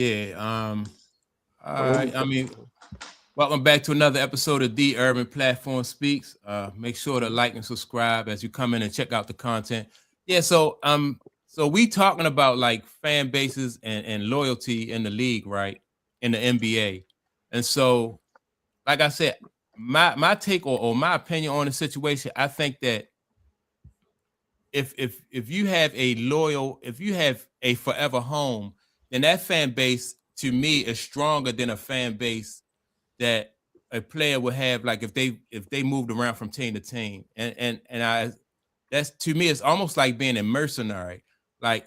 Yeah. All right. I mean, welcome back to another episode of The Urban Platform Speaks. Make sure to like and subscribe as you come in and check out the content. Yeah. So we talking about like fan bases and loyalty in the league, right? In the NBA. And so, like I said, my take or my opinion on the situation, I think that if you have a loyal, if you have a forever home, then that fan base to me is stronger than a fan base that a player would have, like if they moved around from team to team. And I that's to me it's almost like being a mercenary. Like,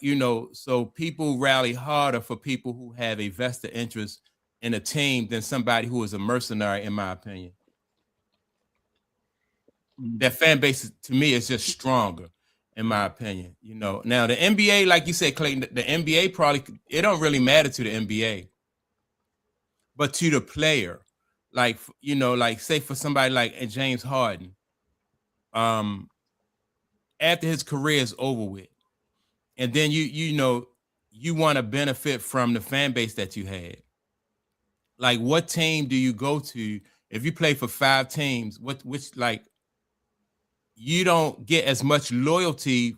so people rally harder for people who have a vested interest in a team than somebody who is a mercenary, in my opinion. That fan base to me is just stronger, in my opinion. Now the NBA, like you said, Clayton, the NBA probably it don't really matter to the NBA, but to the player, like like say for somebody like James Harden, um, after his career is over with, and then you want to benefit from the fan base that you had. Like, what team do you go to if you play for 5 teams? Which like you don't get as much loyalty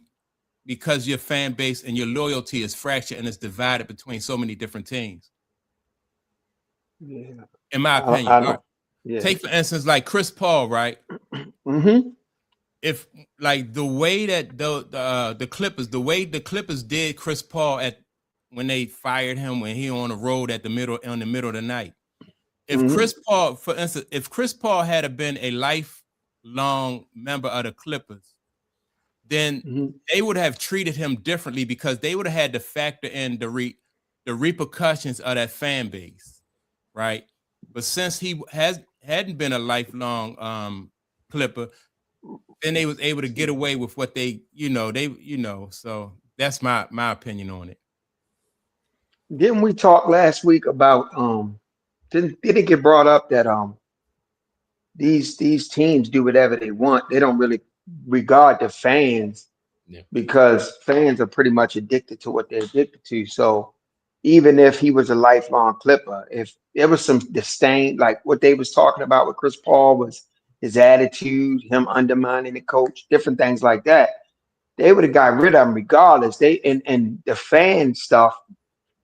because your fan base and your loyalty is fractured and it's divided between so many different teams. Yeah, In my opinion, I all right, don't. Yeah. take for instance like Chris Paul, right? Mm-hmm. If like the way that the Clippers, the way the Clippers did Chris Paul at when they fired him when he on the road at the middle of the night. If Mm-hmm. Chris Paul, for instance, if Chris Paul had been a lifelong member of the Clippers, then Mm-hmm. they would have treated him differently because they would have had to factor in the repercussions of that fan base, right? But since he hadn't been a lifelong Clipper, then they was able to get away with what so that's my opinion on it. Didn't we talk last week about didn't it get brought up that these teams do whatever they want. They don't really regard the fans Yeah. because fans are pretty much addicted to what they're addicted to. So even if he was a lifelong Clipper, if there was some disdain, like what they was talking about with Chris Paul was his attitude, him undermining the coach, different things like that, they would have got rid of him regardless. They and the fan stuff,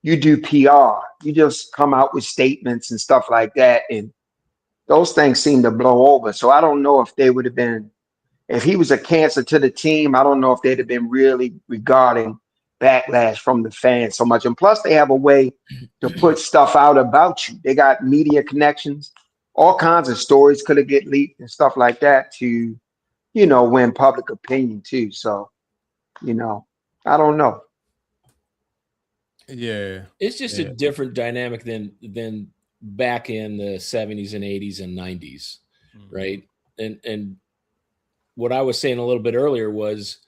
you do PR, you just come out with statements and stuff like that, and those things seem to blow over. So I don't know if they would have been, if he was a cancer to the team, I don't know if they'd have been really regarding backlash from the fans so much. And plus, they have a way to put stuff out about you. They got media connections, all kinds of stories could have get leaked and stuff like that to, win public opinion too. So, you know, I don't know. Yeah, It's just a yeah, different dynamic than back in the 70s and 80s and 90s, mhm, right? And what I was saying a little bit earlier was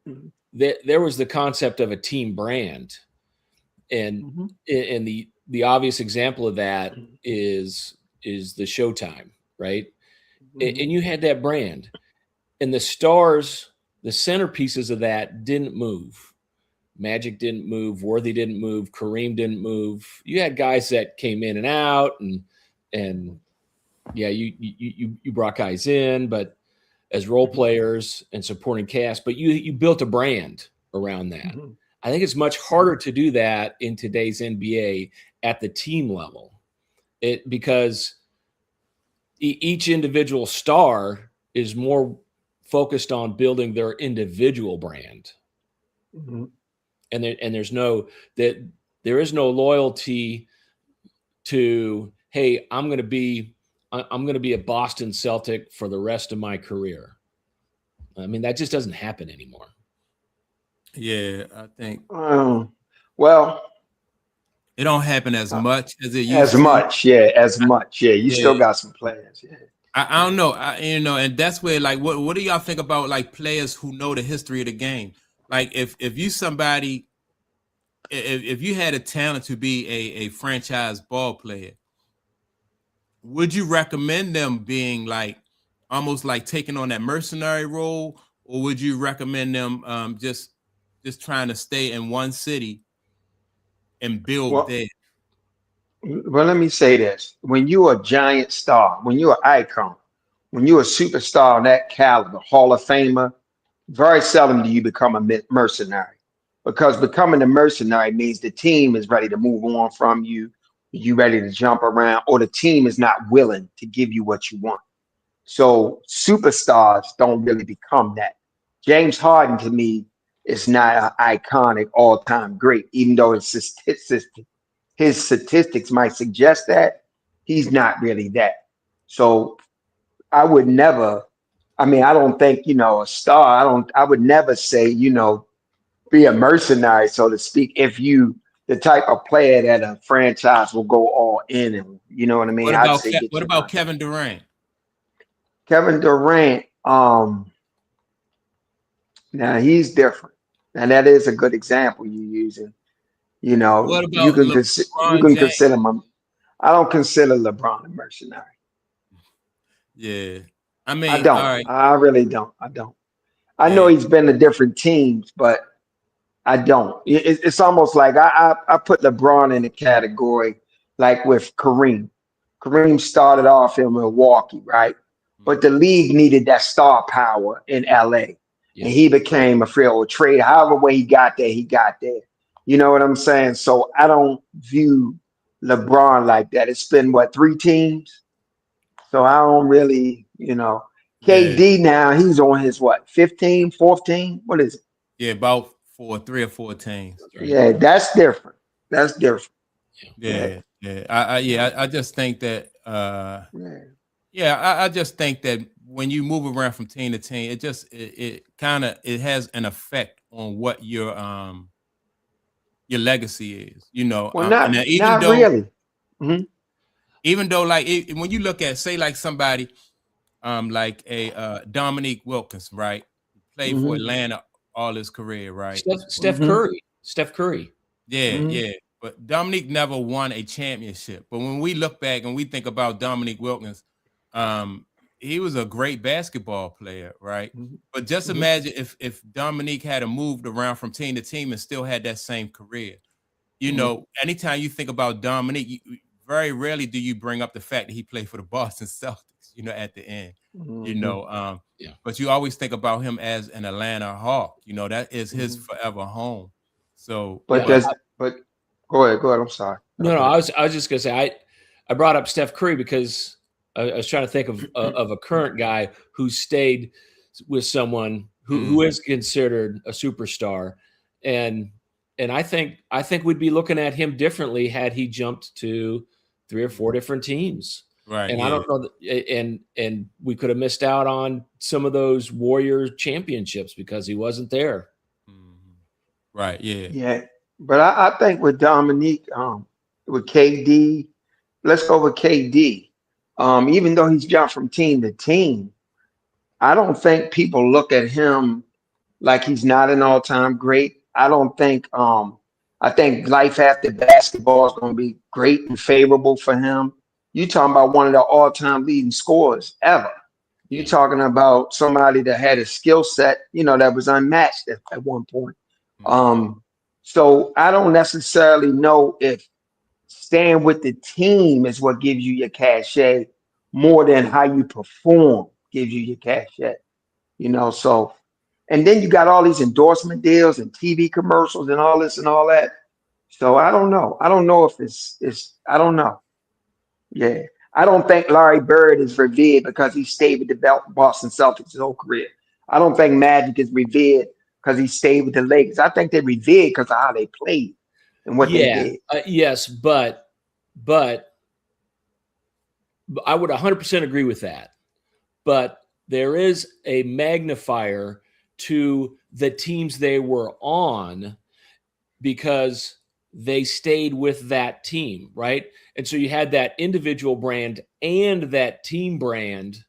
Mhm. that there was the concept of a team brand, and Mhm. and the obvious example of that is the Showtime, right? Mhm. And you had that brand, and the stars, the centerpieces of that didn't move. Magic didn't move, Worthy didn't move, Kareem didn't move. You had guys that came in and out, and yeah, you brought guys in, but as role Mhm. players and supporting cast, but you built a brand around that. Mhm. I think it's much harder to do that in today's NBA at the team level. It because each individual star is more focused on building their individual brand, Mhm. and there's no that there is no loyalty to, hey, I'm going to be a Boston Celtic for the rest of my career. I mean, that just doesn't happen anymore. yeah. I think Um, well, it don't happen as uh, much as it as used to. much, yeah, as I, much, yeah. You yeah, still got some players, yeah. I don't know. And that's where like what do y'all think about like players who know the history of the game? Like if you somebody if you had a talent to be a franchise ball player, would you recommend them being like almost like taking on that mercenary role, or would you recommend them just trying to stay in one city and build Well, there? Well, let me say this. When you're a giant star, when you're an icon, when you're a superstar of that caliber, Hall of Famer, very seldom do you become a mercenary. Because becoming a mercenary means the team is ready to move on from you, you ready to jump around, or the team is not willing to give you what you want. So superstars don't really become that. James Harden to me is not an iconic all-time great, even though his statistics might suggest that he's not really that. So I would never, I mean, I don't think, a star, I would never say, be a mercenary, so to speak, if you the type of player that a franchise will go all in and you know what I mean? I'd say get what your about money. Kevin Durant? Kevin Durant, now he's different. And that is a good example you're using. What You about can you LeBron can James? consider him. I don't consider LeBron a mercenary. Yeah, I I mean, all don't. right. I really don't. I don't. I know Yeah, he's been to different teams, but I don't. It's almost like I put LeBron in the category like with Kareem. Kareem started off in Milwaukee, right? But the league needed that star power in LA. Yeah. And he became a free old trader. However way he got there, he got there. You know what I'm saying? So I don't view LeBron like that. It's been what, 3 teams? So I don't really, yeah, KD now, he's on his what, 15, 14? What is it? yeah. About 3 or 4 teams. Right. Yeah, that's different. That's different. Yeah. Yeah, yeah. I just think that. Yeah. Yeah, I just think that when you move around from team to team, it kind of it has an effect on what your legacy is. Well, And then not really. Mhm. even though like when you look at say like somebody like a Dominique Wilkins, right, played for Mhm. Atlanta all his career, right? Steph Mhm. Curry. Steph Curry. Yeah, Mhm. yeah. But Dominique never won a championship. But when we look back and we think about Dominique Wilkins, um, he was a great basketball player, right? Mhm. But just Mhm. imagine if Dominique had moved around from team to team and still had that same career. Mhm. Anytime you think about Dominique, very rarely do you bring up the fact that he played for the Boston Celtics, at the end, you Mhm. know. Um, Yeah. but you always think about him as an Atlanta Hawk, that is his Mhm. forever home. So, But Yeah. but does but go ahead. Go ahead. I'm sorry. No, no. I was just gonna say I brought up Steph Curry because I was trying to think of a current guy who stayed with someone who is considered a superstar, and I think we'd be looking at him differently had he jumped to 3 or 4 different teams. right, And I yeah. don't know that, and we could have missed out on some of those Warriors championships because he wasn't there. Mhm. Right, yeah. Yeah. But I think with Dominique, with KD, let's go with KD. Even though he's jumped from team to team, I don't think people look at him like he's not an all-time great. I think life after basketball is going to be great and favorable for him. You talking about one of the all-time leading scorers ever. You're Yeah. talking about somebody that had a skill set, that was unmatched at one point. Mhm. Um, so I don't necessarily know if staying with the team is what gives you your cachet more than how you perform gives you your cachet. So and then you got all these endorsement deals and TV commercials and all this and all that. So I don't know. I don't know if it's I don't know. Yeah. I don't think Larry Bird is revered because he stayed with the Boston Celtics his whole career. I don't think Magic is revered because he stayed with the Lakers. I think they're revered because of how they played and what they Yeah. did. Yes, but I would 100% agree with that. But there is a magnifier to the teams they were on because they stayed with that team, right? And so you had that individual brand and that team brand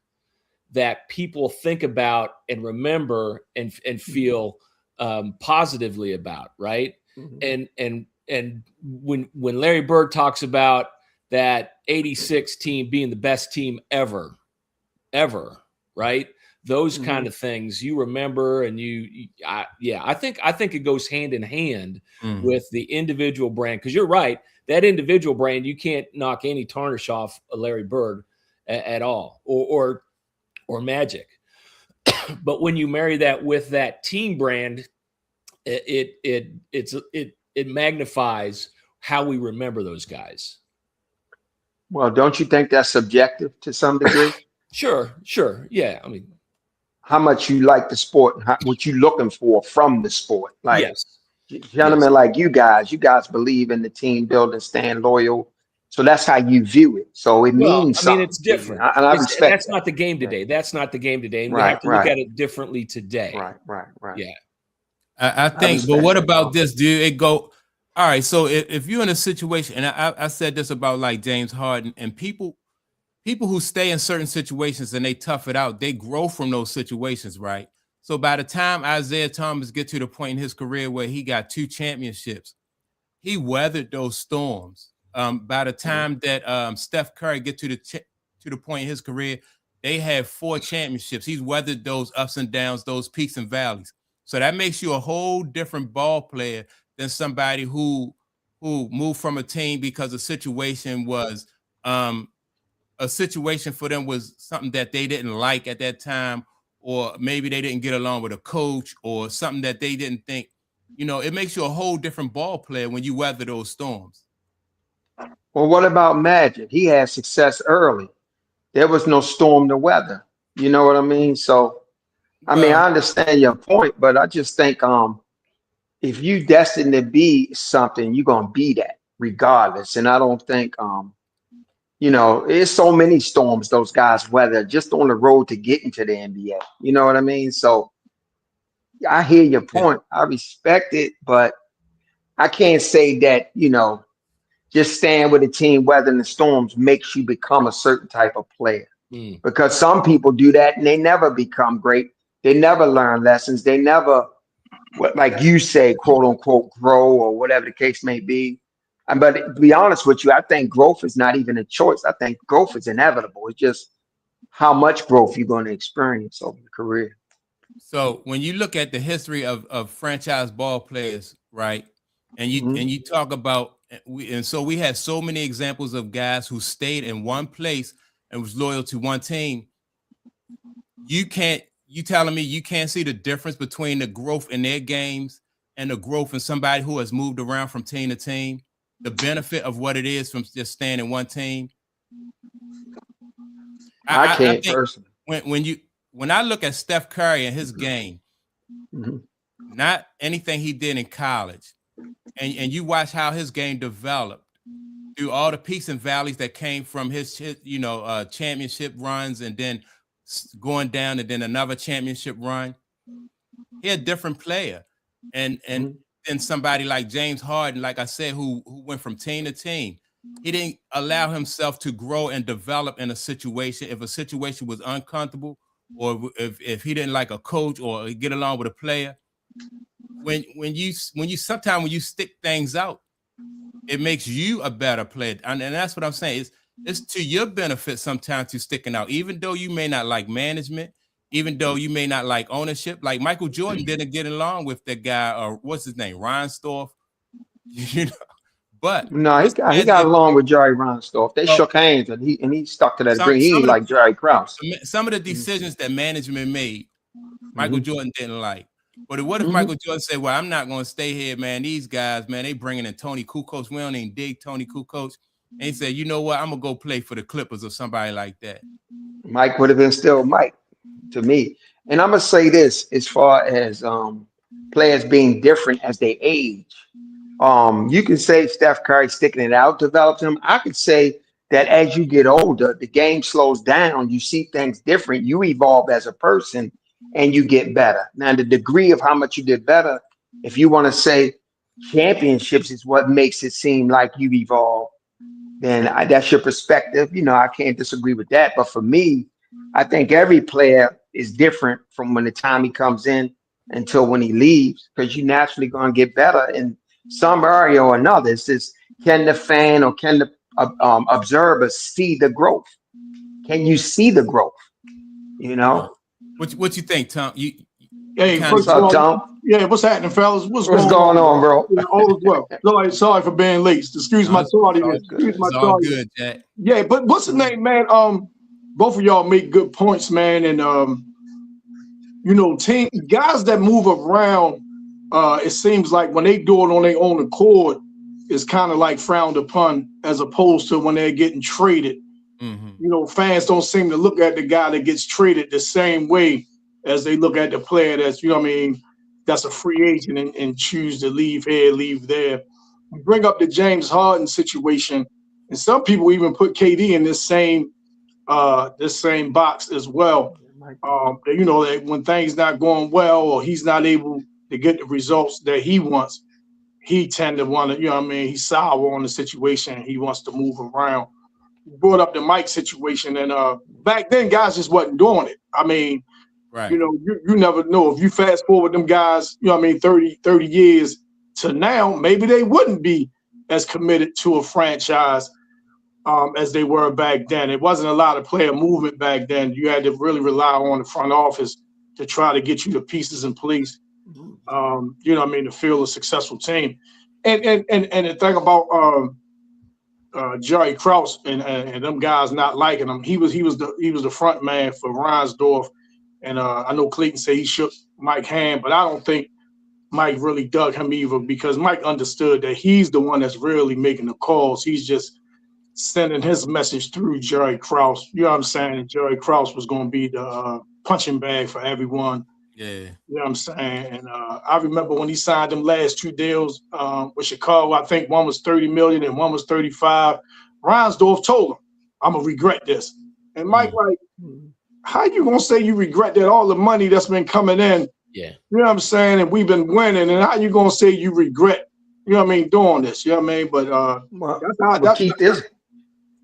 that people think about and remember and feel positively about, right? Mhm. And when Larry Bird talks about that '86 team being the best team ever, right? Those kind Mhm. of things you remember, and I think it goes hand in hand Mhm. with the individual brand because you're right. that individual brand, you can't knock any tarnish off a Larry Bird at all, or Magic. But when you marry that with that team brand, it magnifies how we remember those guys. Well, don't you think that's subjective to some degree? Sure. Yeah. I mean, how much you like the sport, what you looking for from the sport. Like, yes. Gentlemen, like you guys believe in the team building, stand loyal. So that's how you view it. So it means something. It's different. And I respect that's not the game today. That's not the game today. And we Right, have to look at it differently today. Right. Yeah. I think, but what about this? Do it go? All right. So if you're in a situation, and I said this about like James Harden, and people who stay in certain situations and they tough it out, they grow from those situations, right? So by the time Isaiah Thomas get to the point in his career where he got 2 championships, he weathered those storms. By the time that Steph Curry get to the point in his career, they had 4 championships. He's weathered those ups and downs, those peaks and valleys. So that makes you a whole different ball player than somebody who moved from a team because the situation was a situation for them was something that they didn't like at that time, or maybe they didn't get along with a coach, or something that they didn't think. It makes you a whole different ball player when you weather those storms. Well, what about Magic? He had success early. There was no storm to weather. You know what I mean? So, I understand your point, but I just think if you destined to be something, you're gonna be that regardless. And I don't think it's so many storms those guys weather just on the road to getting to the NBA. You know what I mean? So I hear your point. I respect it, but I can't say that, just staying with a team weathering the storms makes you become a certain type of player. Because some people do that and they never become great. They never learn lessons. They never, like you say, quote unquote, grow or whatever the case may be. But to be honest with you, I think growth is not even a choice. I think growth is inevitable. It's just how much growth you're going to experience over your career. So when you look at the history of franchise ball players, right, and you talk about, so we had so many examples of guys who stayed in one place and was loyal to one team. You telling me you can't see the difference between the growth in their games and the growth in somebody who has moved around from team to team? The benefit of what it is from just staying in one team. I can't personally. When I look at Steph Curry and his game, not anything he did in college, and you watch how his game developed through all the peaks and valleys that came from his championship runs, and then going down, and then another championship run. He a different player, and than somebody like James Harden, like I said, who went from team to team. He didn't allow himself to grow and develop in a situation. If a situation was uncomfortable, or if he didn't like a coach or get along with a player, when you stick things out, it makes you a better player. And that's what I'm saying. It's to your benefit sometimes to sticking out, even though you may not like management, even though you may not like ownership. Like Michael Jordan didn't get along with that guy, or what's his name, Reinsdorf. But no, he got along with Jerry Reinsdorf. They shook hands, and he stuck to that agreement. He ain't like Jerry Krause. Some of the decisions that management made, Michael Jordan didn't like. But what if Michael Jordan said, "Well, I'm not going to stay here, man. These guys, man, they bringing in Tony Kukoc. We don't even dig Tony Kukoc." And he said, "You know what? I'm gonna go play for the Clippers or somebody like that." Mike would have been still Mike to me. And I'm gonna say this as far as players being different as they age. You can say Steph Curry sticking it out developed him. I could say that as you get older, the game slows down. You see things different. You evolve as a person, and you get better. Now, the degree of how much you did better, if you want to say championships is what makes it seem like you evolved, then that's your perspective. I can't disagree with that. But for me, I think every player is different from when the time he comes in until when he leaves, because you're naturally going to get better in some area or another. It's just, can the fan or can the observer see the growth? Can you see the growth? What you think, Tom? Hey, Kinda- first What's of up, all, Tom? yeah, what's happening, fellas? What's going on, bro? Yeah, all is well. Sorry for being late. Excuse my No, tardiness. all good. Excuse my It's all tardiness. good, Jack. Yeah, but what's the name, man? Both of y'all make good points, man. And you know, team guys that move around, it seems like when they do it on their own accord, it's kind of like frowned upon as opposed to when they're getting traded. Mm-hmm. You know, fans don't seem to look at the guy that gets traded the same way as they look at the player that's, you know what I mean, that's a free agent and choose to leave here, leave there. You bring up the James Harden situation, and some people even put KD in this same box as well. You know, that when things not going well or he's not able to get the results that he wants, he tend to want to, you know what I mean, he's sour on the situation. He wants to move around. Brought up the Mike situation, and back then guys just wasn't doing it. I mean, Right. you know, you never know. If you fast forward them guys, you know what I mean, 30 years to now, maybe they wouldn't be as committed to a franchise as they were back then. It wasn't a lot of player movement back then. You had to really rely on the front office to try to get you the pieces in place, you know what I mean, to field a successful team. And the thing about Jerry Krause and them guys not liking him, he was the front man for Reinsdorf. And I know Clayton said he shook Mike's hand, but I don't think Mike really dug him either, because Mike understood that he's the one that's really making the calls. He's just sending his message through Jerry Krause. You know what I'm saying? And Jerry Krause was going to be the punching bag for everyone. Yeah. You know what I'm saying? And I remember when he signed them last two deals with Chicago, I think one was 30 million and one was 35. Reinsdorf told him, I'm going to regret this. And Mike, like, how you going to say you regret that all the money that's been coming in? Yeah. You know what I'm saying? And we've been winning. And how you going to say you regret, you know what I mean, doing this? You know what I mean? But Keep this.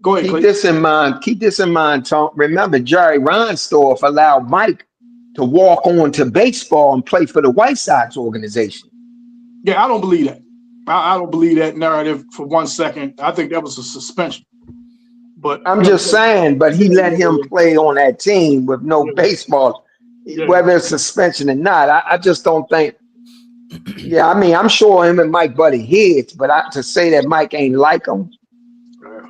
Go ahead, Keep Clayton. this in mind. Keep this in mind, Tom. Remember, Jerry Reinsdorf allowed Mike to walk on to baseball and play for the White Sox organization. Yeah, I don't believe that. I don't believe that narrative for 1 second. I think that was a suspension. But I'm just saying, but he let him play on that team with no baseball, whether it's suspension or not. I just don't think. Yeah, I mean, I'm sure him and Mike buddy heads, but to say that Mike ain't like him,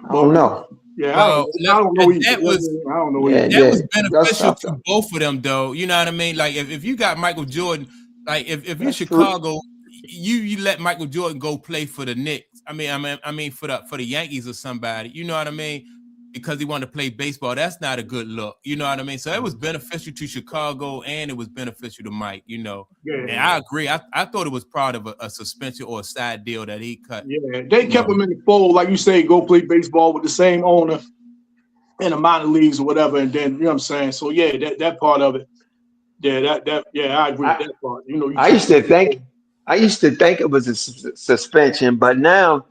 I don't know. Yeah, Well, I don't know either. that was- I don't know either. That was That's beneficial tough, to though. both of them, though. You know what I mean? Like if you got Michael Jordan, like if you're That's true. Chicago, you let Michael Jordan go play for the Knicks. I mean for the Yankees or somebody. You know what I mean? Because he wanted to play baseball. That's not a good look. You know what I mean? So it was beneficial to Chicago and it was beneficial to Mike, you know. Yeah, And I agree. I thought it was part of a suspension or a side deal that he cut. yeah, they kept him in the fold, like you say, go play baseball with the same owner in the minor leagues or whatever, and then you know what I'm saying. So yeah, that part of it, yeah, I agree with that part. You know, I used to think it was a suspension, but now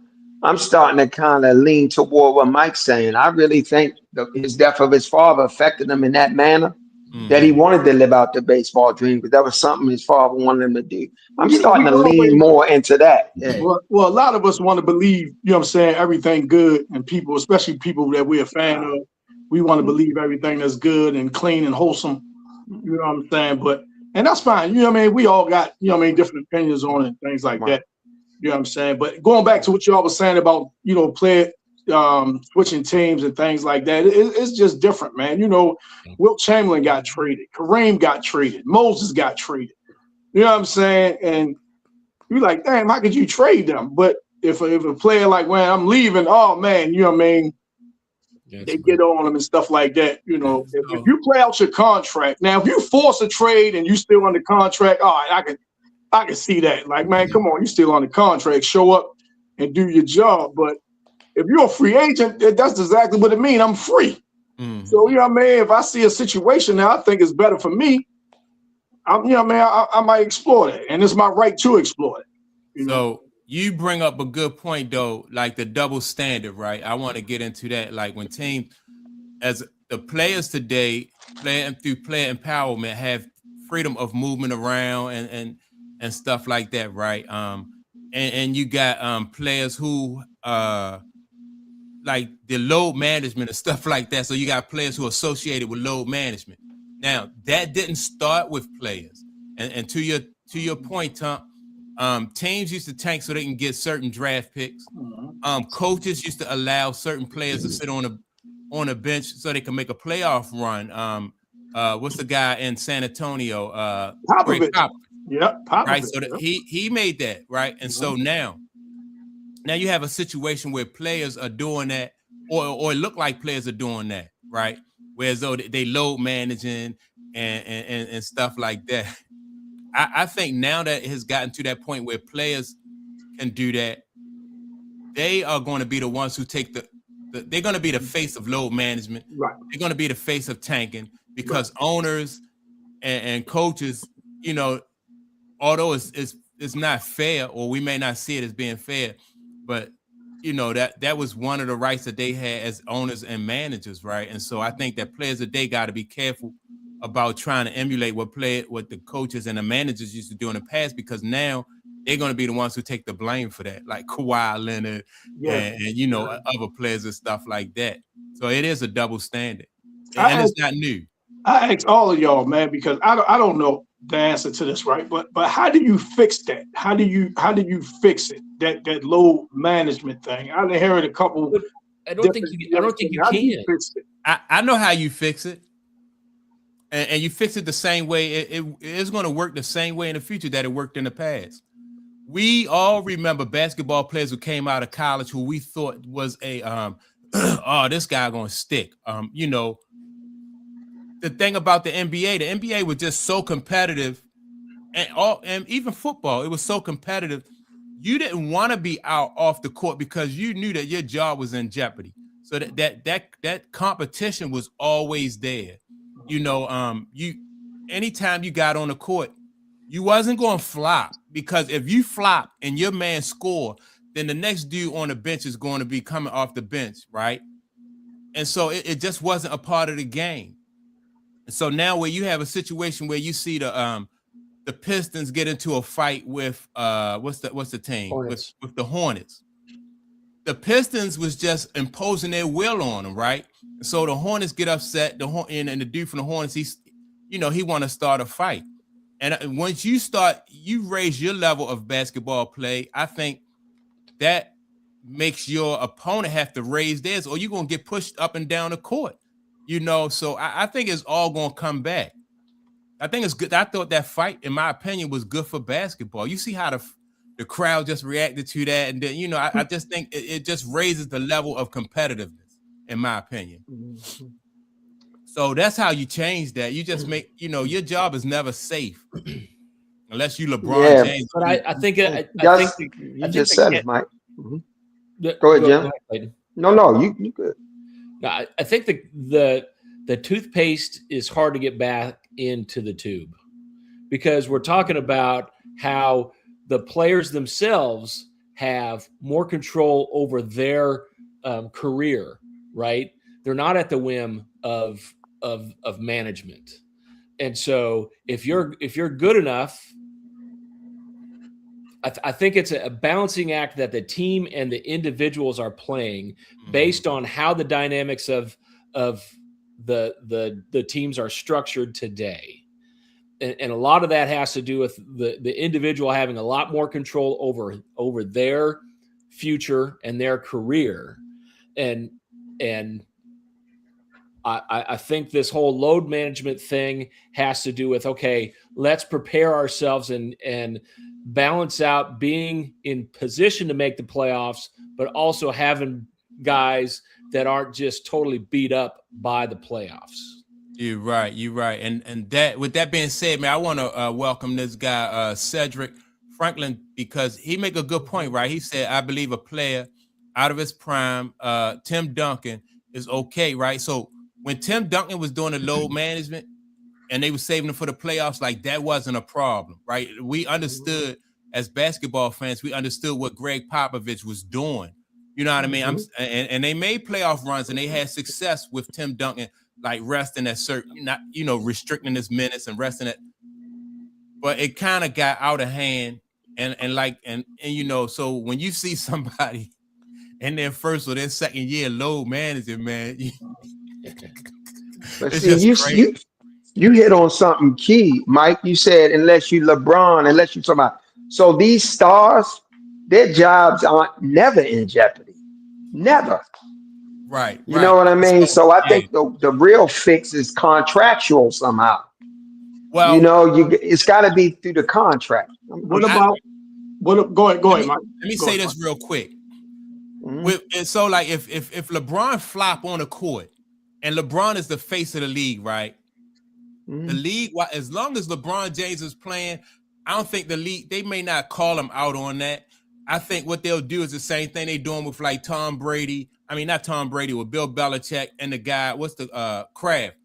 I'm starting to kind of lean toward what Mike's saying. I really think his death of his father affected him in that manner, that he wanted to live out the baseball dream, because that was something his father wanted him to do. I'm starting to lean more into that. Yeah. Well, a lot of us want to believe, you know what I'm saying, everything good, and people, especially people that we're a fan of, we want to believe everything that's good and clean and wholesome. You know what I'm saying? And that's fine. You know what I mean? We all got, you know what I mean, different opinions on it and things like that. You know what I'm saying? But going back to what y'all was saying about, you know, switching teams and things like that, it's just different, man. You know, Wilt Chamberlain got traded. Kareem got traded. Moses got traded. You know what I'm saying? And you're like, damn, how could you trade them? But if a player like, when I'm leaving, oh, man, you know what I mean? They get on them and stuff like that. You know, if you play out your contract, now if you force a trade and you still under contract, all right, I can see that. Like, man, come on, you still on the contract, show up and do your job. But if you're a free agent, that's exactly what it means. I'm free. So, you know what I mean? If I see a situation now I think it's better for me, you know what I mean, I might explore that. And it's my right to explore it. You know? So you bring up a good point, though, like the double standard, right? I want to get into that. Like when teams, as the players today, playing through player empowerment, have freedom of movement around and stuff like that, right? And you got players who like the load management and stuff like that. So you got players who are associated with load management. Now, that didn't start with players. And to your point, Tom, teams used to tank so they can get certain draft picks. Coaches used to allow certain players to sit on a bench so they can make a playoff run. What's the guy in San Antonio? Popovich. Popovich. Yeah, Popovich. Right. So he made that, right? And so now you have a situation where players are doing that, or it look like players are doing that, right? Whereas though they load managing and stuff like that. I think now that it has gotten to that point where players can do that, they are going to be the ones who take they're going to be the face of load management. Right. They're going to be the face of tanking because owners and coaches, you know, although it's not fair, or we may not see it as being fair, but you know, that was one of the rights that they had as owners and managers, right? And so I think that players today got to be careful about trying to emulate what the coaches and the managers used to do in the past, because now they're going to be the ones who take the blame for that, like Kawhi Leonard and you know, other players and stuff like that. So it is a double standard, and it's not new. I ask all of y'all, man, because I don't know the answer to this, right? But how do you fix that? How do you fix it? That load management thing. I inherited a couple. I don't think you can. Fix it? I know how you fix it. And you fix it the same way. It is going to work the same way in the future that it worked in the past. We all remember basketball players who came out of college who we thought was a oh, this guy going to stick. You know, the thing about the NBA was just so competitive, and even football, it was so competitive. You didn't want to be out off the court because you knew that your job was in jeopardy. So that competition was always there. You know, anytime you got on the court, you wasn't going to flop, because if you flop and your man score, then the next dude on the bench is going to be coming off the bench, right? And so it just wasn't a part of the game. And so now where you have a situation where you see the Pistons get into a fight with what's the team with the Hornets. The Pistons was just imposing their will on them, right? So the Hornets get upset. And the dude from the Hornets, he want to start a fight. And once you raise your level of basketball play, I think that makes your opponent have to raise theirs, or you're gonna get pushed up and down the court. You know, so I think it's all gonna come back. I think it's good. I thought that fight, in my opinion, was good for basketball. You see how the crowd just reacted to that, and then, you know, I just think it just raises the level of competitiveness, in my opinion. Mm-hmm. So that's how you change that. You just make, you know, your job is never safe unless you LeBron James. But I think you just said it, Mike. Mm-hmm. Go ahead, Jim. No, you good. No, I think the toothpaste is hard to get back into the tube, because we're talking about how the players themselves have more control over their career, right? They're not at the whim of management. And so if you're good enough, I think it's a balancing act that the team and the individuals are playing based on how the dynamics of the teams are structured today. And a lot of that has to do with the individual having a lot more control over their future and their career. And I think this whole load management thing has to do with, okay, let's prepare ourselves and balance out being in position to make the playoffs, but also having guys that aren't just totally beat up by the playoffs. You're right. And that, with that being said, man, I want to welcome this guy, Cedric Franklin, because he make a good point, right? He said, I believe a player out of his prime, Tim Duncan, is okay, right? So when Tim Duncan was doing the load management and they were saving him for the playoffs, like, that wasn't a problem, right? We understood, as basketball fans, we understood what Greg Popovich was doing. You know what I mean? And they made playoff runs and they had success with Tim Duncan, like resting at certain, not, you know, restricting his minutes and resting it. But it kind of got out of hand. And you know, so when you see somebody in their first or their second year load managing, man, But see, you hit on something key, Mike. You said unless you LeBron, unless you talking about. So these stars, their jobs aren't never in jeopardy. Never. Right. You know what I mean? So I yeah. think the real fix is contractual somehow. Well, You know, it's got to be through the contract. What about go ahead, Mike. Let me say this real quick. Mhm. So like if LeBron flop on the court, and LeBron is the face of the league, right? Mhm. The league, as long as LeBron James is playing, I don't think the league, they may not call him out on that. I think what they'll do is the same thing they doing with like Tom Brady. I mean, not Tom Brady, with Bill Belichick and the guy, what's the Kraft.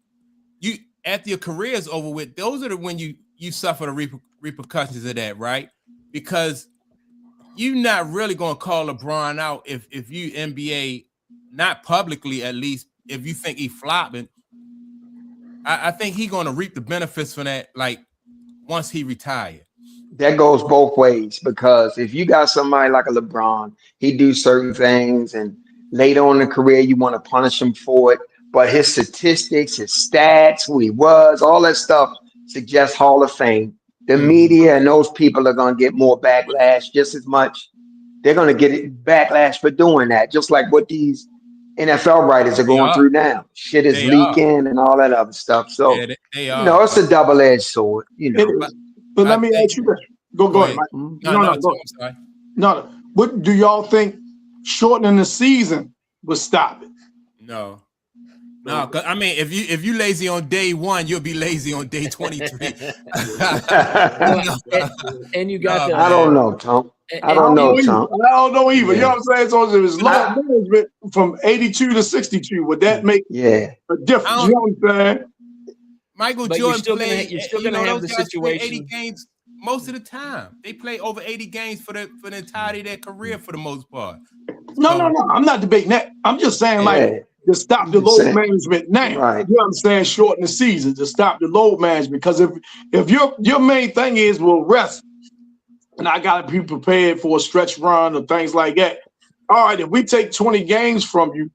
You after your career is over with, those are the when you suffer the repercussions of that, right? Because you're not really gonna call LeBron out if you NBA, not publicly at least, if you think he flopping. I think he's gonna reap the benefits from that, like once he retired. That goes both ways because if you got somebody like a LeBron, he do certain things, and later on in the career you want to punish him for it. But his statistics, his stats, who he was, all that stuff suggests Hall of Fame. The media and those people are going to get more backlash just as much. They're going to get it backlash for doing that, just like what these NFL writers are going through now. Shit is leaking and all that other stuff. So, Yeah, they you are. know, it's a double-edged sword. You know, But let me ask you this. Go ahead, Mike. No, Go. I'm sorry. No. What do y'all think shortening the season would stop it? No, 'cause, I mean, if you lazy on day 1, you'll be lazy on day 23. And you got I don't know, Tom. I don't know, Tom. I don't know either. You know what I'm saying? So if it's low I- management from 82 to 62, would that make Yeah. a difference? You know what I'm saying? Michael But you're Jordan still gonna- played. you're still gonna have those the guys play 80 situation- games most of the time. They play over 80 games for the entirety of their career for the most part. No. I'm not debating that. I'm just saying, Yeah. like, to stop the Just load saying. management now. Right. You know what I'm saying? Shorten the season to stop the load management. Because if your main thing is, well, rest, and I got to be prepared for a stretch run or things like that. All right, if we take 20 games from you,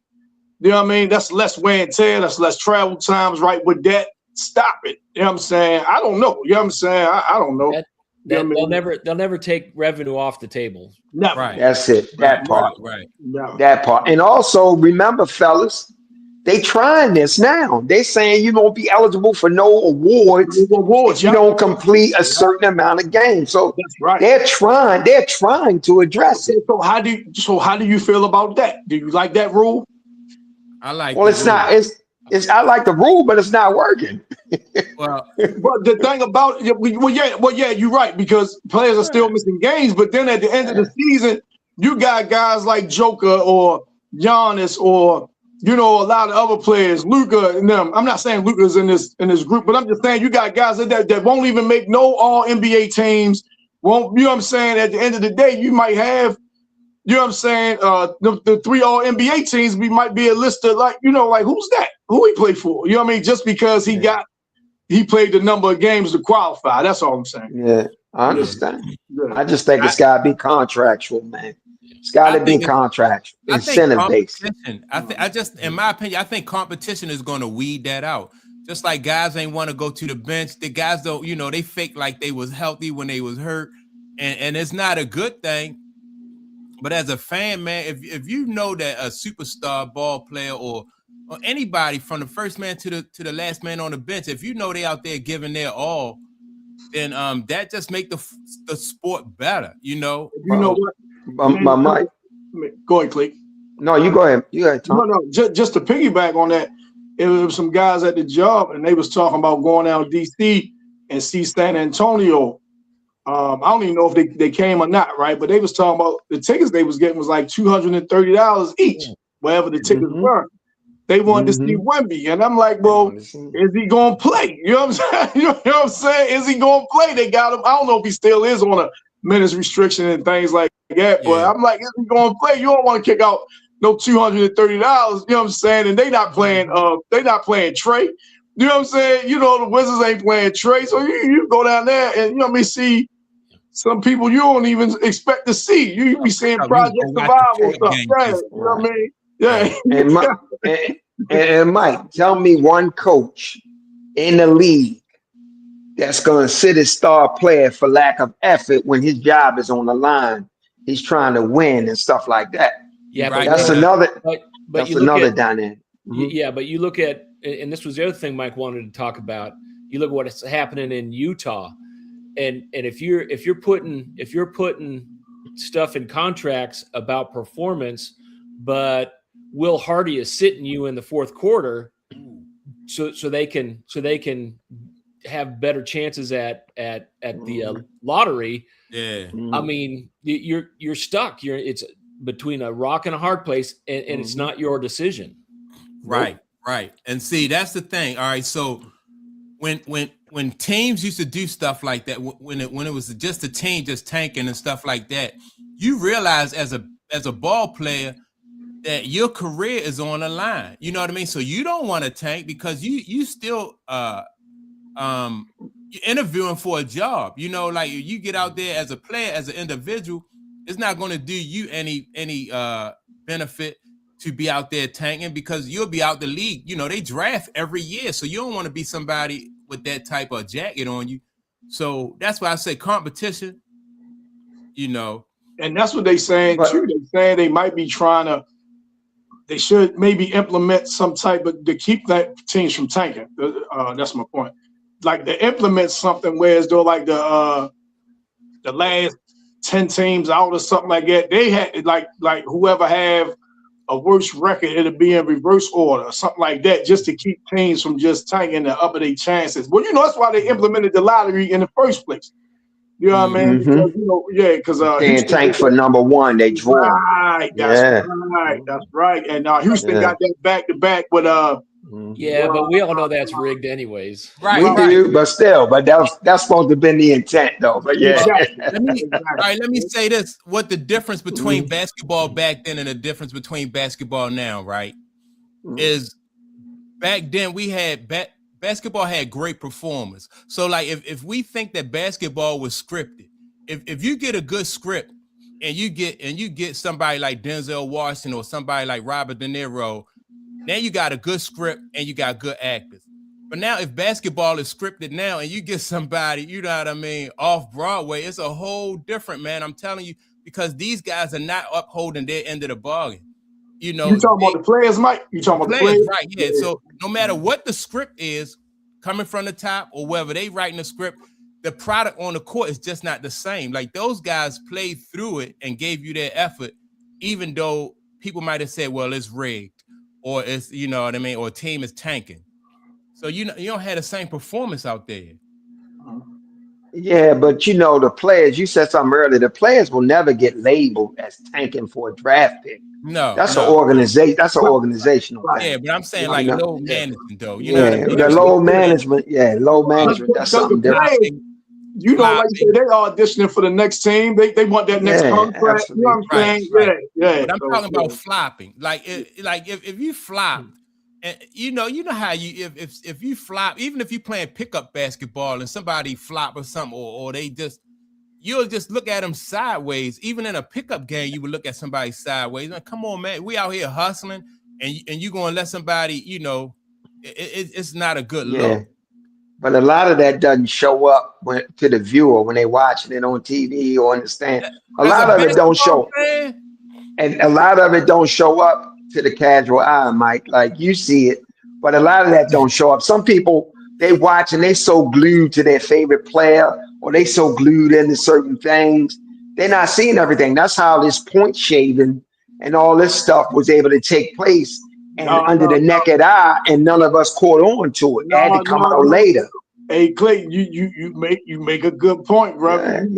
you know what I mean? That's less wear and tear. That's less travel times, right? With that, stop it. You know what I'm saying? I don't know. You know what I'm saying? I don't know. They'll never take revenue off the table. Never. Right. That's it. That part. Right. Never. That part. And also remember, fellas, they trying this now. They saying you won't be eligible for no awards if you don't complete a certain amount of games. So That's right. they're trying to address it. So how do you feel about that? Do you like that rule? I like. Well, it's not. It's I like the rule, but it's not working. Well, But the thing about yeah, you're right, because players are still missing games. But then at the end of the season, you got guys like Joker or Giannis or a lot of other players, Luka and them. I'm not saying Luka's in this group, but I'm just saying you got guys that won't even make no All NBA teams. Won't, you know what I'm saying? At the end of the day, you might have, you know what I'm saying, the 3 All NBA teams. We might be a list of like who's that? Who he played for? You know what I mean? Just because he played the number of games to qualify. That's all I'm saying. Yeah, I understand. Yeah. I just think it's got to be contractual, man. It's got to be contractual, incentive based. I just, in my opinion, I think competition is going to weed that out. Just like guys ain't want to go to the bench. The guys don't, they fake like they was healthy when they was hurt, and it's not a good thing. But as a fan, man, if you know that a superstar ball player or anybody from the first man to the last man on the bench, if you know they out there giving their all, then that just make the sport better. You know what? My mic. Go ahead, Cleek. No, you go ahead. You go ahead, Tom. No. Just to piggyback on that, it was some guys at the job, and they was talking about going down to DC and see San Antonio. I don't even know if they came or not, right? But they was talking about the tickets they was getting was like $230 each, wherever the tickets were. They wanted to see Wemby, and I'm like, well, is he gonna play? You know what I'm saying? You know what I'm saying? Is he gonna play? They got him. I don't know if he still is on a minutes restriction and things like that, but I'm like, is he gonna play? You don't want to kick out no $230. You know what I'm saying? And they not playing Trey. You know what I'm saying? The Wizards ain't playing Trey, so you go down there and see some people you don't even expect to see. You be seeing Project Survival stuff. Yeah, you know what I mean? Yeah. And Mike, tell me one coach in the league that's going to sit his star player for lack of effort when his job is on the line. He's trying to win and stuff like that. Yeah, Right. That's but another. but That's you look another at dynamic. Mhm. yeah, but you look at, and this was the other thing Mike wanted to talk about. You look at what's happening in Utah, and if you're putting stuff in contracts about performance, but Will Hardy is sitting you in the fourth quarter, so they can have better chances at the lottery. Yeah. I mean, you're stuck. It's between a rock and a hard place, and it's not your decision. Right. Right. And see, that's the thing. All right. So when teams used to do stuff like that, when it was just a team just tanking and stuff like that, you realize as a ball player that your career is on the line. You know what I mean? So you don't want to tank because you still you're interviewing for a job. You know, like you get out there as a player, as an individual, it's not going to do you any benefit to be out there tanking because you'll be out the league. You know, they draft every year, so you don't want to be somebody with that type of jacket on you. So that's why I say competition. You know, and that's what they saying too. They saying they might be trying to. They should maybe implement some type of to keep that teams from tanking. That's my point. Like to implement something where as though like the last 10 teams out or something like that, they had like whoever have a worse record, it'll be in reverse order or something like that, just to keep teams from just tanking the up of their chances. Well, you know, that's why they implemented the lottery in the first place. You know what I mean? Because, you know, yeah, because Houston tank for number one, they draw. Right, that's right, that's right. And Houston got that back to back with Yeah, but we all know that's rigged anyways. right? We do, but still, but that's supposed to have been the intent, though. But yeah. Exactly. Let me say this: what the difference between basketball back then and the difference between basketball now, right? Is back then we had basketball had great performers. So like if we think that basketball was scripted, if you get a good script and you get somebody like Denzel Washington or somebody like Robert De Niro, now you got a good script and you got good actors. But now if basketball is scripted now and you get somebody, you know what I mean, off Broadway, it's a whole different, man. I'm telling you, because these guys are not upholding their end of the bargain. You know, you talking about the players, Mike? You talking about the players? Right, yeah. So no matter what the script is coming from the top or whether they writing the script, the product on the court is just not the same. Like those guys played through it and gave you their effort, even though people might have said, well, it's rigged or it's, you know what I mean, or a team is tanking. So you don't have the same performance out there. Yeah, but you know, the players, you said something earlier, the players will never get labeled as tanking for a draft pick. No, that's an organization. That's an organizational thing. Yeah, but I'm saying like low management though. You know what I mean? The low management. Yeah, low management. That's something different. You know, like you said, they're auditioning for the next team. They want that next contract. You know what I'm saying? Right. Yeah. But I'm talking about flopping. Like if you flop, and you know how you if you flop, even if you playing pickup basketball and somebody flop or something, or they just you'll just look at them sideways. Even in a pickup game, you would look at somebody sideways. Like, come on, man, we out here hustling, and you gonna let somebody, you know, it's not a good look. But a lot of that doesn't show up to the viewer when they watching it on TV or understand. A lot of it don't show, and a lot of it don't show up to the casual eye, Mike. Like you see it, but a lot of that don't show up. Some people they watch and they so glued to their favorite player, or they so glued into certain things, they're not seeing everything. That's how this point shaving and all this stuff was able to take place. And under the naked eye, and none of us caught on to it. It had to come out later. Hey, Clay, you make a good point, brother.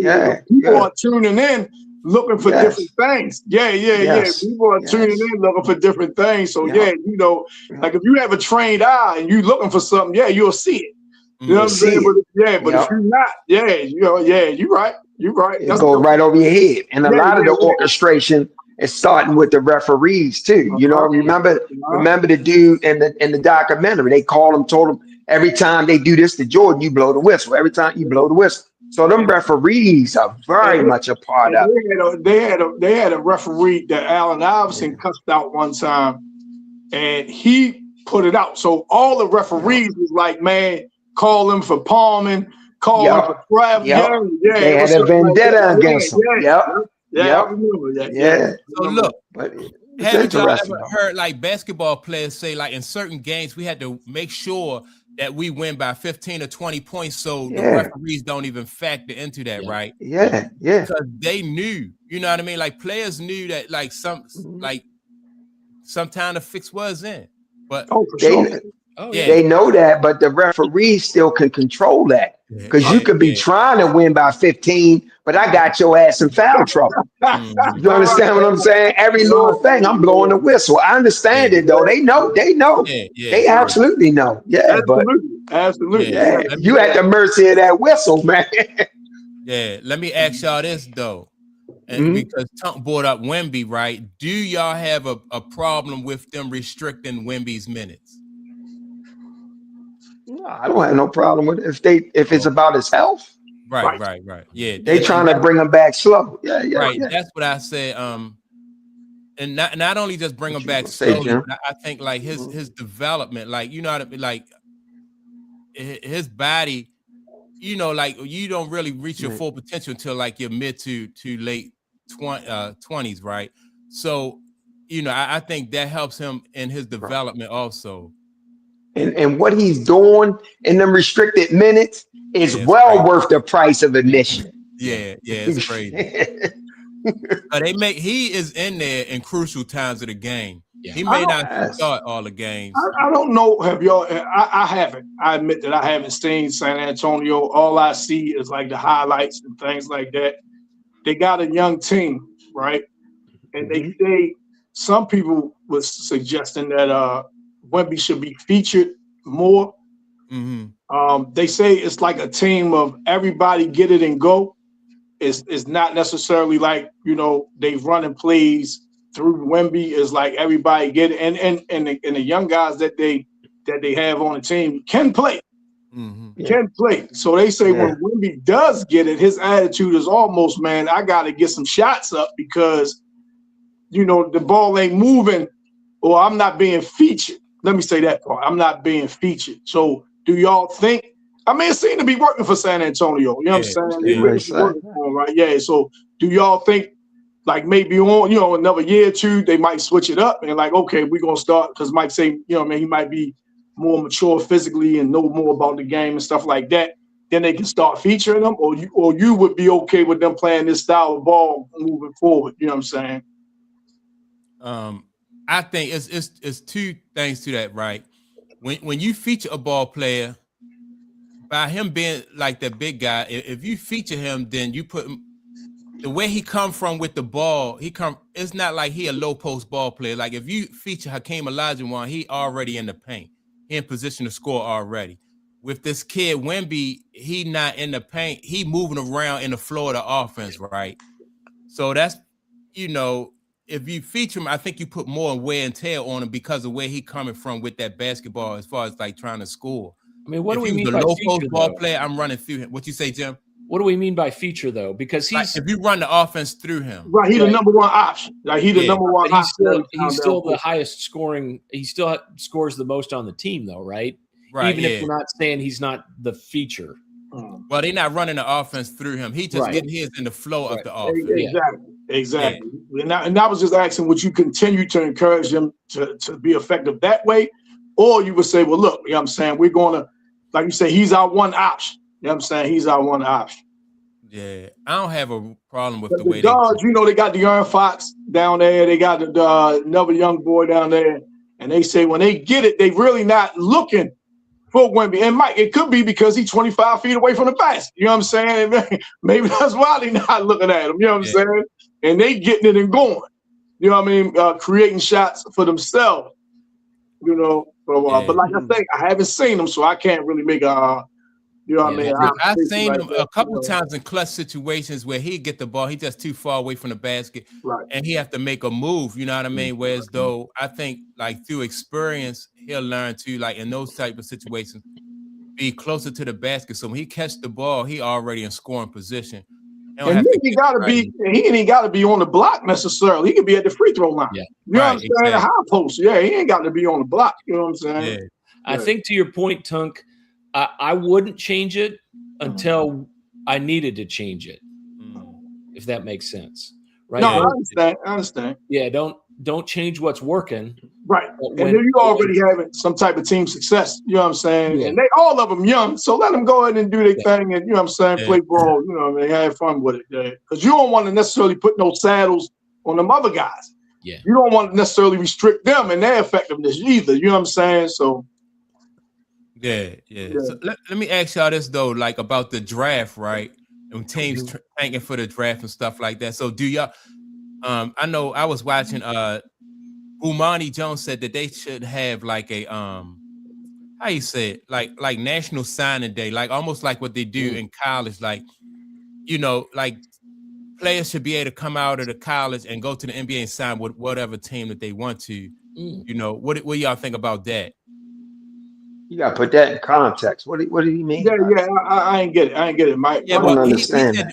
People are tuning in looking for different things. Yeah. People are tuning in looking for different things. So you know, like if you have a trained eye and you looking for something, you'll see it. You know what I'm saying? But if you're not, you're right. You're right. It goes right over your head. And a lot of the orchestration. It's starting with the referees too. You know, remember the dude in the documentary. They told him every time they do this to Jordan, you blow the whistle. Every time you blow the whistle. So them referees are very much a part of it. They had a referee that Allen Iverson cussed out one time, and he put it out. So all the referees was like, man, call him for palming, call him for travel. Yeah, they had a vendetta against him. Yeah, I remember that. Yeah. So look, but haven't y'all ever heard like basketball players say like in certain games we had to make sure that we win by 15 or 20 points so the referees don't even factor into that, right? Yeah. Because they knew, you know what I mean? Like players knew that like sometime the fix was in. But they know that, but the referee still can control that. Because you could be trying to win by 15, but I got your ass in foul trouble. You understand what I'm saying? Every little thing, I'm blowing the whistle. I understand it though. They know. They absolutely know. Yeah, absolutely. Yeah, you at the mercy of that whistle, man. Yeah, let me ask y'all this though. And because Tunk brought up Wemby, right? Do y'all have a problem with them restricting Wemby's minutes? No, I don't have no problem with it if it's about his health. Right. Yeah, they trying to bring him back slow. Yeah. Right, that's what I said. And not only just bring him back slowly, but I think like his development, like you know what I mean, like his body, you know, like you don't really reach your full potential until like your mid to late 20s, right? So, you know, I think that helps him in his development also. And what he's doing in them restricted minutes is worth the price of admission. Yeah, it's crazy. He is in there in crucial times of the game. Yeah. He may not start all the games. I don't know. Have y'all? I haven't. I admit that I haven't seen San Antonio. All I see is like the highlights and things like that. They got a young team, right? And they say some people was suggesting that Wemby should be featured more. They say it's like a team of everybody get it and go. It's not necessarily like, you know, they running plays through Wemby. Is like everybody get it, and the young guys that they have on the team can play. Can play. So they say when Wemby does get it, his attitude is almost, man, I got to get some shots up because, you know, the ball ain't moving or I'm not being featured. Let me say that part. I'm not being featured. So do y'all think, I mean, it seemed to be working for San Antonio. You know what I'm saying? Working for them, right? Yeah. So do y'all think like maybe on, you know, another year or two, they might switch it up and like, okay, we're going to start, because Mike say, you know what I mean, he might be more mature physically and know more about the game and stuff like that, then they can start featuring them, or you would be okay with them playing this style of ball moving forward. You know what I'm saying? I think it's two things to that, right? When you feature a ball player, by him being like that big guy, if you feature him, then you put him, the way he come from with the ball, it's not like he a low post ball player. Like if you feature Hakeem Olajuwon, he already in the paint. He in position to score already. With this kid, Wemby, he not in the paint. He moving around in the floor of the offense, right? So that's, you know, if you feature him, I think you put more wear and tear on him because of where he coming from with that basketball as far as like trying to score. I mean, what do we mean by low post ball player? I'm running through him. What you say, Jim? What do we mean by feature though? Because he's like if you run the offense through him, right? He's the number one option. Like he's the number one option. He's still the highest scoring. He still scores the most on the team, though, right? Right. Even if we're not saying he's not the feature. Well, they're not running the offense through him. He just getting his in the flow of the offense. Exactly. Yeah. And I was just asking, would you continue to encourage them to be effective that way, or you would say, well, look, you know what I'm saying, we're going to, like you say, he's our one option. You know what I'm saying? He's our one option. Yeah, I don't have a problem with the way guards, you know, they got De'Aaron Fox down there. They got another young boy down there. And they say when they get it, they really not looking for Wemby. And Mike, it could be because he's 25 feet away from the basket. You know what I'm saying? Maybe that's why they're not looking at him. You know what I'm saying? And they getting it and going. You know what I mean? Creating shots for themselves. You know, but like I say, I haven't seen them, so I can't really make a you know what I mean? I've seen him a couple times in clutch situations where he get the ball, he just too far away from the basket, and he have to make a move. You know what I mean? Whereas though I think like through experience, he'll learn to like in those type of situations be closer to the basket. So when he catch the ball, he already in scoring position. They don't And have to he get got to right. be. And he ain't got to be on the block necessarily. He could be at the free throw line. Yeah. You know Right, what I'm saying? The exactly. high post. Yeah, he ain't got to be on the block. You know what I'm saying? Yeah. I think to your point, Tunk, I wouldn't change it until I needed to change it, if that makes sense. Right? No, Yeah. I understand. Yeah, don't change what's working. Right. But And then you already having some type of team success. You know what I'm saying? Yeah. And they all of them young, so let them go ahead and do their Yeah. thing, and you know what I'm saying, Yeah. play ball. You know, what I mean, have fun with it. Because you don't want to necessarily put no saddles on them other guys. Yeah. You don't want to necessarily restrict them and their effectiveness either. You know what I'm saying? So Yeah. So let me ask y'all this though, like about the draft, right? And teams Mm-hmm. tanking for the draft and stuff like that. So do y'all? I know I was watching. Umani Jones said that they should have like a how you say it, like National Signing Day, like almost like what they do in college, like like players should be able to come out of the college and go to the NBA and sign with whatever team that they want to. What do y'all think about that? You got to put that in context. What do you mean? I ain't get it, Mike. Yeah, I don't well, understand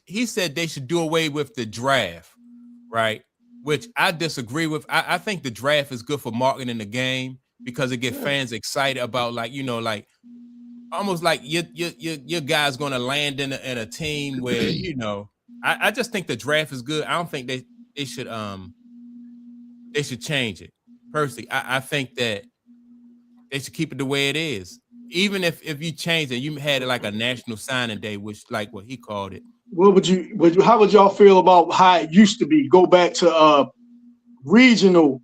he said they should do away with the draft, right? Which I disagree with. I think the draft is good for marketing the game because it gets fans excited about like almost like your guy's going to land in a team where I just think the draft is good. I don't think they should change it. Personally, I think that they should keep it the way it is. Even if you change it, you had it like a National Signing Day, which like what he called it. How would y'all feel about how it used to be? Go back to regional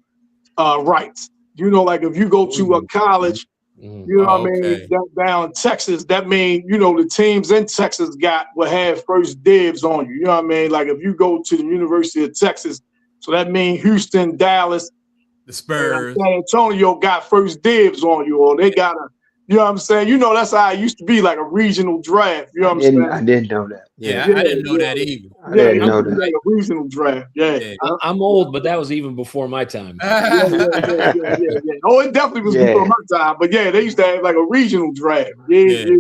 rights. Like if you go to a college, you know what I mean, down in Texas, that means the teams in Texas will have first dibs on you. You know what I mean? Like if you go to the University of Texas, so that means Houston, Dallas, the Spurs, San Antonio got first dibs on you, or they got a. You know what I'm saying? That's how it used to be, like a regional draft. You know what I'm saying? I didn't know that. Yeah, I didn't know that either. I didn't know that. Like a regional draft. Yeah. I'm old, but that was even before my time. Yeah. Oh, it definitely was before my time. But yeah, they used to have like a regional draft years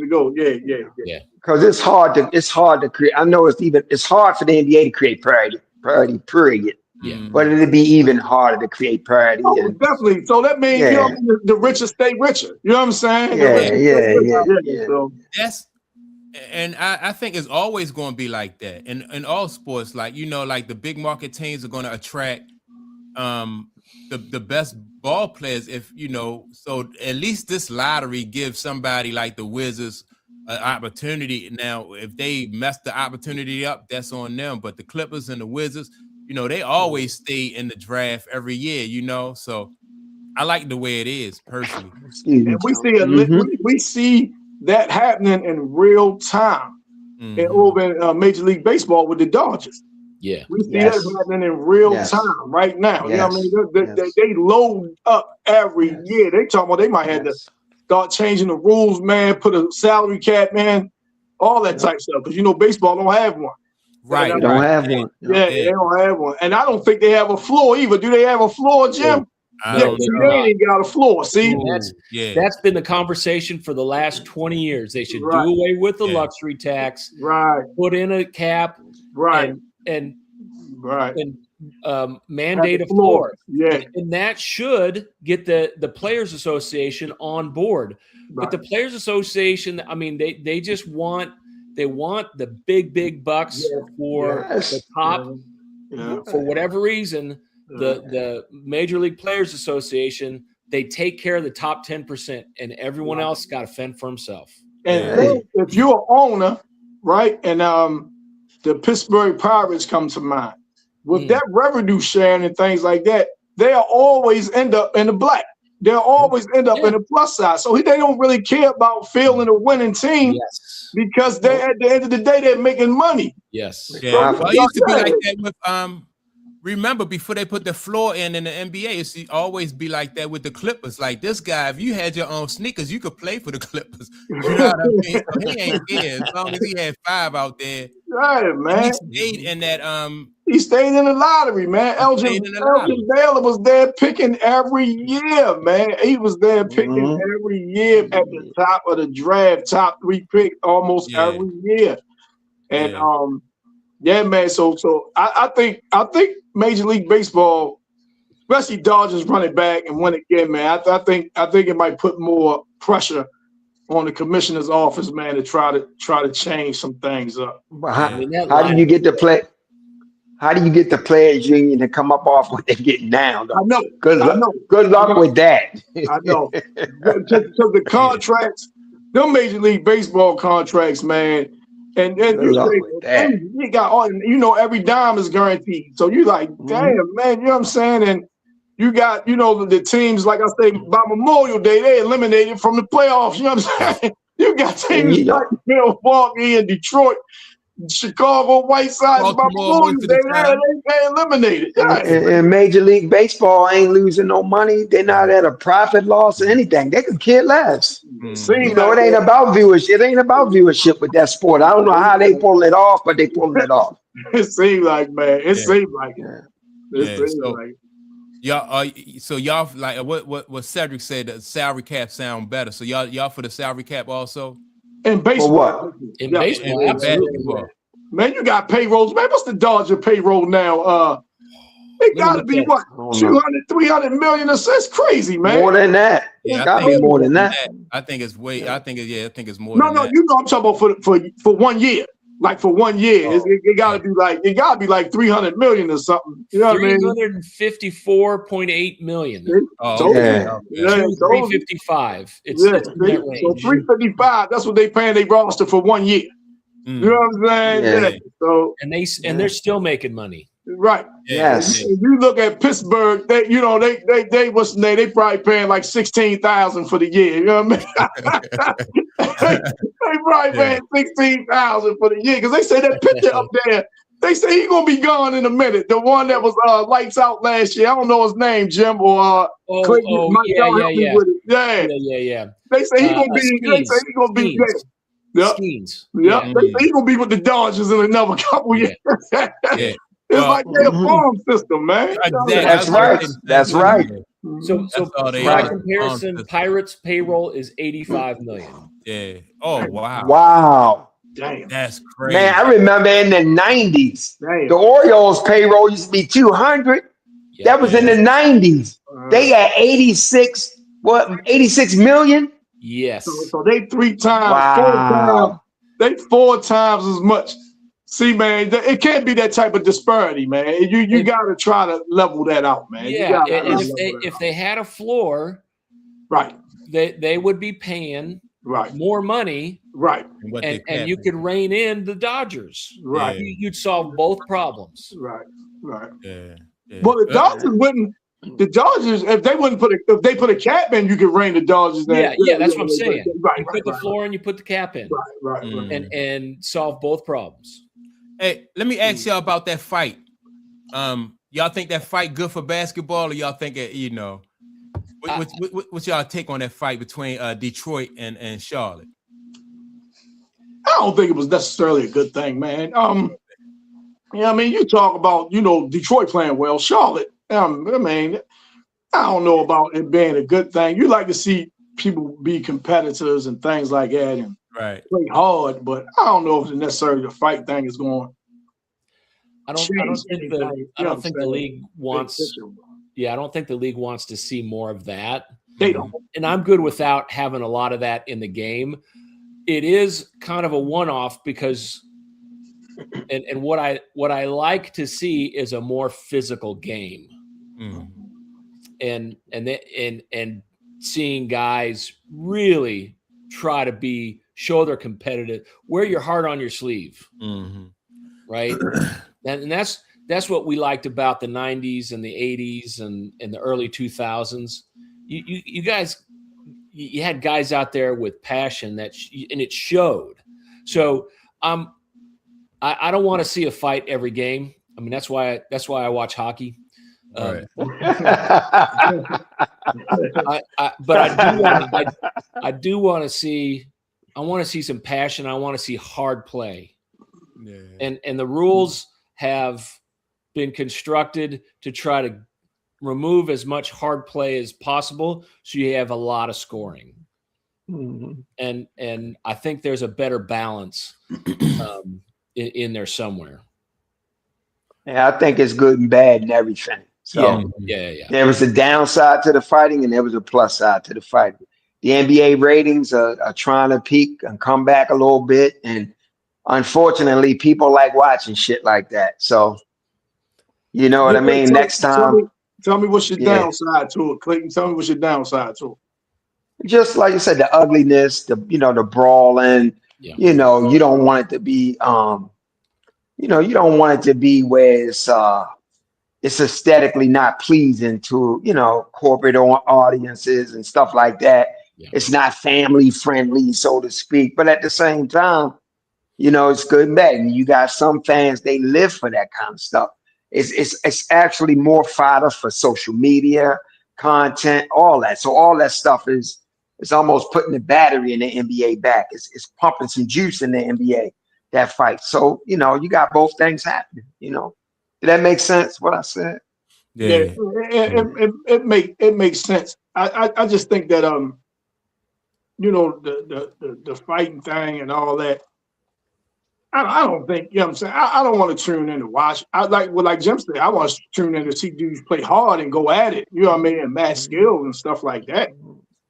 ago. Yeah. Because it's hard to create. I know it's hard for the NBA to create parity, period. Yeah. But it'd be even harder to create parity. Oh, definitely. So that means the richer stay richer. You know what I'm saying? Yeah. So and I think it's always going to be like that in all sports. Like like the big market teams are going to attract the best ball players. So at least this lottery gives somebody like the Wizards an opportunity. Now, if they mess the opportunity up, that's on them. But the Clippers and the Wizards, they always stay in the draft every year, so I like the way it is personally. And we see that happening in real time over in Major League Baseball with the Dodgers. Yeah. We see that happening in real time right now. You know what I mean? They load up every year. They talking about they might have to start changing the rules, man, put a salary cap, man, all that type of stuff. Because baseball don't have one. Right. They don't have one. They don't have one. And I don't think they have a floor either. Do they have a floor, Jim? They ain't got a floor. See? That's been the conversation for the last 20 years. They should do away with the luxury tax. Right. Put in a cap. Right. And and mandate a floor. Yeah. And that should get the Players Association on board. But the Players Association, I mean, they just want the big bucks for the top. For whatever reason, the Major League Players Association, they take care of the top 10%, and everyone else got to fend for himself. And if you're an owner, right, and the Pittsburgh Pirates come to mind, with that revenue sharing and things like that, they'll always end up in the black. They'll always end up in the plus side. So they don't really care about fielding a winning team because at the end of the day, they're making money. Yes. Yeah. Well, it used to be like that with remember before they put the floor in the NBA, it used to always be like that with the Clippers. Like this guy, if you had your own sneakers, you could play for the Clippers. You know what I mean? So he ain't scared as long as he had 5 out there. Right, man. He stayed in that He stayed in the lottery, man. Elgin Baylor was there picking every year, man. He was there picking every year at the top of the draft, top 3 pick almost every year. And Yeah. yeah, man. So I think Major League Baseball, especially Dodgers running back and win again, man. I think it might put more pressure on the commissioner's office, man, to try to change some things up. But I mean, that how do you lineup- get the play? How do you get the players union to come up off what they're getting now? I Though? know. Good I luck. know. Good luck with that. I know. Because the contracts, them Major League Baseball contracts, man, and Good you luck say, with that. you got all, every dime is guaranteed. So you like, damn, man, you know what I'm saying? And you got, the teams, like I say, by Memorial Day, they eliminated from the playoffs. You know what I'm saying? You got teams like Milwaukee and Detroit, Chicago White Sox, by Baltimore Memorial went to Day, the final. they eliminated. And Major League Baseball ain't losing no money. They're not at a profit loss or anything. They could care less. Seems You know, like it ain't about viewership. It ain't about viewership with that sport. I don't know how they pull it off, but they pulling it off. it seems like, man. It seems like it. Yeah. It seems so- like it. Y'all like what Cedric said, the salary cap sound better. So y'all for the salary cap also? In baseball. For what? in Yeah. baseball, And absolutely. basketball. Man, you got payrolls. Man, what's the Dodger payroll now? It me got to look be at what? I don't know. 200, 300 million. That's crazy, man. More than that. Yeah, Gotta be more than that. I think it's way. I think it's more. No, than no, that. I'm talking about for 1 year. Like for 1 year, Oh, it got to be like 300 million or something. You know what I mean? 354.8 million. Oh, So- okay. Yeah. Okay. Yeah, so- 355. It's Yeah, in that so range. 355. That's what they paying their roster for 1 year. Mm. You know what I'm saying? Yeah. Yeah. So And they're still making money. right. Yes. Yeah. If you look at Pittsburgh, they what's the name? They probably paying like 16,000 for the year. You know what I mean? they probably paying 16,000 for the year because they say that pitcher up there. They say he's gonna be gone in a minute. The one that was lights out last year. I don't know his name, Jim or Clayton. Mike, y'all help me with it. Yeah. They say he's gonna be. They say he's gonna be there. Yep. Skeens. Yep. Yeah. They say he's gonna be with the Dodgers in another couple years. Yeah. It's like their farm system, man. Exactly. That's right. That's right. So That's all they by are. comparison, Pirates payroll is 85 million. Yeah. Oh wow. Wow. Damn. That's crazy. Man, I remember in the 90s, Damn. the Orioles payroll used to be 200. Yeah. That was in the 90s. They got 86 million? Yes. So they 3 times, Wow. 4 times, they 4 times as much. See, man, it can't be that type of disparity, man. You got to try to level that out, man. Yeah. And if they had a floor, right, they would be paying right, more money, right, And what they and you pay. could rein in the Dodgers. right, You'd solve both problems. right, right. Yeah. Yeah. But the Dodgers wouldn't. The Dodgers, if they put a cap in, you could rein the Dodgers. Yeah, that's what I'm saying. Right, You put the floor and you put the cap in, right. and solve both problems. Hey, let me ask y'all about that fight. Y'all think that fight good for basketball, or y'all think it, what's y'all take on that fight between Detroit and Charlotte? I don't think it was necessarily a good thing, man. I mean, you talk about, Detroit playing well, Charlotte. I mean, I don't know about it being a good thing. You like to see people be competitors and things like that and Right. play hard, but I don't know if necessarily the fight thing is going. I don't think the league wants. Yeah, I don't think the league wants to see more of that. They don't. And I'm good without having a lot of that in the game. It is kind of a one-off because, and what I like to see is a more physical game, and seeing guys really try to show their competitive, wear your heart on your sleeve, right? And that's what we liked about the 90s and the 80s and the early 2000s. You guys, you had guys out there with passion and it showed. So I don't want to see a fight every game. I mean, that's why I watch hockey. Right. But I do want to see. I want to see some passion. I want to see hard play. Yeah. And the rules have been constructed to try to remove as much hard play as possible, so you have a lot of scoring. And I think there's a better balance in there somewhere. Yeah, I think it's good and bad and everything. So Yeah. there was a downside to the fighting and there was a plus side to the fighting. The NBA ratings are trying to peak and come back a little bit. And unfortunately, people like watching shit like that. So, you know what I mean? Next time. Tell me what's your downside to it, Clayton. Tell me what's your downside to it. Just like you said, the ugliness, the brawling, you don't want it to be, you don't want it to be where it's aesthetically not pleasing to, corporate audiences and stuff like that. Yeah. It's not family friendly, so to speak. But at the same time, it's good and bad. And you got some fans, they live for that kind of stuff. It's actually more fodder for social media, content, all that. So all that stuff is almost putting the battery in the NBA back. It's pumping some juice in the NBA, that fight. So, you got both things happening, Did that make sense, what I said? Yeah, it makes sense. I just think that, the fighting thing and all that, I don't think, what I'm saying? I don't want to tune in to watch. Like Jim said, I want to tune in to see dudes play hard and go at it, and match skills and stuff like that.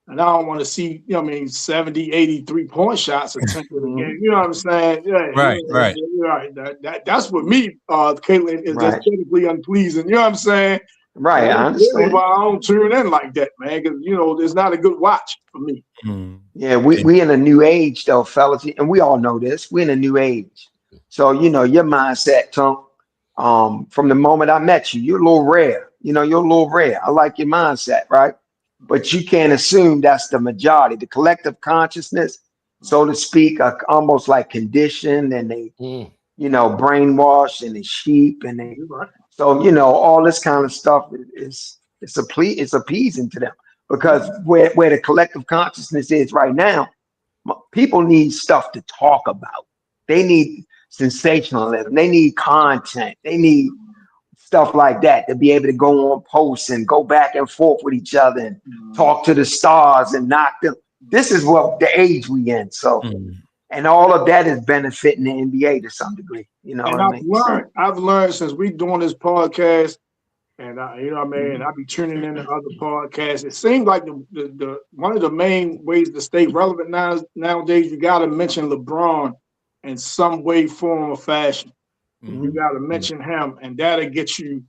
And I don't want to see, 70, 80 3-point shots attempted again. You know what I'm saying? Yeah, right. Right. That's what me, Caitlin, is just technically unpleasing. You know what I'm saying? Right. I understand. Why I don't tune in like that, man, because, it's not a good watch for me. Yeah, we in a new age, though, fellas, and we all know this. We're in a new age. So, your mindset, Tunk, from the moment I met you, you're a little rare. You're a little rare. I like your mindset, right? But you can't assume that's the majority. The collective consciousness, so to speak, are almost like conditioned and they, brainwashed and they sheep and they. So all this kind of stuff is appeasing to them because where the collective consciousness is right now, people need stuff to talk about. They need sensationalism. They need content. They need stuff like that to be able to go on posts and go back and forth with each other and talk to the stars and knock them. This is what the age we in. So, and all of that is benefiting the NBA to some degree. I've learned since we doing this podcast, and I be tuning in to other podcasts. It seems like the one of the main ways to stay relevant nowadays, you got to mention LeBron in some way, form, or fashion. You got to mention him, and that'll get you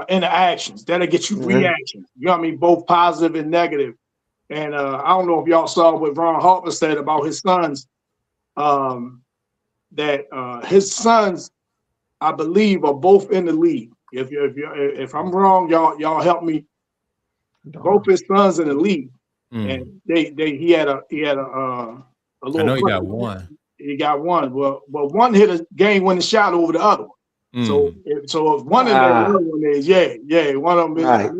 interactions. That'll get you reactions. You know what I mean? Both positive and negative. And I don't know if y'all saw what Ron Harper said about his sons. That his sons, I believe, are both in the league. If I'm wrong, y'all help me. Both his sons in the league, and he had a little. I know he got one. He got one. Well, one hit a game-winning shot over the other one. So if one of them, the other one is one of them is. Right.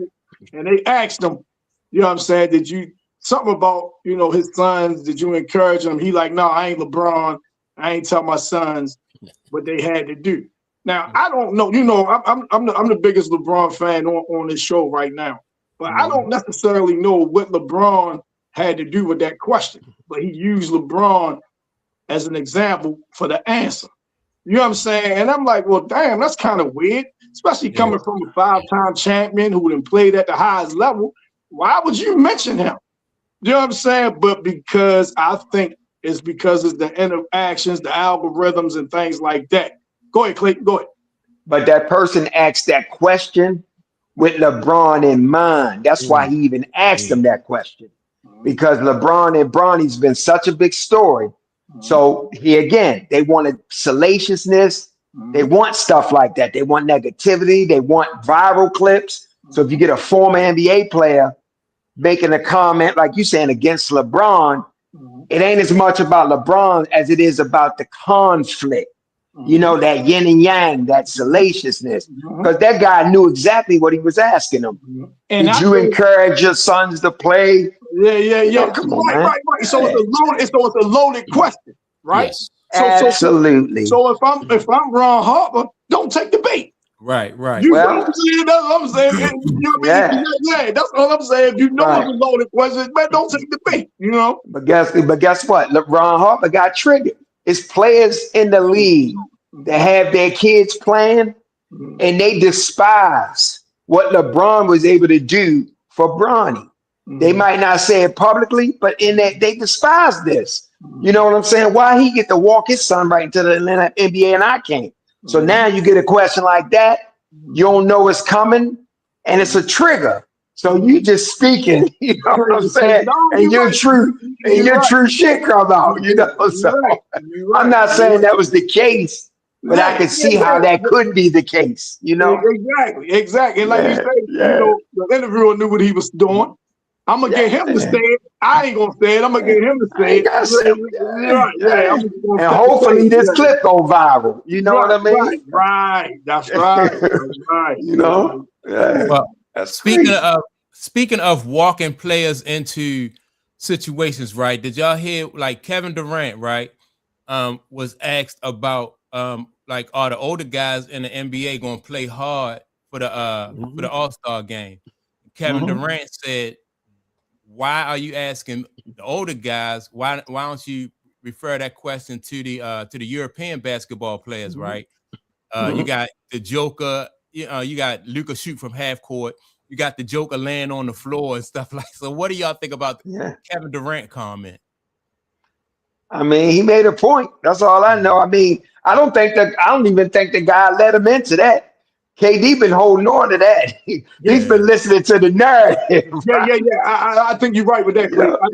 And they asked him, you know what I'm saying? Did you something about his sons? Did you encourage him? He like, no, I ain't LeBron. I ain't tell my sons what they had to do. Now I don't know. I'm the biggest LeBron fan on this show right now, but I don't necessarily know what LeBron had to do with that question. But he used LeBron as an example for the answer. You know what I'm saying? And I'm like, well, damn, that's kind of weird, especially coming from a 5-time champion who done played at the highest level. Why would you mention him? You know what I'm saying? But because I think it's because it's the interactions, the algorithms, and things like that. Go ahead, Clayton, go ahead. But that person asked that question with LeBron in mind. That's why he even asked him that question. Because LeBron and Bronny's been such a big story. So here again, they wanted salaciousness. They want stuff like that. They want negativity. They want viral clips. So if you get a former NBA player making a comment, like you saying, against LeBron, it ain't as much about LeBron as it is about the conflict. That yin and yang, that salaciousness. Because that guy knew exactly what he was asking him. And did you encourage your sons to play? Yeah. Come on, right. So it's a loaded question, right? Yes. Absolutely. So if I'm Ron Harper, don't take the bait. Right. That's what I'm saying. That's all I'm saying. If you know it's a loaded question, man, don't take the bait. But guess what? Ron Harper got triggered. It's players in the league that have their kids playing, and they despise what LeBron was able to do for Bronny. They might not say it publicly, but in that they despise this. You know what I'm saying? Why he get to walk his son right into the Atlanta NBA and I can't? So now you get a question like that, you don't know it's coming, and it's a trigger. So you just speaking, you know what I'm saying? And your true shit come out, you know. So I'm not saying that was the case, but I can see how that could be the case, you know. Exactly. And like you say, you know, the interviewer knew what he was doing. I'm gonna get him to say it. I ain't gonna say it. I'm gonna get him to say it. And hopefully this clip go viral. You know what I mean? Right. That's right. You know. Well, speaking of walking players into situations, right? Did y'all hear like Kevin Durant, right? Was asked about like are the older guys in the NBA gonna play hard for the All-Star game? Kevin Durant said, why are you asking the older guys? Why don't you refer that question to the European basketball players, right? You got the Joker, you got Luka shoot from half court, you got the Joker laying on the floor and stuff like. So, what do y'all think about Kevin Durant comment? I mean, he made a point. That's all I know. I mean, I don't even think the guy let him into that. KD been holding on to that. He's been listening to the narrative. I think you're right with that. Are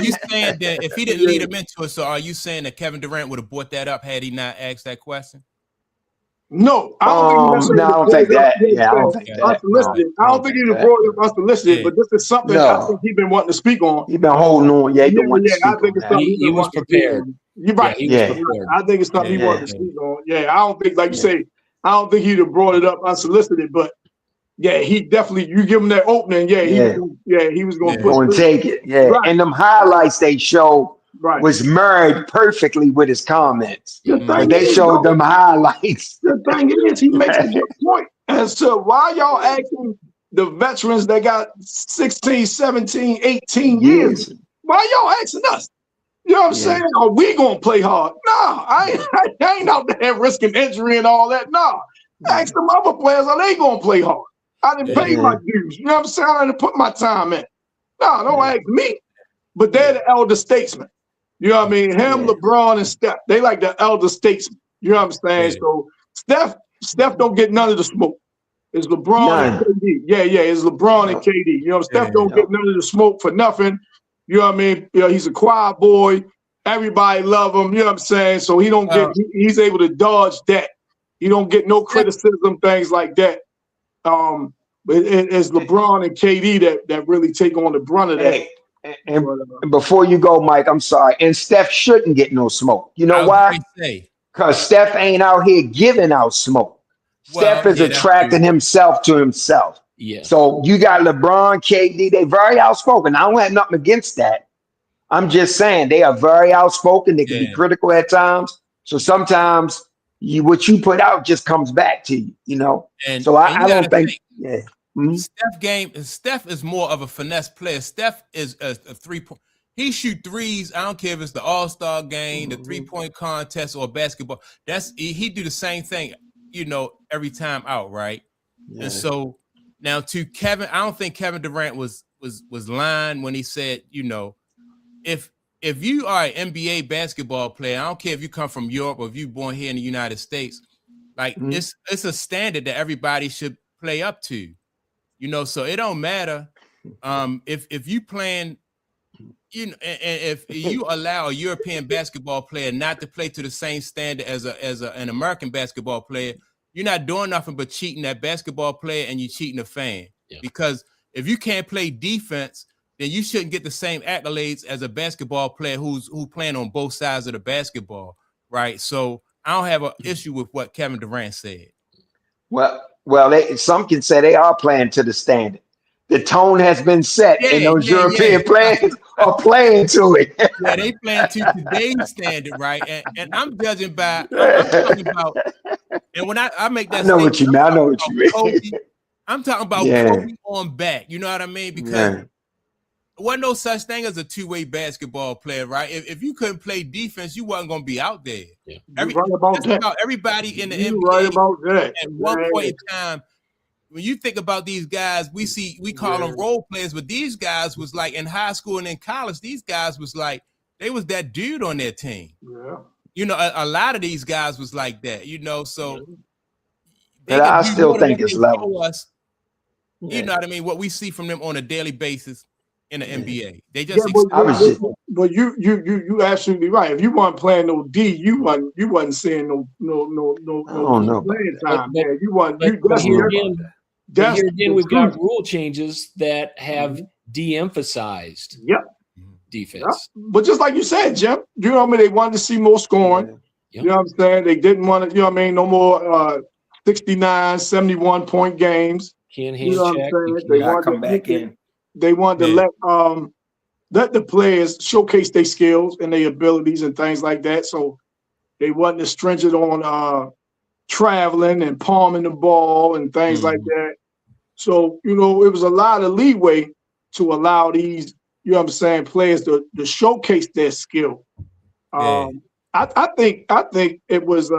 you saying that if he didn't lead him into it, so are you saying that Kevin Durant would have brought that up had he not asked that question? No, I don't think that. I don't think that. Unsolicited. I don't think he was brought up unsolicited, but this is something I think he's been wanting to speak on. He's been holding on. Yeah, he was prepared. You're right. I think it's something he wanted to speak on. Yeah, I don't think, like you say, I don't think he'd have brought it up unsolicited, but he definitely, you give him that opening, he was going to take it. Yeah, right. And them highlights they show was married perfectly with his comments. They showed them highlights. The thing is, he makes a good point as to why y'all asking the veterans that got 16, 17, 18 years, why y'all asking us? You know what I'm saying? Are we gonna play hard? No, I ain't out there risking injury and all that. No, ask them other players, are they gonna play hard? I didn't pay my dues. You know what I'm saying? I didn't put my time in. No, don't ask me. But they're the elder statesmen. You know what I mean? Him, LeBron, and Steph. They like the elder statesmen. You know what I'm saying? So Steph don't get none of the smoke. It's LeBron and KD. It's LeBron and KD. You know, Steph don't get none of the smoke for nothing. You know what I mean? You know, he's a quiet boy. Everybody love him. You know what I'm saying? So he don't get. He's able to dodge that. He don't get no criticism, things like that. But it's LeBron and KD that really take on the brunt of that. And before you go, Mike, I'm sorry. And Steph shouldn't get no smoke. You know why? Because Steph ain't out here giving out smoke. Steph is attracting himself to himself. Yeah. So you got LeBron, KD, they very outspoken. I don't have nothing against that. I'm just saying they are very outspoken. They can be critical at times. So sometimes what you put out just comes back to you, you know. So I don't think. Steph is more of a finesse player. Steph is a 3-point. He shoot threes. I don't care if it's the All-Star game, the 3-point contest, or basketball. He do the same thing, you know, every time out, right? And so now to Kevin, I don't think Kevin Durant was lying when he said, you know, if you are an NBA basketball player, I don't care if you come from Europe or if you're born here in the United States, like it's a standard that everybody should play up to. You know, so it don't matter if you playing, you know, and if you allow a European basketball player not to play to the same standard as an American basketball player, you're not doing nothing but cheating that basketball player and you're cheating the fan. Yeah. Because if you can't play defense, then you shouldn't get the same accolades as a basketball player who's playing on both sides of the basketball, right? So I don't have an issue with what Kevin Durant said. Well, some can say they are playing to the standard. The tone has been set, and those European players are playing to it. They playing to today's standard, right? And I'm judging by. I'm talking about. And when I make that, I know what you mean. I know what you mean. I'm talking about Kobe on back. You know what I mean? Because wasn't no such thing as a two-way basketball player, right? If you couldn't play defense, you wasn't gonna be out there. Yeah. You're right about Just that. about everybody in the You're NBA right about that. at one point in time. When you think about these guys, we call them role players, but these guys was like in high school and in college. These guys was like they was that dude on their team. Yeah. You know, a lot of these guys was like that. You know, so But I still think it's level. us. You know what I mean? What we see from them on a daily basis in the NBA, they just. But you absolutely right. If you weren't playing no D, you wasn't seeing no playing time. Yeah, you wasn't. Here again, we've got rule changes that have de-emphasized defense. But just like you said, Jim, you know what I mean? They wanted to see more scoring. You know what I'm saying? They didn't want to, you know what I mean? No more 69, 71 point games. Can't you know check. What I'm saying? They wanted come back in. They wanted to let the players showcase their skills and their abilities and things like that. So they wasn't as stringent on traveling and palming the ball and things like that. So, you know, it was a lot of leeway to allow these, you know what I'm saying, players to showcase their skill. I think it was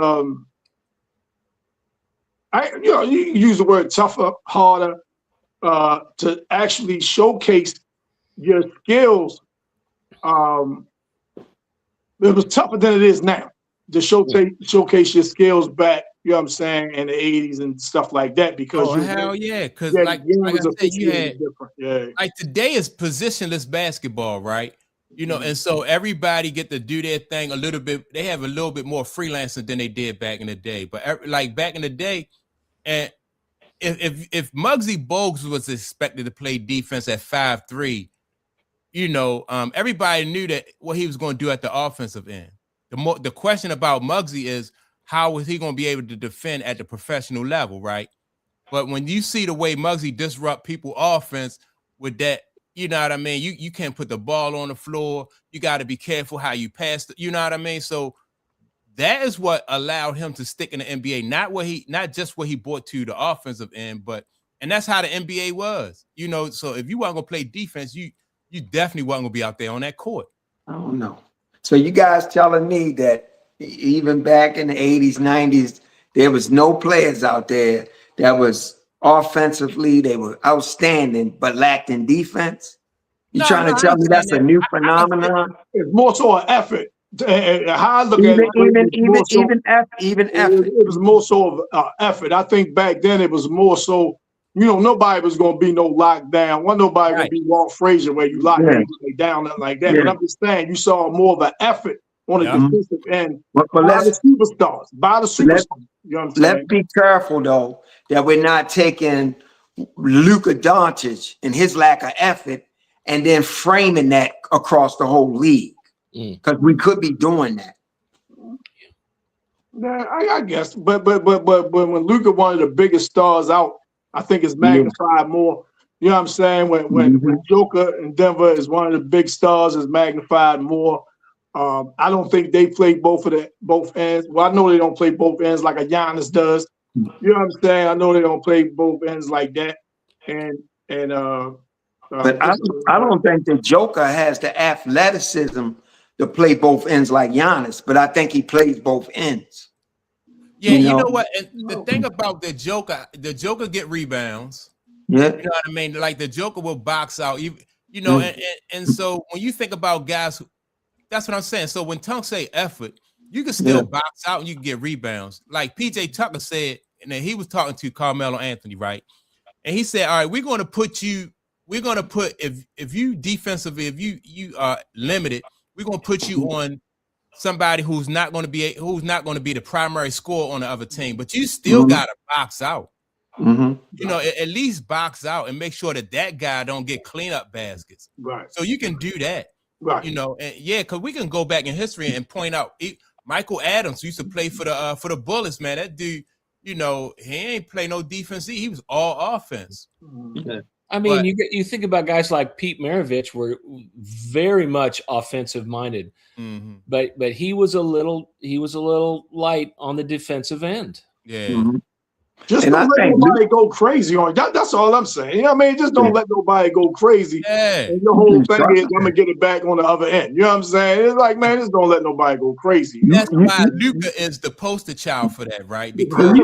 you use the word tougher, harder, to actually showcase your skills. It was tougher than it is now to showcase your skills back, you know what I'm saying, in the 80s and stuff like that. Because because like I said, you had like today is positionless basketball, right? You know, and so everybody get to do their thing a little bit. They have a little bit more freelancing than they did back in the day. But like back in the day, and if Muggsy Bogues was expected to play defense at 5'3", you know, everybody knew that what he was going to do at the offensive end. The question about Muggsy is how was he going to be able to defend at the professional level, right? But when you see the way Muggsy disrupt people offense with that, you know what I mean? You can't put the ball on the floor. You got to be careful how you pass. You know what I mean? So that is what allowed him to stick in the NBA. Not just what he brought to the offensive end, and that's how the NBA was. You know, so if you weren't gonna play defense, you definitely wasn't gonna be out there on that court. I don't know. So you guys telling me that even back in the 80s, 90s, there was no players out there that was offensively, they were outstanding, but lacked in defense? You trying to tell me that's a new phenomenon? It's more so an effort. How I look at it, even effort. It was more so of effort. I think back then it was more so, you know, nobody was going to be no lockdown. Wasn't nobody going to be Walt Frazier where you lock down, nothing like that. But I'm just saying, you saw more of an effort on the defensive end by the superstars. You know what I'm saying? Let's be careful, though, that we're not taking Luka Doncic and his lack of effort and then framing that across the whole league. Because we could be doing that. Yeah, I guess. But when Luka, one of the biggest stars out, I think it's magnified more. You know what I'm saying? When Joker in Denver is one of the big stars, is magnified more. I don't think they play both ends. Well, I know they don't play both ends like a Giannis does. You know what I'm saying? I know they don't play both ends like that. But I don't think the Joker has the athleticism to play both ends like Giannis, but I think he plays both ends. Yeah, you know what? And the thing about the Joker get rebounds. Yeah. You know what I mean? Like the Joker will box out. You know, and so when you think about guys, that's what I'm saying. So when Tunk say effort, you can still box out and you can get rebounds. Like PJ Tucker said, and then he was talking to Carmelo Anthony, right? And he said, all right, we're going to put if you defensively, if you are limited, we're going to put you on somebody who's not going to be the primary scorer on the other team, but you still got to box out. You know, at least box out and make sure that guy don't get cleanup baskets. Right. So you can do that. Right. You know, and because we can go back in history and point out Michael Adams used to play for the Bullets, man. That dude, you know, he ain't play no defense. He was all offense. I mean, you think about guys like Pete Maravich were very much offensive minded, but he was a little light on the defensive end. Yeah. Just And I don't let think nobody go crazy on you. That's all I'm saying. You know what I mean? Just don't let nobody go crazy. Yeah. And the whole thing Right. is, I'm gonna get it back on the other end. You know what I'm saying? It's like, man, just don't let nobody go crazy. That's why Luka is the poster child for that, right? You Because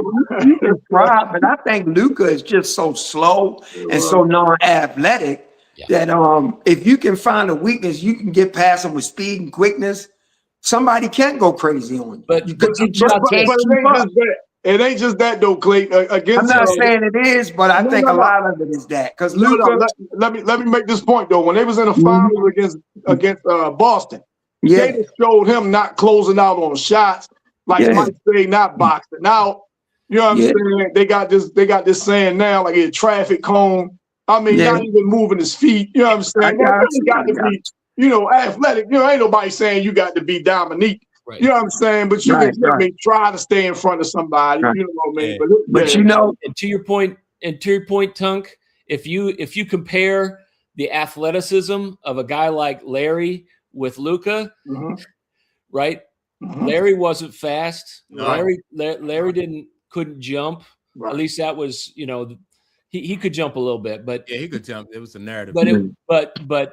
can try, but I think Luka is just so slow and so non-athletic Yeah. that if you can find a weakness, you can get past him with speed and quickness. Somebody can go crazy on you. But You but just shots can't But keep it ain't up. just that. It ain't just that though, Clay. I'm Against not saying it is, but I no, think no, a no. lot of it is that because No, Luka, let me make this point though. When they was in the finals against Boston, they yeah, just showed him not closing out on shots, like Yeah. Mike say, not boxing. Now, you know what I'm Yeah. saying? They got this saying now, like a traffic cone. I mean, Yeah. not even moving his feet. You know what I'm saying? I got You you, got I to got be, athletic. Ain't nobody saying you got to be Dominique. right. You know what I'm saying? But you Right, can I mean, try to stay in front of somebody. Right. You know what I mean? Yeah. but you know, And to your point, Tunk, if you compare the athleticism of a guy like Larry with Luka, Mhm, right? mhm. Larry wasn't fast. No. Larry couldn't jump. Right. At least that was, he could jump a little bit, but yeah, he could jump. It was a narrative. but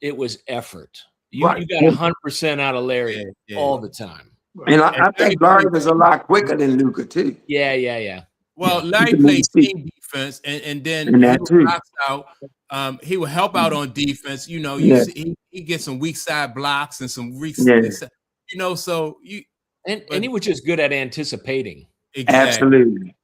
it was effort. You Right. got 100% out of Larry Yeah, yeah. all the time. and I And think Larry was a lot quicker than Luka too. Yeah. Well, Yeah. Larry He can played move his feet. team defense, and then And he that would too. box out. He would help out on defense. You Yeah. see, he gets some weak side blocks and some weak, Yeah. so you And he was just good at anticipating. Absolutely.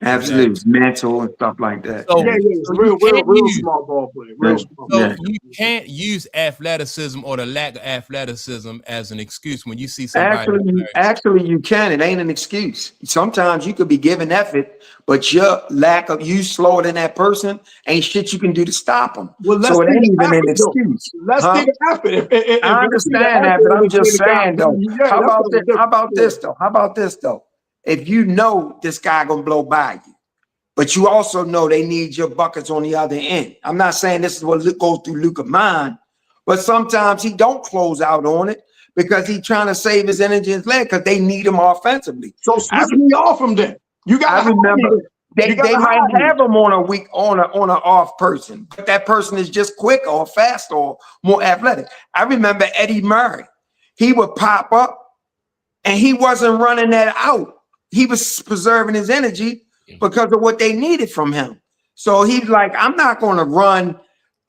Mental and stuff like that. So, Yeah, it's so real you can't use, small ball play. Real Yeah. small. so Yeah. you can't use athleticism or the lack of athleticism as an excuse when you see somebody. Actually, you can. It ain't an excuse. Sometimes you could be giving effort, but your lack of you slower than that person ain't shit you can do to stop them. Well, let's So it see ain't the even an effort, though. excuse. Let's Huh? see the effort. If I let's see the understand that, effort but I'm and just the guy- saying though. Yeah, How that's about something this? How about different. this though? How about this though? If you know this guy gonna blow by you, but you also know they need your buckets on the other end. I'm not saying this is what goes through Luka's mind, but sometimes he don't close out on it because he's trying to save his energy and his leg because they need him offensively. So switch me off from them. You got. I remember they gotta might hide me. have him on a weak on an off person, but that person is just quick or fast or more athletic. I remember Eddie Murray. He would pop up and he wasn't running that out. He was preserving his energy because of what they needed from him. So he's like, I'm not going to run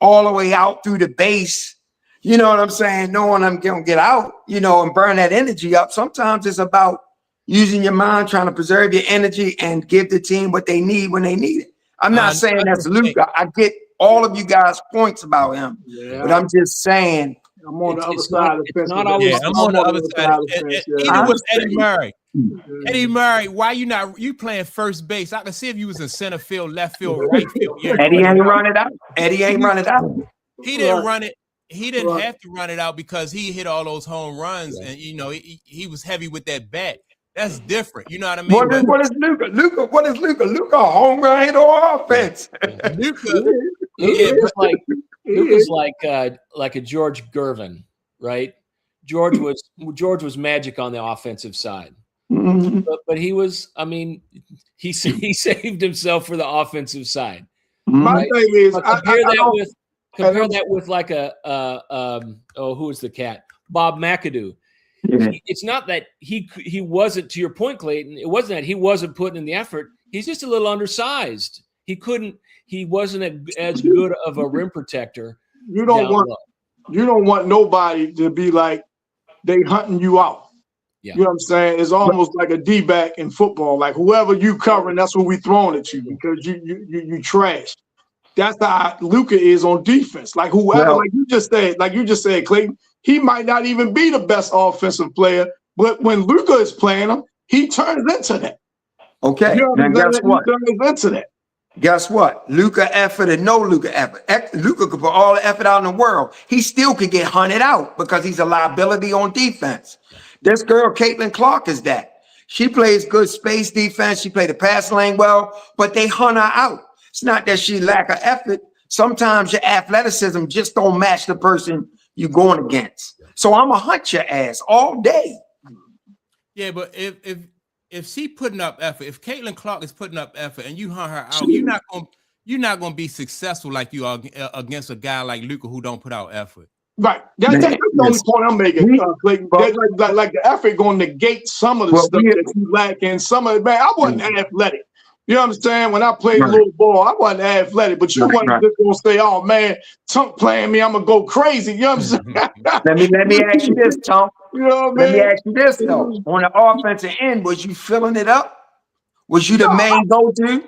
all the way out through the base. You know what I'm saying? Knowing I'm going to get out, and burn that energy up. Sometimes it's about using your mind, trying to preserve your energy and give the team what they need when they need it. I'm not saying that's Luka. I get all of you guys' points about him, but I'm just saying. I'm on the other It's side not- of the it's fence. not with always- that. I'm on the other side. of the fence, yeah. Even with Eddie understand. Murray. Eddie Murray, why you playing first base? I can see if you was in center field, left field, right field. Yeah, Eddie ain't run it out. Eddie ain't run it out. he didn't Right. run it. He didn't Right. have to run it out because he hit all those home runs, and he was heavy with that bat. That's different. You know what I mean? What is Luka? What is Luka? Luka a home run hit or offense? Luka, Luka's like a George Gervin, right? George was magic on the offensive side, Mhm. but he was. I mean, he saved himself for the offensive side. My Right. thing is, But I compare don't- that with like who is the cat? Bob McAdoo. Yeah. It's not that he wasn't, to your point, Clayton. It wasn't that he wasn't putting in the effort. He's just a little undersized. He wasn't as good of a rim protector. you don't down want low. you don't want nobody to be like they hunting you out. Yeah. You know what I'm saying? It's almost like a D-back in football. Like whoever you covering, that's what we throwing at you because you trash. That's how Luka is on defense. Like whoever, like you just said, Clayton, he might not even be the best offensive player, but when Luka is playing him, he turns into that. Okay. You know Now what I'm guess saying? what? He turns into that. Guess what? Luka effort and no Luka effort. Luka could put all the effort out in the world. He still could get hunted out because he's a liability on defense. This girl, Caitlin Clark, is that. She plays good space defense. She played the pass lane well, but they hunt her out. It's not that she lack of effort. Sometimes your athleticism just don't match the person you're going against. So I'm going to hunt your ass all day. yeah, but if if she putting up effort, if Caitlin Clark is putting up effort and you hunt her out, you're not gonna be successful like you are against a guy like Luka who don't put out effort. Right. That's the only point I'm making. Like the effort going to negate some of the stuff that you lack in. Some of it, man, I wasn't athletic. You know what I'm saying? When I played little ball, I wasn't athletic, but you wasn't just gonna say, "Oh man, Tunk playing me, I'm gonna go crazy." You know what I'm saying? Let me ask you this, Tunk. You know what I Let me mean? ask you this though. On the offensive end, was you filling it up? Was you the main go-to?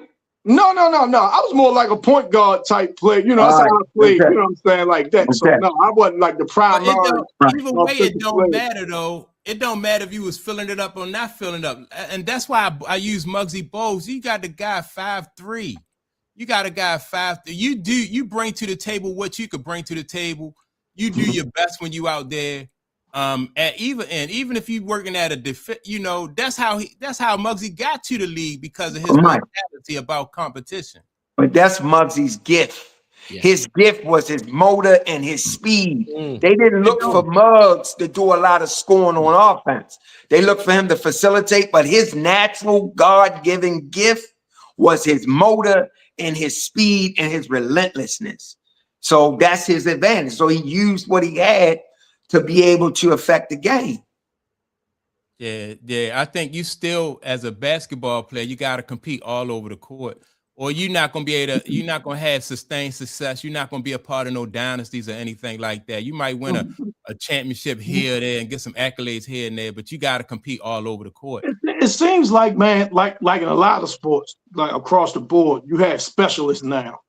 No. I was more like a point guard type player. You know, that's how I played. Okay. You know what I'm saying? Like that. So no, I wasn't like the primary. Either way, it don't matter though. It don't matter if you was filling it up or not filling it up. And that's why I use Muggsy Bogues. You got the guy 5'3". You got a guy 5'3". You bring to the table what you could bring to the table. You do your best when you out there. Even if you working at a you know, that's how Muggsy got to the league because of his mentality about competition. But that's Muggsy's gift. Yeah. His gift was his motor and his speed. They didn't look for Muggs to do a lot of scoring on offense. They looked for him to facilitate, but his natural God-given gift was his motor and his speed and his relentlessness. So that's his advantage. So he used what he had to be able to affect the game. Yeah. I think you still, as a basketball player, you got to compete all over the court. Or you're not gonna be able to, you're not gonna have sustained success. You're not gonna be a part of no dynasties or anything like that. You might win a championship here or there and get some accolades here and there, but you got to compete all over the court. It seems like, man, like in a lot of sports, like across the board, you have specialists now.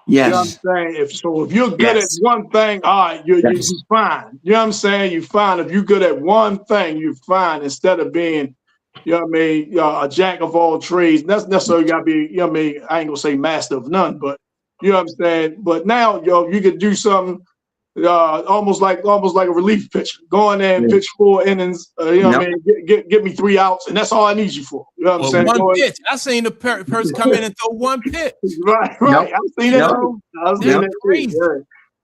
Yes. You know what I'm saying? If you're good at one thing, all right, you're fine. You know what I'm saying? You're fine. If you're good at one thing, you're fine instead of being, you know what I mean, a jack of all trades. That's necessarily got to be, you know what I mean, I ain't going to say master of none, but you know what I'm saying? But now, you could do something almost like a relief pitcher. Go in there and pitch 4 innings, you know what I mean, get me 3 outs, and that's all I need you for. You know what I'm saying? One pitch. I seen the person come in and throw one pitch. Right. I've seen that too. That's crazy.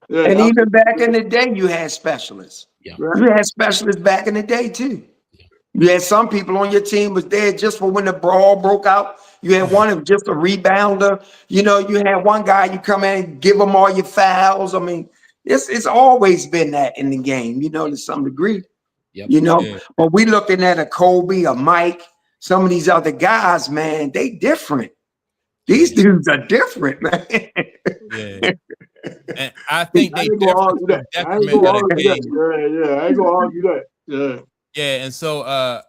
Yeah, and even back in the day, you had specialists. Yeah. You had specialists back in the day too. You had some people on your team was there just for when the brawl broke out. You had one of just a rebounder. You know, you had one guy, you come in and give them all your fouls. I mean, it's always been that in the game, you know, to some degree. Yep. You know, but we looking at a Kobe, a Mike, some of these other guys, man, they different. These dudes are different, man. Yeah. And I think they different. I ain't gonna argue that. Yeah. Yeah, and so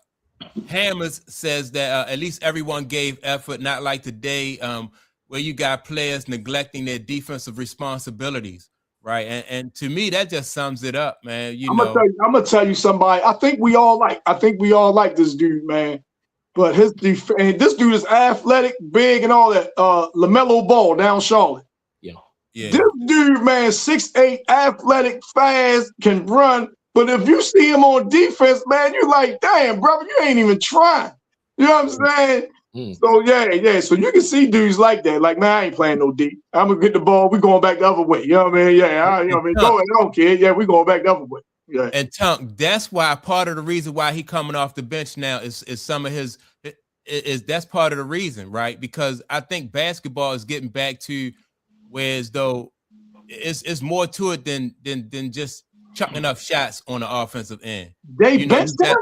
Hammers says that at least everyone gave effort, not like today, where you got players neglecting their defensive responsibilities, right? And to me, that just sums it up, man. I'm gonna tell you somebody. I think we all like this dude, man. But this dude is athletic, big, and all that. LaMelo Ball down Charlotte. Yeah. This dude, man, 6'8", athletic, fast, can run. But if you see him on defense, man, you're like, damn, brother, you ain't even trying. You know what I'm saying? So, yeah. So you can see dudes like that. Like, man, I ain't playing no deep. I'm going to get the ball. We're going back the other way. You know what I mean? Yeah, you know what I mean? Go ahead, I don't care. Yeah, we're going back the other way. Yeah. And Tunk, that's why part of the reason why he coming off the bench now is some of his that's part of the reason, right? Because I think basketball is getting back to where as though it's more to it than just chucking up shots on the offensive end. They benched him?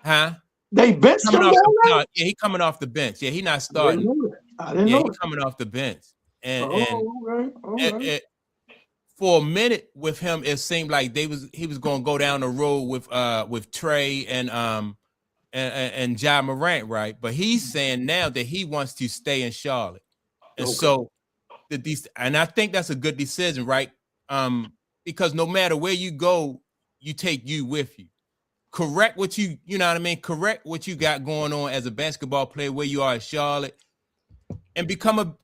Huh? They benched him? Yeah, he coming off the bench. Yeah, he not starting. I didn't know. He coming off the bench. And right. For a minute with him, it seemed like he was going to go down the road with Trey and Ja Morant, right? But he's saying now that he wants to stay in Charlotte, and so and I think that's a good decision, right? Because no matter where you go, you take you with you. Correct what you know what I mean? Correct what you got going on as a basketball player where you are in Charlotte, and become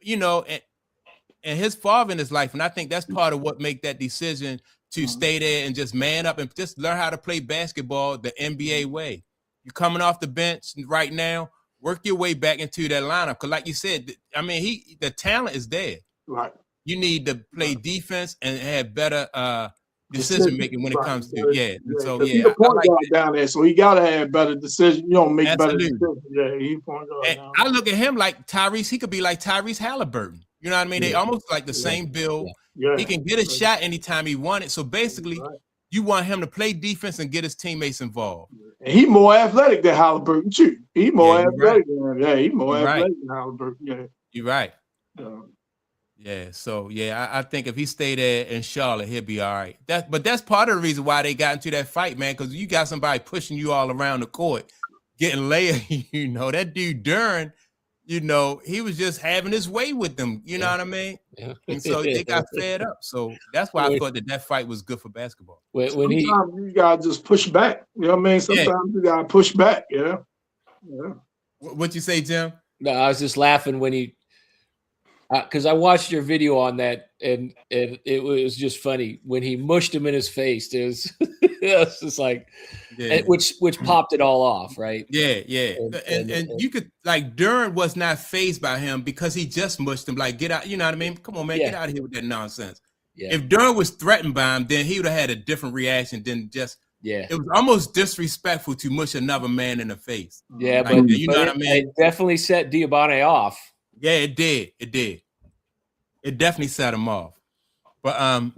and his father in his life. And I think that's part of what make that decision to stay there and just man up and just learn how to play basketball the NBA way. You're coming off the bench right now, work your way back into that lineup. Because like you said, I mean, the talent is there. Right. You need to play defense and have better decision making when it comes to So Because he's yeah, the I point like guard that. down there, so he gotta have better decisions. You don't make better Absolutely. decisions. Yeah, he's point guard And down I look at him like Tyrese. He could be like Tyrese Halliburton. You know what I mean? They almost like the same build. there. He can get a shot anytime he wanted. So basically, Right. you want him to play defense and get his teammates involved. And he more athletic than Halliburton too. He more Yeah, you're athletic than him. Yeah, he more You're athletic than Halliburton. Yeah. You're right. Yeah. Yeah. So yeah, I think if he stayed there in Charlotte, he'll be all right. But that's part of the reason why they got into that fight, man. Because you got somebody pushing you all around the court, getting layered. You know that dude Duran. You know, he was just having his way with them. You know what I mean? Yeah. And so they got fed up. So that's why I thought that fight was good for basketball. When Sometimes he you gotta just push back. You know what I mean? Sometimes you gotta push back. Yeah. Yeah. What you say, Jim? No, I was just laughing when he, because I watched your video on that, and it was just funny when he mushed him in his face. It was, it was just like, which popped it all off, right? Yeah. And And you could like Duran was not fazed by him because he just mushed him. Like, get out, you know what I mean? Come on, man, get out of here with that nonsense. Yeah. If Duran was threatened by him, then he would have had a different reaction than just. Yeah. It was almost disrespectful to mush another man in the face. Yeah, like, but you know what I mean? It definitely set Diabate off. Yeah, it did. It definitely set him off. But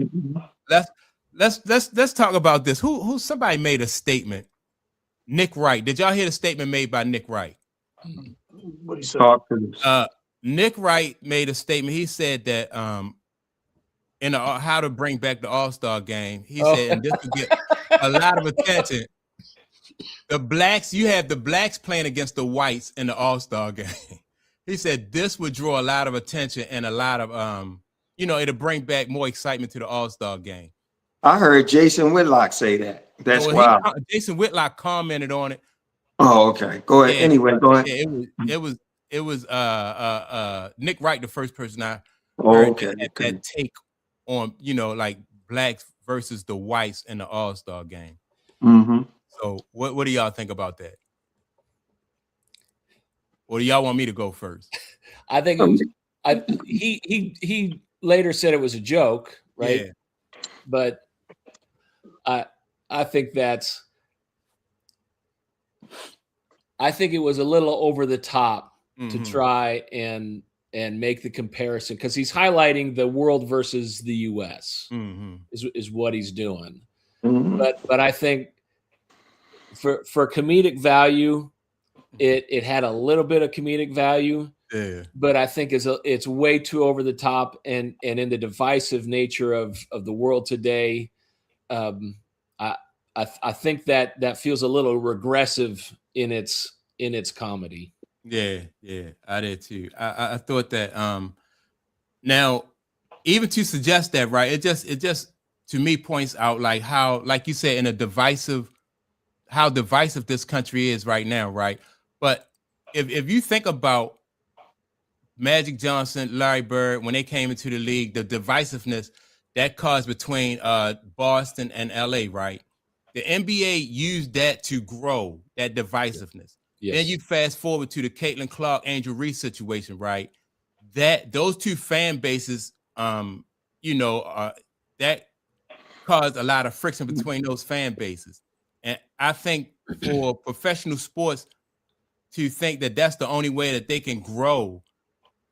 let's talk about this. Who somebody made a statement? Nick Wright. Did y'all hear the statement made by Nick Wright? What he said? Talk to us. Nick Wright made a statement. He said that in how to bring back the All-Star game, he said, and this will get a lot of attention. The blacks, you have the blacks playing against the whites in the All-Star game. He said this would draw a lot of attention and a lot of it'll bring back more excitement to the All-Star game. I heard Jason Whitlock say that. That's why. Jason Whitlock commented on it. Oh, okay. Go ahead. Yeah, Anyway, go ahead. It was Nick Wright, the first person I Oh, heard okay. that take on, like blacks versus the whites in the All-Star game. Mm-hmm. So what do y'all think about that? Or do y'all want me to go first? I think it was, he later said it was a joke, right? Yeah. But I think it was a little over the top to try and make the comparison, because he's highlighting the world versus the US is what he's doing. Mm-hmm. But I think for comedic value, it had a little bit of comedic value. Yeah. But I think it's way too over the top, and in the divisive nature of the world today, I think that feels a little regressive in its comedy. Yeah, I did too. I thought that now even to suggest that, right, it just to me points out like how, like you said, how divisive this country is right now, right? But if you think about Magic Johnson, Larry Bird, when they came into the league, the divisiveness that caused between Boston and LA, right? The NBA used that to grow that divisiveness. Yes. Then you fast forward to the Caitlin Clark, Angel Reese situation, right? That those two fan bases, that caused a lot of friction between those fan bases. And I think for professional sports to think that that's the only way that they can grow,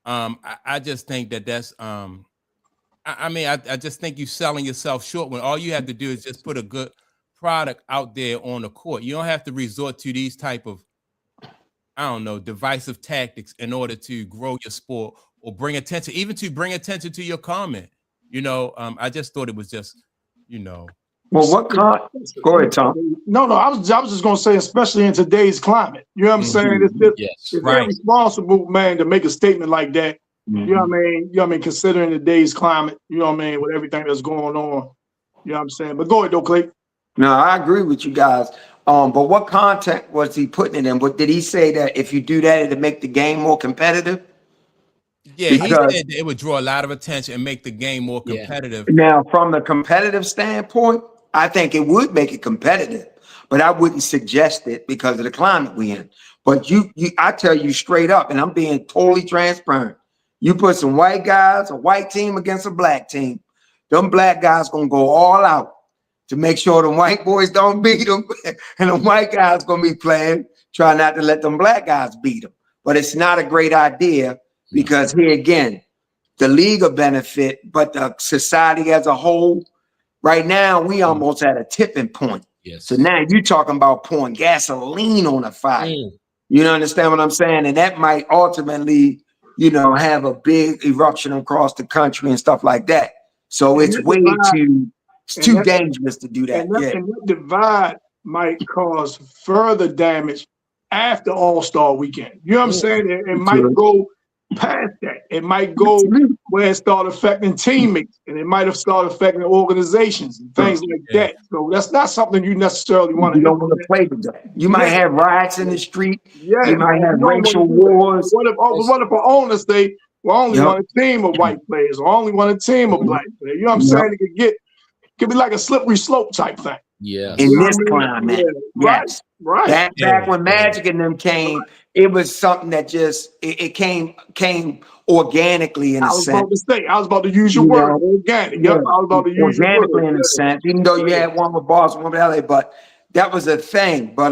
I just think that's I just think you're selling yourself short when all you have to do is just put a good product out there on the court. You don't have to resort to these type of, divisive tactics in order to grow your sport or bring attention to your comment. I just thought it was just, Well, go ahead, Tom. No, I was just gonna say, especially in today's climate. You know what I'm saying? It's right. irresponsible, man, to make a statement like that. You know what I mean? You know what I mean? Considering today's climate, you know what I mean, with everything that's going on. You know what I'm saying? But go ahead though, Clay. No, I agree with you guys. But what content was he putting it in? What did he say that if you do that, it'll make the game more competitive? Yeah, he said that it would draw a lot of attention and make the game more competitive. Now, from the competitive standpoint, I think it would make it competitive, but I wouldn't suggest it because of the climate we in. But I tell you straight up, and I'm being totally transparent. You put some white guys, a white team against a black team, them black guys gonna go all out. to make sure the white boys don't beat them, and the white guys gonna be playing, try not to let them black guys beat them. But it's not a great idea because here again, the league will benefit, but the society as a whole, right now, we almost at a tipping point. Yes. So now you're talking about pouring gasoline on a fire. You understand what I'm saying? And that might ultimately, have a big eruption across the country and stuff like that. So it's too dangerous to do that. And that divide might cause further damage after All-Star weekend. You know what I'm saying? It might go past that. It might go where it start affecting teammates, and it might have started affecting organizations and things like that. So that's not something you necessarily want to. You don't want to play with that. You might have riots in the street. Yeah, you might have racial wars. What if our owners say, "We only want a team of white players, or only want a team of black players"? You know what I'm saying? It could be like a slippery slope type thing. Yeah. In this climate, yes. Right. Back when Magic and them came, it was something that just it came organically in a sense. I was about to use your word, organic. Yeah, I was about to use organically in a sense, even though you had one with Boston, one with LA, but that was a thing. But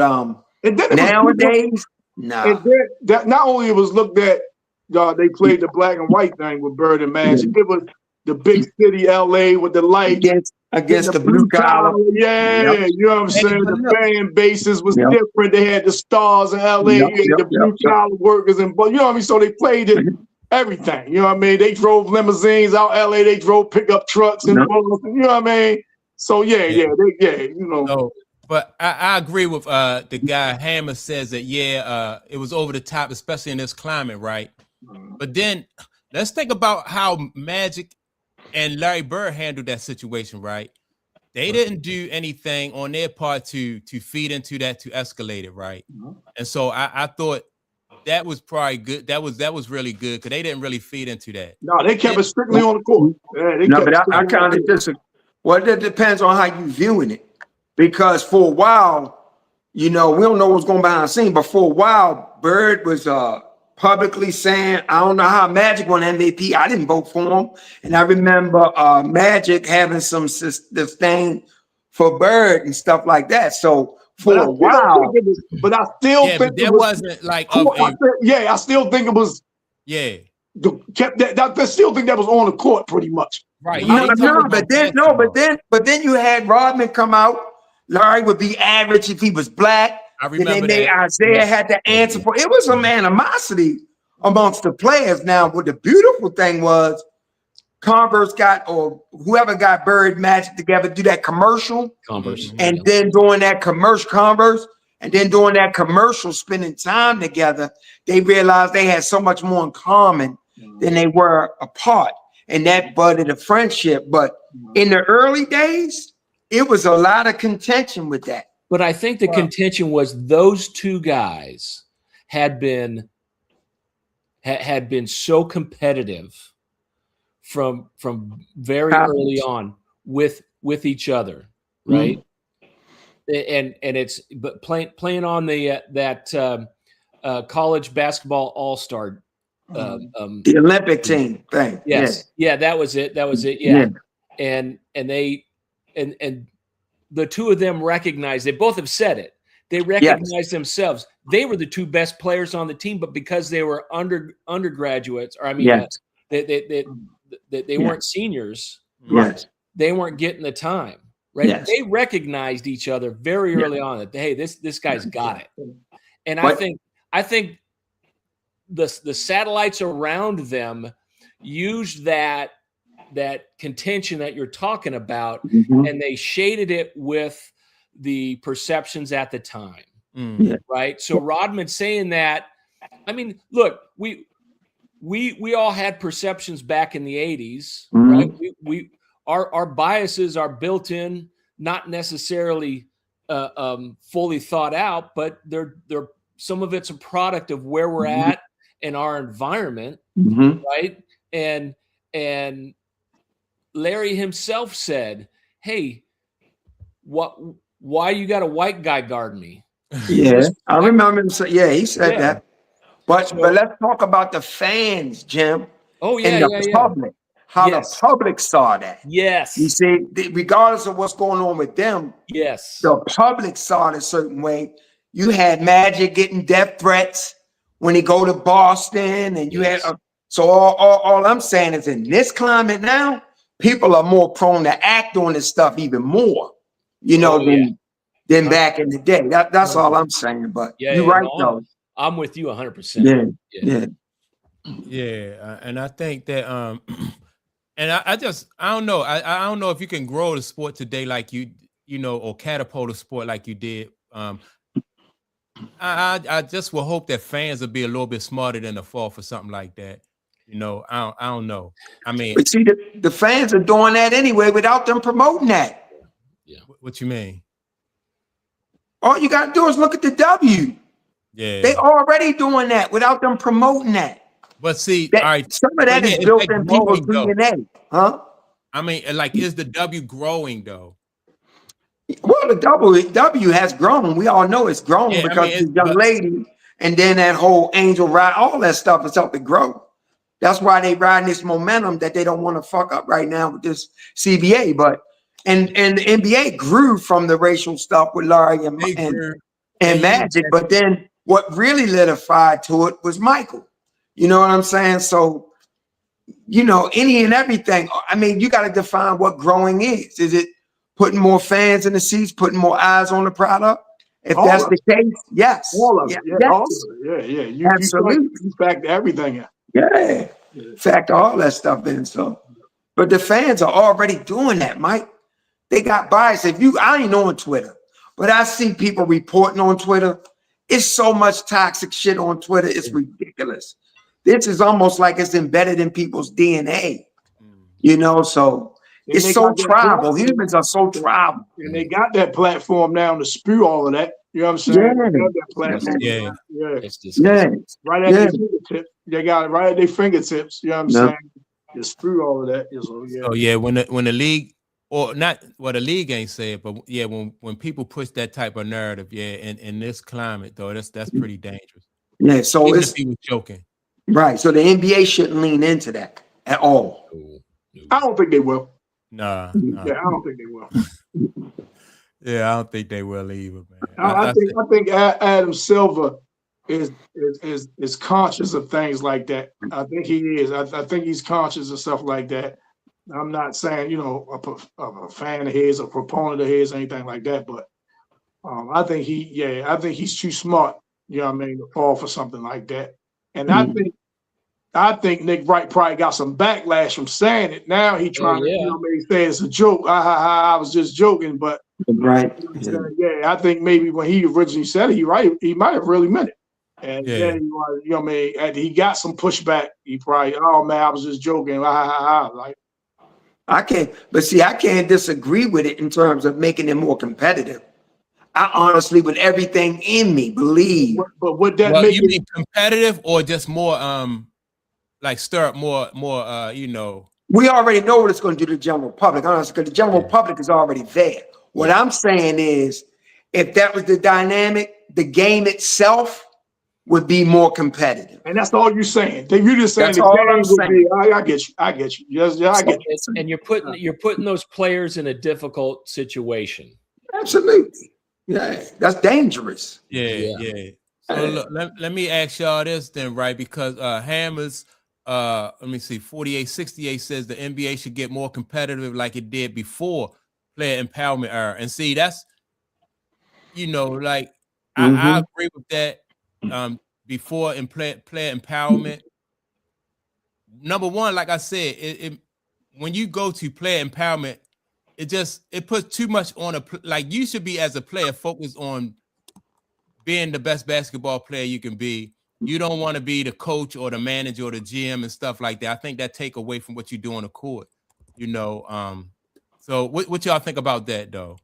nowadays, no. And then that not only it was looked at, they played the black and white thing with Bird and Magic. It was the big city LA with the light against the blue collar. Yeah, you know what I'm saying? The fan bases was different. They had the stars in LA, the blue collar workers, and you know what I mean? So they played it everything. You know what I mean? They drove limousines out LA, they drove pickup trucks and you know what I mean? So but I agree with the guy Hammer says that it was over the top, especially in this climate, right? But then let's think about how Magic and Larry Bird handled that situation, right? They didn't do anything on their part to feed into that, to escalate it, right? And so I thought that was probably good. That was really good because they didn't really feed into that. No, they kept it strictly on the court. I kind of disagree. Well, that depends on how you viewing it. Because for a while, we don't know what's going behind the scene, but for a while, Bird was publicly saying, I don't know how Magic won MVP. I didn't vote for him. And I remember Magic having some disdain for Bird and stuff like that. So for a while. But I still think there wasn't like. I still think it was. Yeah. I still think that was on the court pretty much. Right. But then you had Rodman come out. Larry would be average if he was black. I remember that. Isaiah had to answer for it. Was some animosity amongst the players. Now, what the beautiful thing was, Converse or whoever got Bird Magic together, do that commercial. Converse. And then doing that commercial, Converse, and then doing that commercial, spending time together, they realized they had so much more in common than they were apart. And that budded a friendship. But in the early days, it was a lot of contention with that. But I think the contention was those two guys had been so competitive from very early on with each other, right? And it's but playing on the college basketball all-star the Olympic team thing. Yes. Yeah, that was it. Yeah. And the two of them recognized, they both have said it. They recognized themselves. They were the two best players on the team, but because they were undergraduates, or they weren't seniors. Yes. They weren't getting the time. Right. Yes. They recognized each other very early on that, hey, this guy's got it. And I think the satellites around them used that contention that you're talking about, and they shaded it with the perceptions at the time. Right. So Rodman saying that, I mean, look, we all had perceptions back in the 80s, right? Our biases are built in, not necessarily fully thought out, but they're some of it's a product of where we're at in our environment, right? And Larry himself said, "Hey, why you got a white guy guarding me?" Yeah, I remember him say, he said that. But let's talk about the fans, Jim. Oh yeah, and the public. how Yes. the public saw that. Yes. You see, regardless of what's going on with them, Yes. the public saw it a certain way. You had Magic getting death threats when he go to Boston, and you Yes. had so all I'm saying is in this climate now, people are more prone to act on this stuff even more, Oh, than back in the day. That's all I'm saying. But you're right, though. I'm with you 100%. Yeah. And I think that and I don't know. I don't know if you can grow the sport today like you know, or catapult a sport like you did. I just will hope that fans will be a little bit smarter than to fall for something like that. You know, I don't know. I mean, But see, the fans are doing that anyway without them promoting that. Yeah. What you mean? All you got to do is look at the W. Yeah. They already doing that without them promoting that. But see, That- all right. some of that but is yeah, built it's in people's growing, though. DNA, huh? I mean, like, is the W growing though? Well, the W has grown. We all know it's grown Yeah, I because mean, the young lady and then that whole Angel ride, all that stuff is helping grow. That's why they riding this momentum that they don't want to fuck up right now with this CBA. But and the NBA grew from the racial stuff with Larry and Magic. But then what really solidified to it was Michael. You know what I'm saying? So, you know, any and everything. I mean, you got to define what growing is. Is it putting more fans in the seats, putting more eyes on the product? If All that's of the case, yes. All of Yeah, it. Yeah, yes. all of it. Yeah. Absolutely. You factor everything in. Yeah. Factor all that stuff in. So, but the fans are already doing that, Mike. They got bias. I ain't on Twitter, but I see people reporting on Twitter. It's so much toxic shit on Twitter. It's ridiculous. This is almost like it's embedded in people's DNA, you know? So it's so tribal. Humans are so tribal. And they got that platform now to spew all of that. You know what I'm saying? Yeah. They got that platform. Yeah. It's disgusting. Right at their fingertips. They got it right at their fingertips. You know what I'm saying? Just screw all of that. So yeah, when the league, or not, well, the league ain't say it, but yeah, when people push that type of narrative, in this climate though, that's pretty dangerous. Yeah, so even it's if he was joking. Right. So the NBA shouldn't lean into that at all. I don't think they will. Nah. Yeah, I don't think they will. Yeah, I don't think they will either, man. I think Adam Silver is conscious of things like that. I think he is. I think he's conscious of stuff like that. I'm not saying, you know, a fan of his, a proponent of his, anything like that, but I think he's too smart, you know what I mean, to fall for something like that. And I think Nick Wright probably got some backlash from saying it. Now he trying to, you know, maybe say it's a joke. I was just joking, but right. I think maybe when he originally said it, he might have really meant it. And then you know, what I mean, and he got some pushback. He probably, oh man, I was just joking. Like I can't disagree with it in terms of making it more competitive. I honestly, with everything in me, believe. But would that make you mean competitive or just more like stir up more you know? We already know what it's going to do to the general public, honestly, because the general public is already there. What I'm saying is, if that was the dynamic, the game itself would be more competitive. And that's all you're saying. You just saying that's all I'm saying. I get you. I get you. Yes, I get you. And you're putting those players in a difficult situation. Absolutely. Yeah, that's dangerous. Yeah. So look, let me ask y'all this then, right? Because Hammers, let me see, 4868 says the NBA should get more competitive like it did before player empowerment era. And see, that's, you know, like I agree with that. Before in player empowerment, number one, like I said, when you go to player empowerment, it puts too much on like you should be as a player focused on being the best basketball player you can be. You don't want to be the coach or the manager or the GM and stuff like that. I think that take away from what you do on the court, you know. So what y'all think about that though?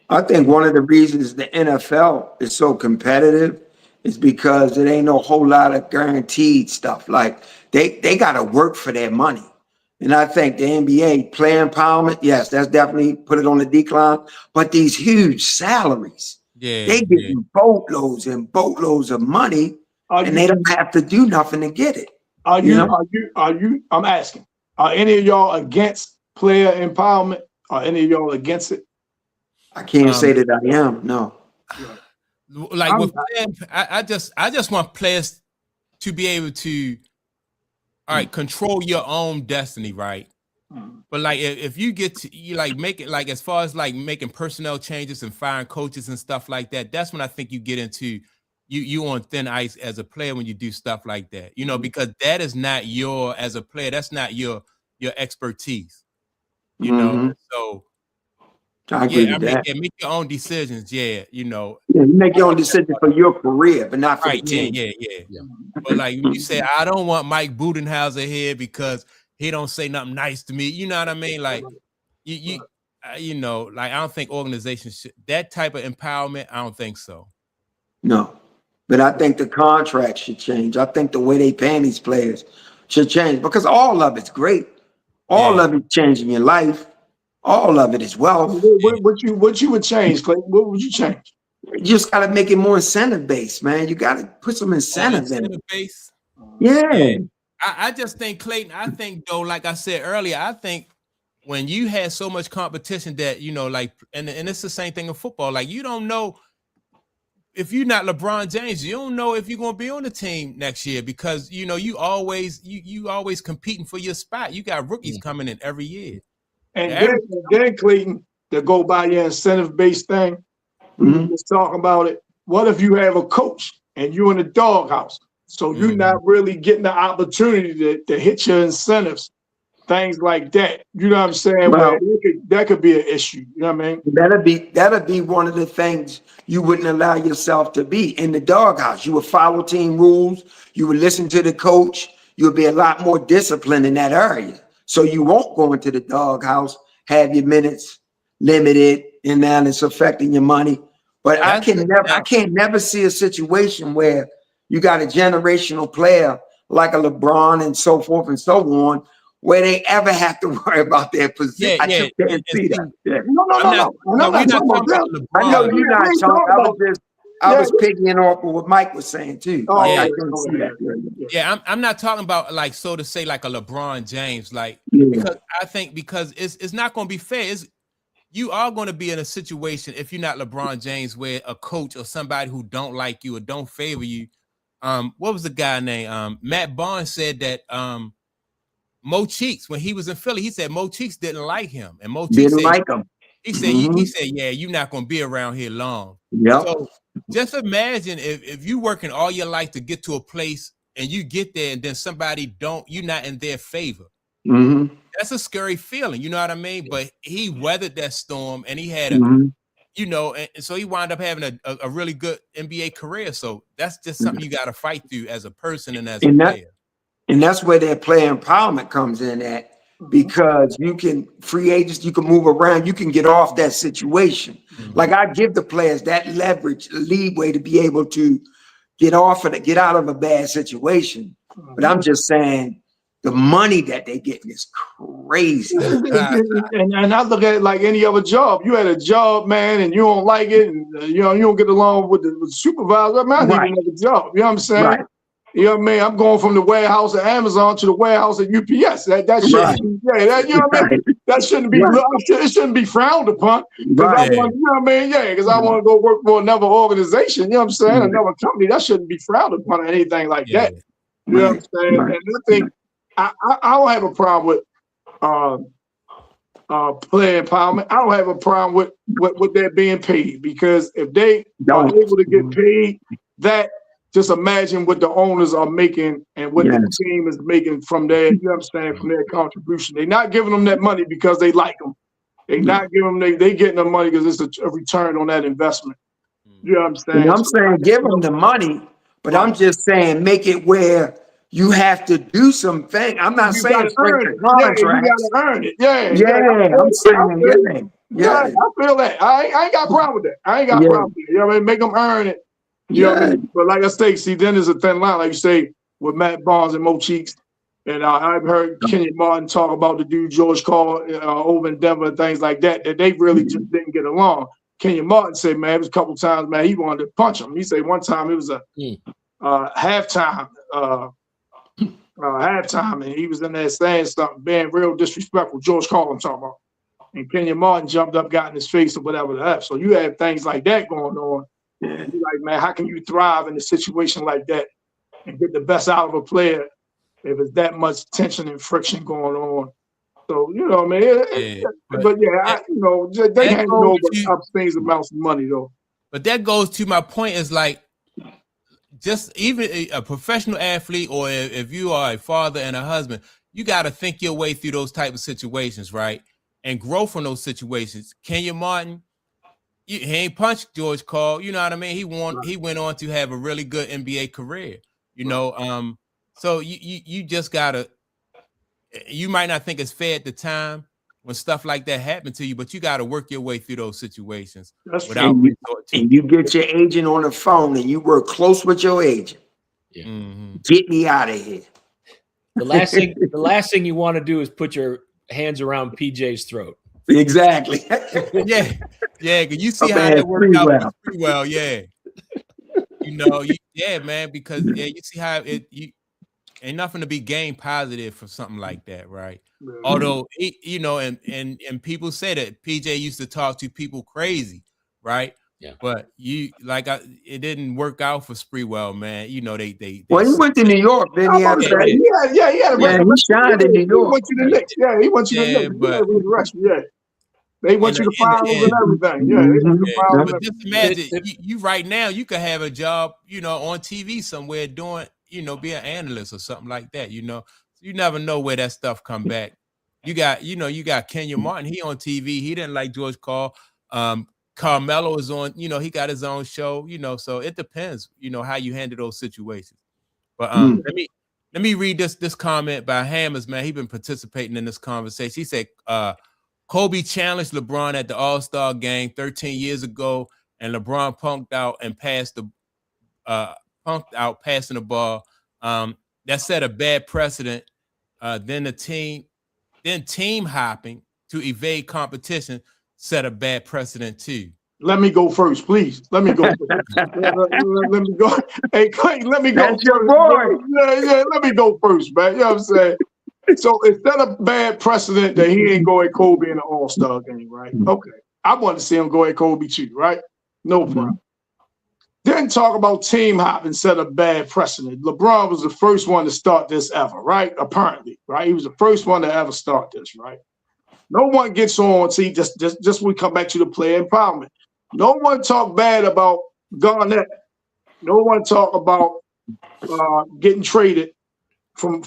I think one of the reasons the NFL is so competitive is because it ain't no whole lot of guaranteed stuff. Like they got to work for their money. And I think the NBA player empowerment, yes, that's definitely put it on the decline. But these huge salaries, they get boatloads and boatloads of money, and they don't have to do nothing to get it. Are You you, know? I'm asking, are any of y'all against player empowerment? Are any of y'all against it? I can't say Um, that I am. No. like I'm, with playing, I just want players to be able to, all right, control your own destiny, right? But like if you get to you like make it like as far as like making personnel changes and firing coaches and stuff like that, that's when I think you get into you on thin ice as a player when you do stuff like that. You know, because that is not your as a player, that's not your expertise. You know, Mhm. so I agree yeah, I with mean, that. yeah, make your own decisions. Yeah, you know, Yeah, you make I your own want that decision part. for your career, but not for the Right? Yeah, team. yeah, yeah. Yeah. But like when you say, I don't want Mike Budenhauser here because he don't say nothing nice to me. You know what I mean? Like you know, like I don't think organizations should that type of empowerment. I don't think so. No. But I think the contract should change. I think the way they pay these players should change because all of it's great. All Yeah, of it's changing your life. All of it is wealth. what you would change, Clay? What would you change? You just got to make it more incentive based, man. You got to put some or incentive in it. incentive base. Yeah. Yeah, I just think Clayton. I think though, like I said earlier, I think when you had so much competition that you know, like, and it's the same thing in football. Like you don't know if you're not LeBron James, you don't know if you're gonna be on the team next year because you know you always competing for your spot. You got rookies coming in every year. And Every then Clayton, to go by your incentive-based thing, we were Mhm. just talking about it. What if you have a coach and you're in the doghouse? So you're not really getting the opportunity to hit your incentives, things like that. You know what I'm saying? Where Well, that could be an issue. You know what I mean? that'll be one of the things you wouldn't allow yourself to be in the doghouse. You would follow team rules. You would listen to the coach. You would be a lot more disciplined in that area. So you won't go into the doghouse, have your minutes limited, and now it's affecting your money. But I that's can never, I can't never see a situation where you got a generational player like a LeBron and so forth and so on, where they ever have to worry about their position. yeah, I yeah. just can't And see see, that. Yeah. I'm not. And No, I'm we're not not talking about talking them. about I know LeBron. you're We not, ain't Sean. talking about. I Yeah. was picking off of what Mike was saying too. Oh, Like Yeah, I okay. couldn't see Okay. that. Yeah. yeah. I'm not talking about like so to say like a LeBron James, like Yeah. because I think because it's not going to be fair. It's you are going to be in a situation if you're not LeBron James where a coach or somebody who don't like you or don't favor you. What was the guy name? Matt Barnes said that Mo Cheeks when he was in Philly, he said Mo Cheeks didn't like him, and Mo Cheeks Didn't said like him. he said yeah, you're not going to be around here long. Yep. So just imagine if you working all your life to get to a place and you get there and then somebody don't you're not in their favor. Mm-hmm. That's a scary feeling, you know what I mean? But he weathered that storm and he had a Mm-hmm. you know, and so he wound up having a really good NBA career. So that's just something you got to fight through as a person and as a And player. that's where their player empowerment comes in at, because you can free agents, you can move around, you can get off that situation. Like I give the players that leverage, leeway to be able to get off of it, get out of a bad situation. But I'm just saying the money that they get is crazy. And I look at it like any other job. You had a job, man, and you don't like it, and you don't get along with the supervisor. Man, I need Right. another job. You know what I'm saying? Right. You know what I mean? I'm going from the warehouse at Amazon to the warehouse at UPS. That shouldn't Right. be, you know what I mean? That shouldn't be, Right. it shouldn't be frowned upon. Because Right. I want, you know what I mean? Yeah, because I want to go work for another organization. You know what I'm saying? Right. Another company. That shouldn't be frowned upon or anything like Yeah. that. You know what I'm Right. saying? Right. And I think I don't have a problem with player empowerment. I don't have a problem with that being paid, because if they are able to get paid, that just imagine what the owners are making and what the team is making from their, you know what I'm saying, from their contribution. They're not giving them that money because they like them. They're not giving them, they getting the money because it's a return on that investment. You know what I'm saying? And I'm saying give them the money, but I'm just saying make it where you have to do something. I'm not saying break the contract. Yeah, you gotta earn it. I'm saying I feel that. I ain't got a problem with that. I ain't got a problem with it. You know what I mean? Make them earn it. You know what I mean? But like I say, see, then there's a thin line, like you say, with Matt Barnes and Mo Cheeks. And I've heard Kenny Martin talk about the dude George Carl over in Denver and things like that, that they really just didn't get along. Kenny Martin said, man, it was a couple times, man, he wanted to punch him. He said one time it was a halftime halftime, and he was in there saying something, being real disrespectful. George Carl, I'm talking about. And Kenyon Martin jumped up, got in his face, or whatever the F. So you have things like that going on. And you're like, man, how can you thrive in a situation like that and get the best out of a player if it's that much tension and friction going on? So, you know, man, but yeah, you know, they handle over obscene amounts of money, though. But that goes to my point is like, just even a professional athlete, or if you are a father and a husband, you got to think your way through those type of situations, right? And grow from those situations. Kenyon Martin, he ain't punched George Karl, you know what I mean? He went on to have a really good NBA career, you know. So you just gotta, you might not think it's fair at the time when stuff like that happened to you, but you gotta work your way through those situations. And you get your agent on the phone and you work close with your agent. Yeah. Mm-hmm. Get me out of here. The last thing you want to do is put your hands around PJ's throat. Exactly. yeah. Cause you see how that worked out pretty well. Yeah. You know, man, because you see how ain't nothing to be gained positive from something like that, right? Mm-hmm. Although you know, and people say that PJ used to talk to people crazy, right? Yeah. But it didn't work out for Sprewell, man. You know, they well, he went to New York, then he had he shined in New York. He went to the Knicks. Yeah, he went to the Knicks. They went to the finals and everything. Yeah, they went to the finals. But just imagine, you right now, you could have a job, you know, on TV somewhere doing, you know, be an analyst or something like that, you know. You never know where that stuff come back. You got Kenyon Martin, he on TV. He didn't like George Karl. Carmelo is on, you know, he got his own show, you know, so it depends, you know, how you handle those situations. But let me read this comment by Hammers, man. He's been participating in this conversation. He said, Kobe challenged LeBron at the All-Star game 13 years ago, and LeBron punked out passing the ball. That set a bad precedent. Then team hopping to evade competition set a bad precedent too. Let me go first, please. Let me go. Let me go. Hey, Clay, let me go. That's your boy. Yeah, let me go first, man. You know what I'm saying? So it set a bad precedent that he ain't go at Kobe in the All-Star game, right? Okay. I want to see him go at Kobe too, right? No problem. Then talk about team hopping set a bad precedent. LeBron was the first one to start this ever, right? Apparently, right? He was the first one to ever start this, right? No one gets on. See, just we come back to the player empowerment. No one talk bad about Garnett. No one talk about getting traded from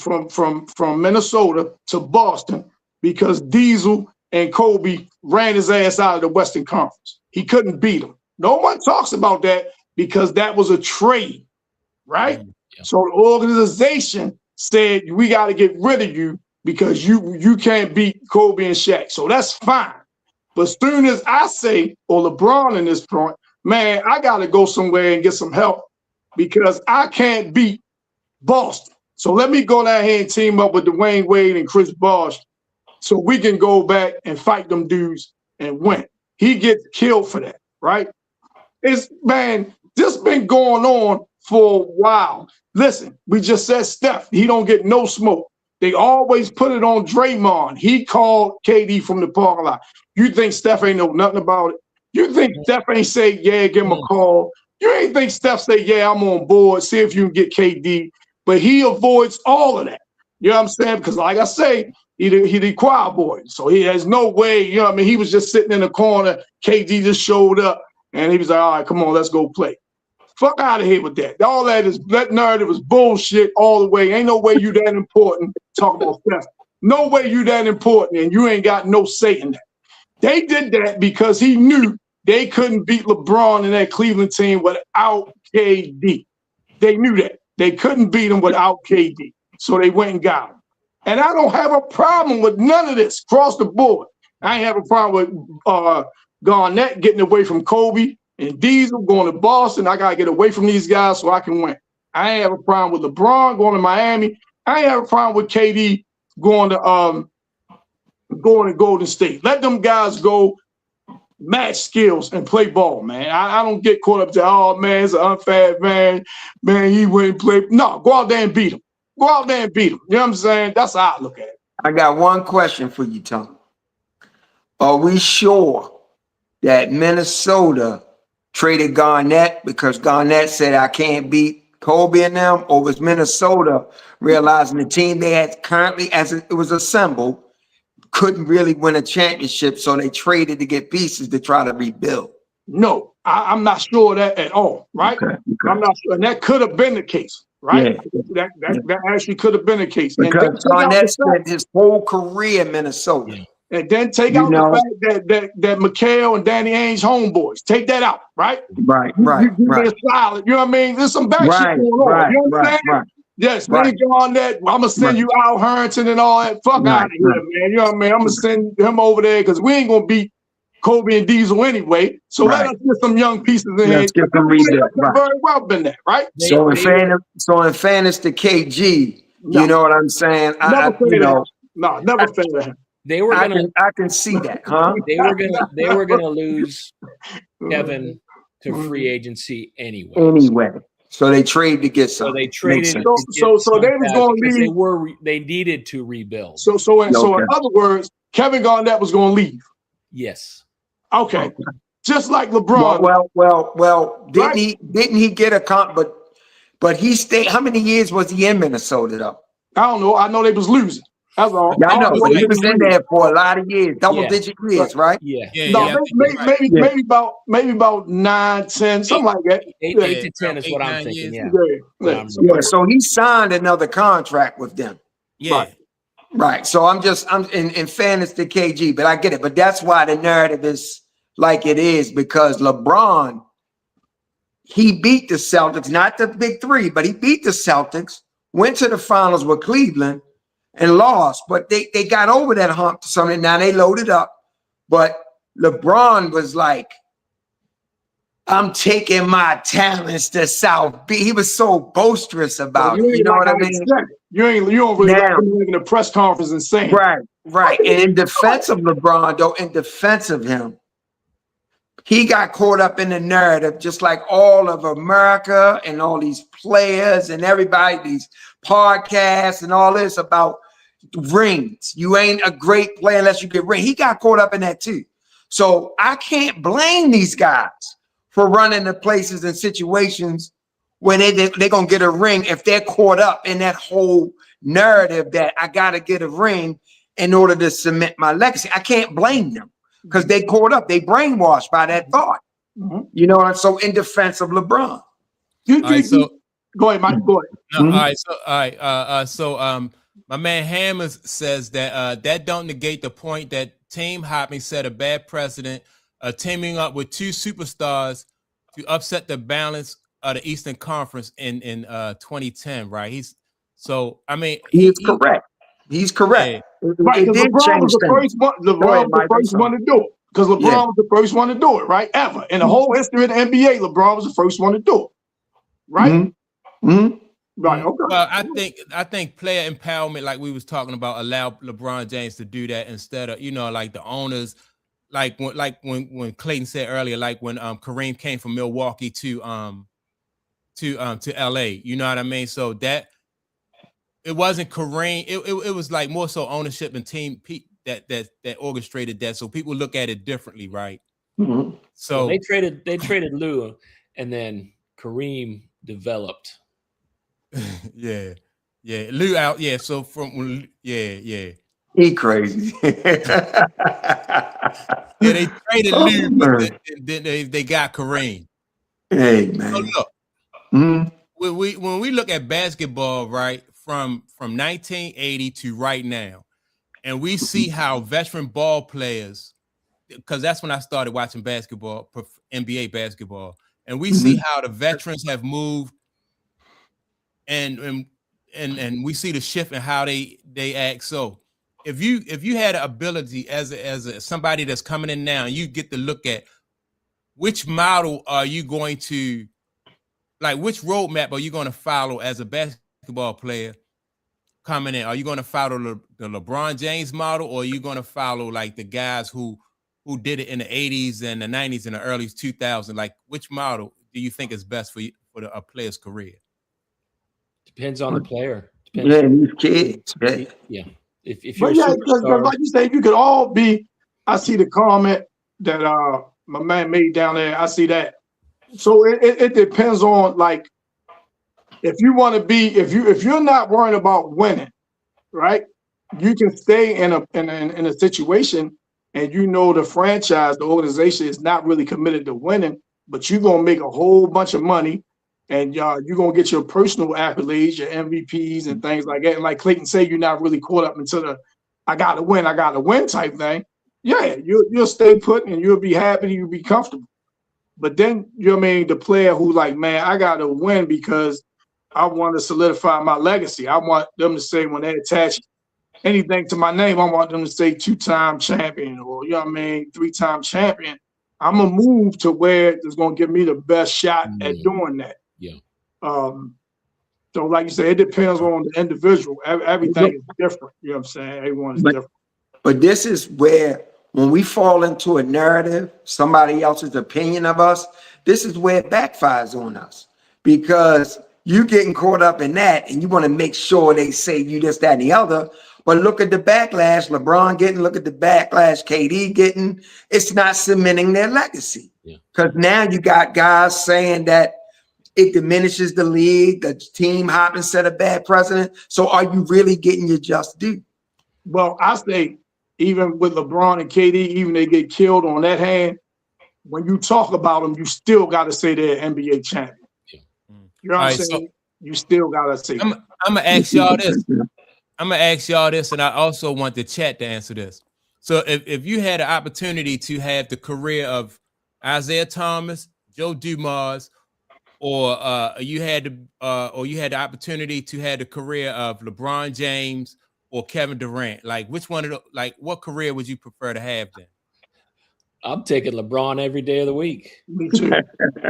Minnesota to Boston because Diesel and Kobe ran his ass out of the Western Conference. He couldn't beat him. No one talks about that because that was a trade, right? Yeah. So the organization said, we got to get rid of you because you can't beat Kobe and Shaq. So that's fine. But as soon as I say, or LeBron in this point, man, I got to go somewhere and get some help because I can't beat Boston. So let me go down here and team up with Dwayne Wade and Chris Bosh so we can go back and fight them dudes and win. He gets killed for that, right? Man, this been going on for a while. Listen, we just said Steph, he don't get no smoke. They always put it on Draymond. He called KD from the parking lot. You think Steph ain't know nothing about it? You think Steph ain't say, yeah, give him a call? You ain't think Steph say, yeah, I'm on board, see if you can get KD. But he avoids all of that. You know what I'm saying? Because like I say, he the choir boy. So he has no way, you know what I mean? He was just sitting in the corner. KD just showed up and he was like, all right, come on, let's go play. Fuck out of here with that. All that narrative was bullshit all the way. Ain't no way you that important. Talk about Steph. No way you that important and you ain't got no say in that. They did that because he knew they couldn't beat LeBron in that Cleveland team without KD. They knew that. They couldn't beat him without KD. So they went and got him. And I don't have a problem with none of this across the board. I ain't have a problem with Garnett getting away from Kobe and Diesel going to Boston. I got to get away from these guys so I can win. I ain't have a problem with LeBron going to Miami. I ain't have a problem with KD going to Golden State. Let them guys go match skills and play ball, man. I don't get caught up to, oh, man, it's an unfair man. Man, he wouldn't play. No, go out there and beat him. Go out there and beat them. You know what I'm saying? That's how I look at it. I got one question for you, Tom. Are we sure that Minnesota traded Garnett because Garnett said I can't beat Kobe and them, or was Minnesota realizing the team they had currently, as it was assembled, couldn't really win a championship, so they traded to get pieces to try to rebuild? No, I'm not sure of that at all, right? Okay. I'm not sure. And that could have been the case, right? Yeah. That actually could have been the case. Because Garnett spent his whole career in Minnesota. Yeah. And then take You out know. the fact that McHale and Danny Ainge homeboys. Take that out, right? Right. You give me a solid, you know what I mean? There's some bad shit going on. You know what I'm saying? Right. Yes, Right. Benny Garnett. I'm gonna send you Al Harrington and all that. Fuck Right, out of here, right. man. You know what I mean? I'm gonna send him over there because we ain't gonna beat Kobe and Diesel anyway. So let Right. us get some young pieces in here. Let's get them rebuilt. Right. Very well been that, right? So in fairness to KG, No. you know what I'm saying? Never fair to him. know, No, never fair to him. They were gonna I can see that, huh? they were gonna lose Kevin to free agency anyway. Anyway, so they trade to get So something. they traded. sense. to get So they some was back gonna because leave. they needed to rebuild. So in Okay. other words, Kevin Garnett was gonna leave. Yes. Okay. Just like LeBron. Well, didn't Right. he get a comp? But he stayed. How many years was he in Minnesota though? I don't know. I know they was losing. That's all. Yeah, I know, was but he like was in there for a lot of years, double Yeah. digit years, right? Yeah. Yeah, No, yeah, I think you're right. maybe about 9, 10, something like that. Eight, Yeah. 8 to 10 is what I'm 8-9 thinking. years. Yeah. Yeah. Yeah. So he signed another contract with them. Yeah. Right. So I'm in fairness to KG, but I get it. But that's why the narrative is like it is, because LeBron, he beat the Celtics, not the big three, but he beat the Celtics, went to the finals with Cleveland and lost. But they got over that hump to something. Now they loaded up. But LeBron was like, I'm taking my talents to South Beach. He was so boisterous about it. You know what I mean? You don't really Now- like in a press conference and saying Right. And in defense of LeBron, though, in defense of him, he got caught up in the narrative, just like all of America and all these players and everybody, these podcasts and all this about rings. You ain't a great player unless you get rings. He got caught up in that too. So I can't blame these guys for running to places and situations when they're going to get a ring if they're caught up in that whole narrative that I got to get a ring in order to cement my legacy. I can't blame them because they caught up. They brainwashed by that thought. Mhm. You know, and so in defense of LeBron. All right, so Go ahead, Mike. Go ahead. no, all right, so my man Hammers says that that don't negate the point that team hopping set a bad precedent, teaming up with two superstars to upset the balance of the Eastern Conference in 2010, right? He's Correct. He's correct. Yeah. Right, It because did LeBron was change the things. first one. Go LeBron ahead, was the Mike, first I'm one to do it. Because LeBron Yeah. was the first one to do it, right? Ever. In the whole history of the NBA, LeBron was the first one to do it. Right? Mhm. Mhm. Right. Okay. Well, I think player empowerment, like we was talking about, allow LeBron James to do that instead of, like the owners, like when Clayton said earlier, like when Kareem came from Milwaukee to LA, you know what I mean? So that it wasn't Kareem, it was like more so ownership and team that orchestrated that. So people look at it differently, right? Mhm. So They traded Lou, and then Kareem developed. yeah, Lou out, yeah. So yeah. He crazy. Yeah, they traded Oh, Lou, man. but then they got Kareem. Hey So man. look, Mhm. when we look at basketball, right, from 1980 to right now, and we see how veteran ball players, because that's when I started watching basketball, NBA basketball, and we see how the veterans have moved, and we see the shift in how they act. So if you had an ability as somebody that's coming in now, and you get to look at which model are you going to, like, which roadmap are you going to follow as a basketball player coming in? Are you going to follow the LeBron James model, or are you going to follow like the guys who did it in the 80s and the 90s and the early 2000s? Like, which model do you think is best for a player's career? Depends on the player. Depends. Yeah, these kids. Yeah. Yeah. If you're But a yeah, because superstar, like you say, you could all be. I see the comment that my man made down there. I see that. So it depends on like if you want to be if you're not worrying about winning, right? You can stay in a situation and you know the franchise, the organization is not really committed to winning, but you're gonna make a whole bunch of money and you're gonna get your personal accolades, your MVPs and things like that. And like Clayton said, you're not really caught up into the I gotta win type thing. Yeah, you'll stay put and you'll be happy, you'll be comfortable. But then you know what I mean, the player who like, man, I gotta win because I want to solidify my legacy. I want them to say when they attach anything to my name, I want them to say 2-time champion or you know what I mean, 3-time champion. I'm gonna move to where it's gonna give me the best shot at doing that. Yeah. So like you said, it depends on the individual. Everything is different. You know what I'm saying? Everyone is different. But this is where when we fall into a narrative, somebody else's opinion of us, this is where it backfires on us because you getting caught up in that and you want to make sure they say you this, that, and the other. But look at the backlash LeBron getting, look at the backlash KD getting. It's not cementing their legacy. Because now you got guys saying that it diminishes the league, the team hopping set a bad precedent. So are you really getting your just due? Well, I say even with LeBron and KD, even they get killed on that hand, when you talk about them, you still got to say they're NBA champion. You know what I'm saying? You still got to say I'm going to ask y'all this. I'm going to ask y'all this, and I also want the chat to answer this. So if you had an opportunity to have the career of Isaiah Thomas, Joe Dumars, or you had the opportunity to have the career of LeBron James or Kevin Durant, like which one of the, like what career would you prefer to have then? I'm taking LeBron every day of the week. Me too.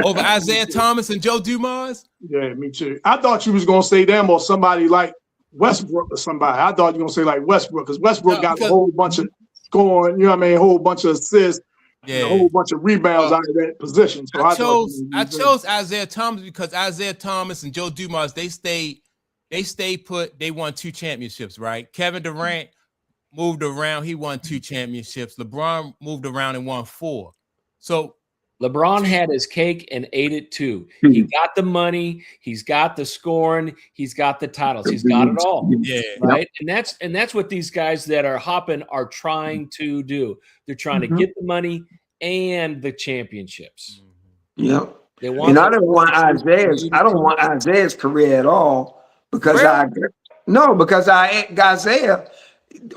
Over Isaiah Thomas and Joe Dumars? Yeah, me too. I thought you was gonna say them or somebody like Westbrook or somebody. I thought you were gonna say like Westbrook because Westbrook got a whole bunch of scoring, you know what I mean, a whole bunch of assists. Yeah, a whole bunch of rebounds out of that position. So I chose Isaiah Thomas because Isaiah Thomas and Joe Dumars, they stayed put. They won 2 championships, right? Kevin Durant moved around. He won 2 championships. LeBron moved around and won 4. So LeBron had his cake and ate it too. He got the money, he's got the scoring, he's got the titles, he's got it all. Yeah, right. And that's what these guys that are hopping are trying to do. They're trying to get the money and the championships. Yep. They want. And I don't want Isaiah's career at all because Isaiah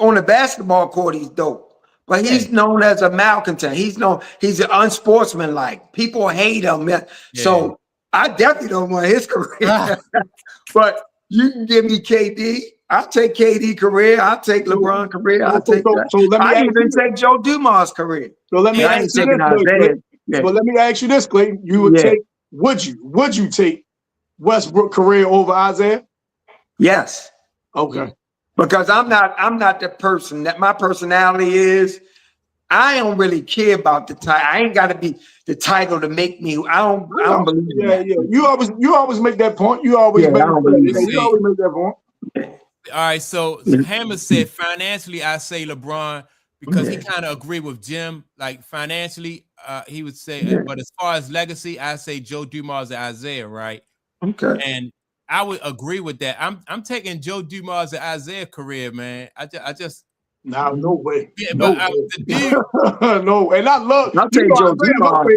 on the basketball court he's dope. But he's known as a malcontent. He's an unsportsmanlike. People hate him. Yeah. So I definitely don't want his career. But you can give me KD. I'll take KD career. I'll take LeBron career. I'll take I even take Joe Dumars career. So let me ask you this. But let me ask you this, Clayton. You would take, would you take Westbrook career over Isaiah? Yes. Okay. Because I'm not the person that my personality is. I don't really care about the title. I ain't got to be the title to make me. I don't believe in that. Yeah. You always make that point. You always make that point. All right. So Hammer said financially, I say LeBron because he kind of agreed with Jim. Like financially, he would say, but as far as legacy, I say Joe Dumars and Isaiah, right? Okay. And I would agree with that. I'm taking Joe Dumars and Isaiah career, man. I just no way. Yeah, no but way. No, and I love. I'll take Joe Dumars.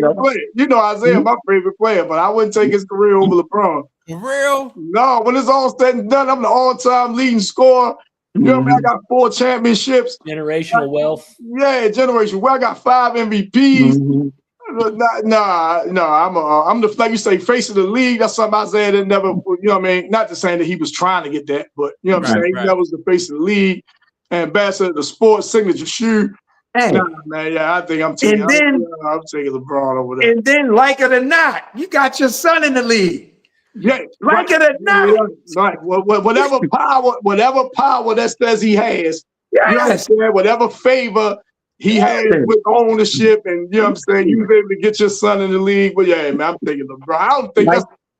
You know Isaiah, my favorite player, but I wouldn't take his career over LeBron. For real? No, when it's all said and done, I'm the all-time leading scorer. You know what I mean? I got 4 championships. Generational wealth. Yeah, generation. Well, I got 5 MVPs. I'm the, like you say, face of the league. That's something Isaiah didn't never, you know what I mean? Not to say that he was trying to get that, but you know what I'm saying? He never was the face of the league, ambassador of the sports, signature shoe. Hey. Nah, man, I think I'm taking LeBron over there. And then, like it or not, you got your son in the league. Yeah, like it or not. Yeah, right. Whatever power that says he has, you know what I'm saying? Whatever favor he has with ownership, and you know what I'm saying, you was able to get your son in the league. But yeah, man, I'm thinking LeBron. I don't think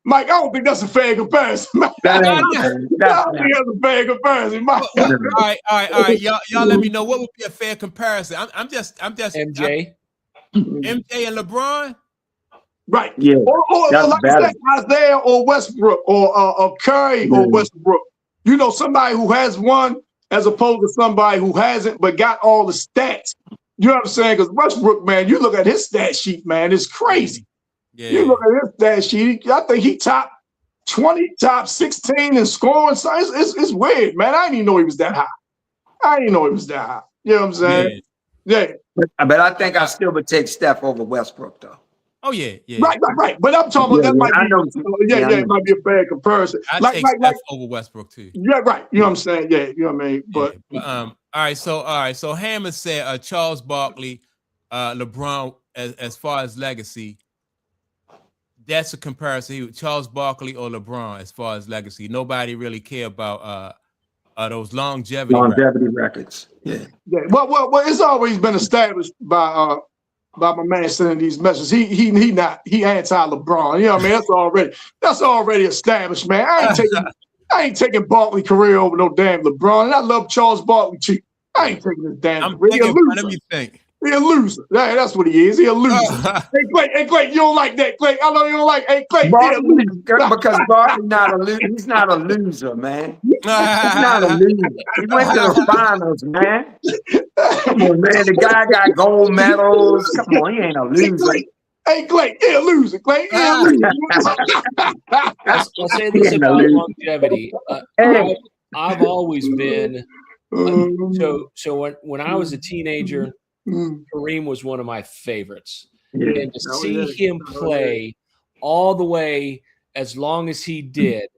Mike, I don't think that's a fair comparison. Mike. That No, ain't no. fair. I That's don't not. think that's a fair comparison, Mike. All right. Y'all let me know what would be a fair comparison. I'm just MJ. MJ and LeBron. Right. Yeah, Or that's like better. I said, Isaiah or Westbrook or Curry or Yeah. Westbrook. You know, somebody who has won as opposed to somebody who hasn't but got all the stats. You know what I'm saying? Because Westbrook, man, you look at his stat sheet, man, it's crazy. Yeah. You look at his stat sheet, I think he top 20, top 16 in scoring. So it's weird, man. I didn't even know he was that high. You know what I'm saying? Yeah. But I think I still would take Steph over Westbrook, though. Oh yeah. Right. But I'm talking about that might I be, know. it might be a bad comparison. I Like, take Steph over Westbrook too. yeah, right. You know what I'm saying? Yeah, you know what I mean? But All right. So Hammond said Charles Barkley, LeBron as far as legacy. That's a comparison. Charles Barkley or LeBron as far as legacy. Nobody really care about those longevity records. Yeah. well, it's always been established by my man sending these messages. He anti LeBron. You know what I mean? That's already established, man. I ain't taking Barkley career over no damn LeBron. And I love Charles Barkley too. I ain't taking his damn career. Let me think. He a loser. That's what he is. He a loser. Hey, Clay, you don't like that, Clay. I know you don't like. Hey, Clay, Barkley, because Barkley's not a loser. He's not a loser, man. He's not a loser. He went to the finals, man. Come on, man. The guy got gold medals. Come on, he ain't a loser. Hey, Clay, he a loser. Clay, he a loser. I'll say this about longevity. I've always been so when I was a teenager, Kareem was one of my favorites. Yeah. And to see him play all the way as long as he did,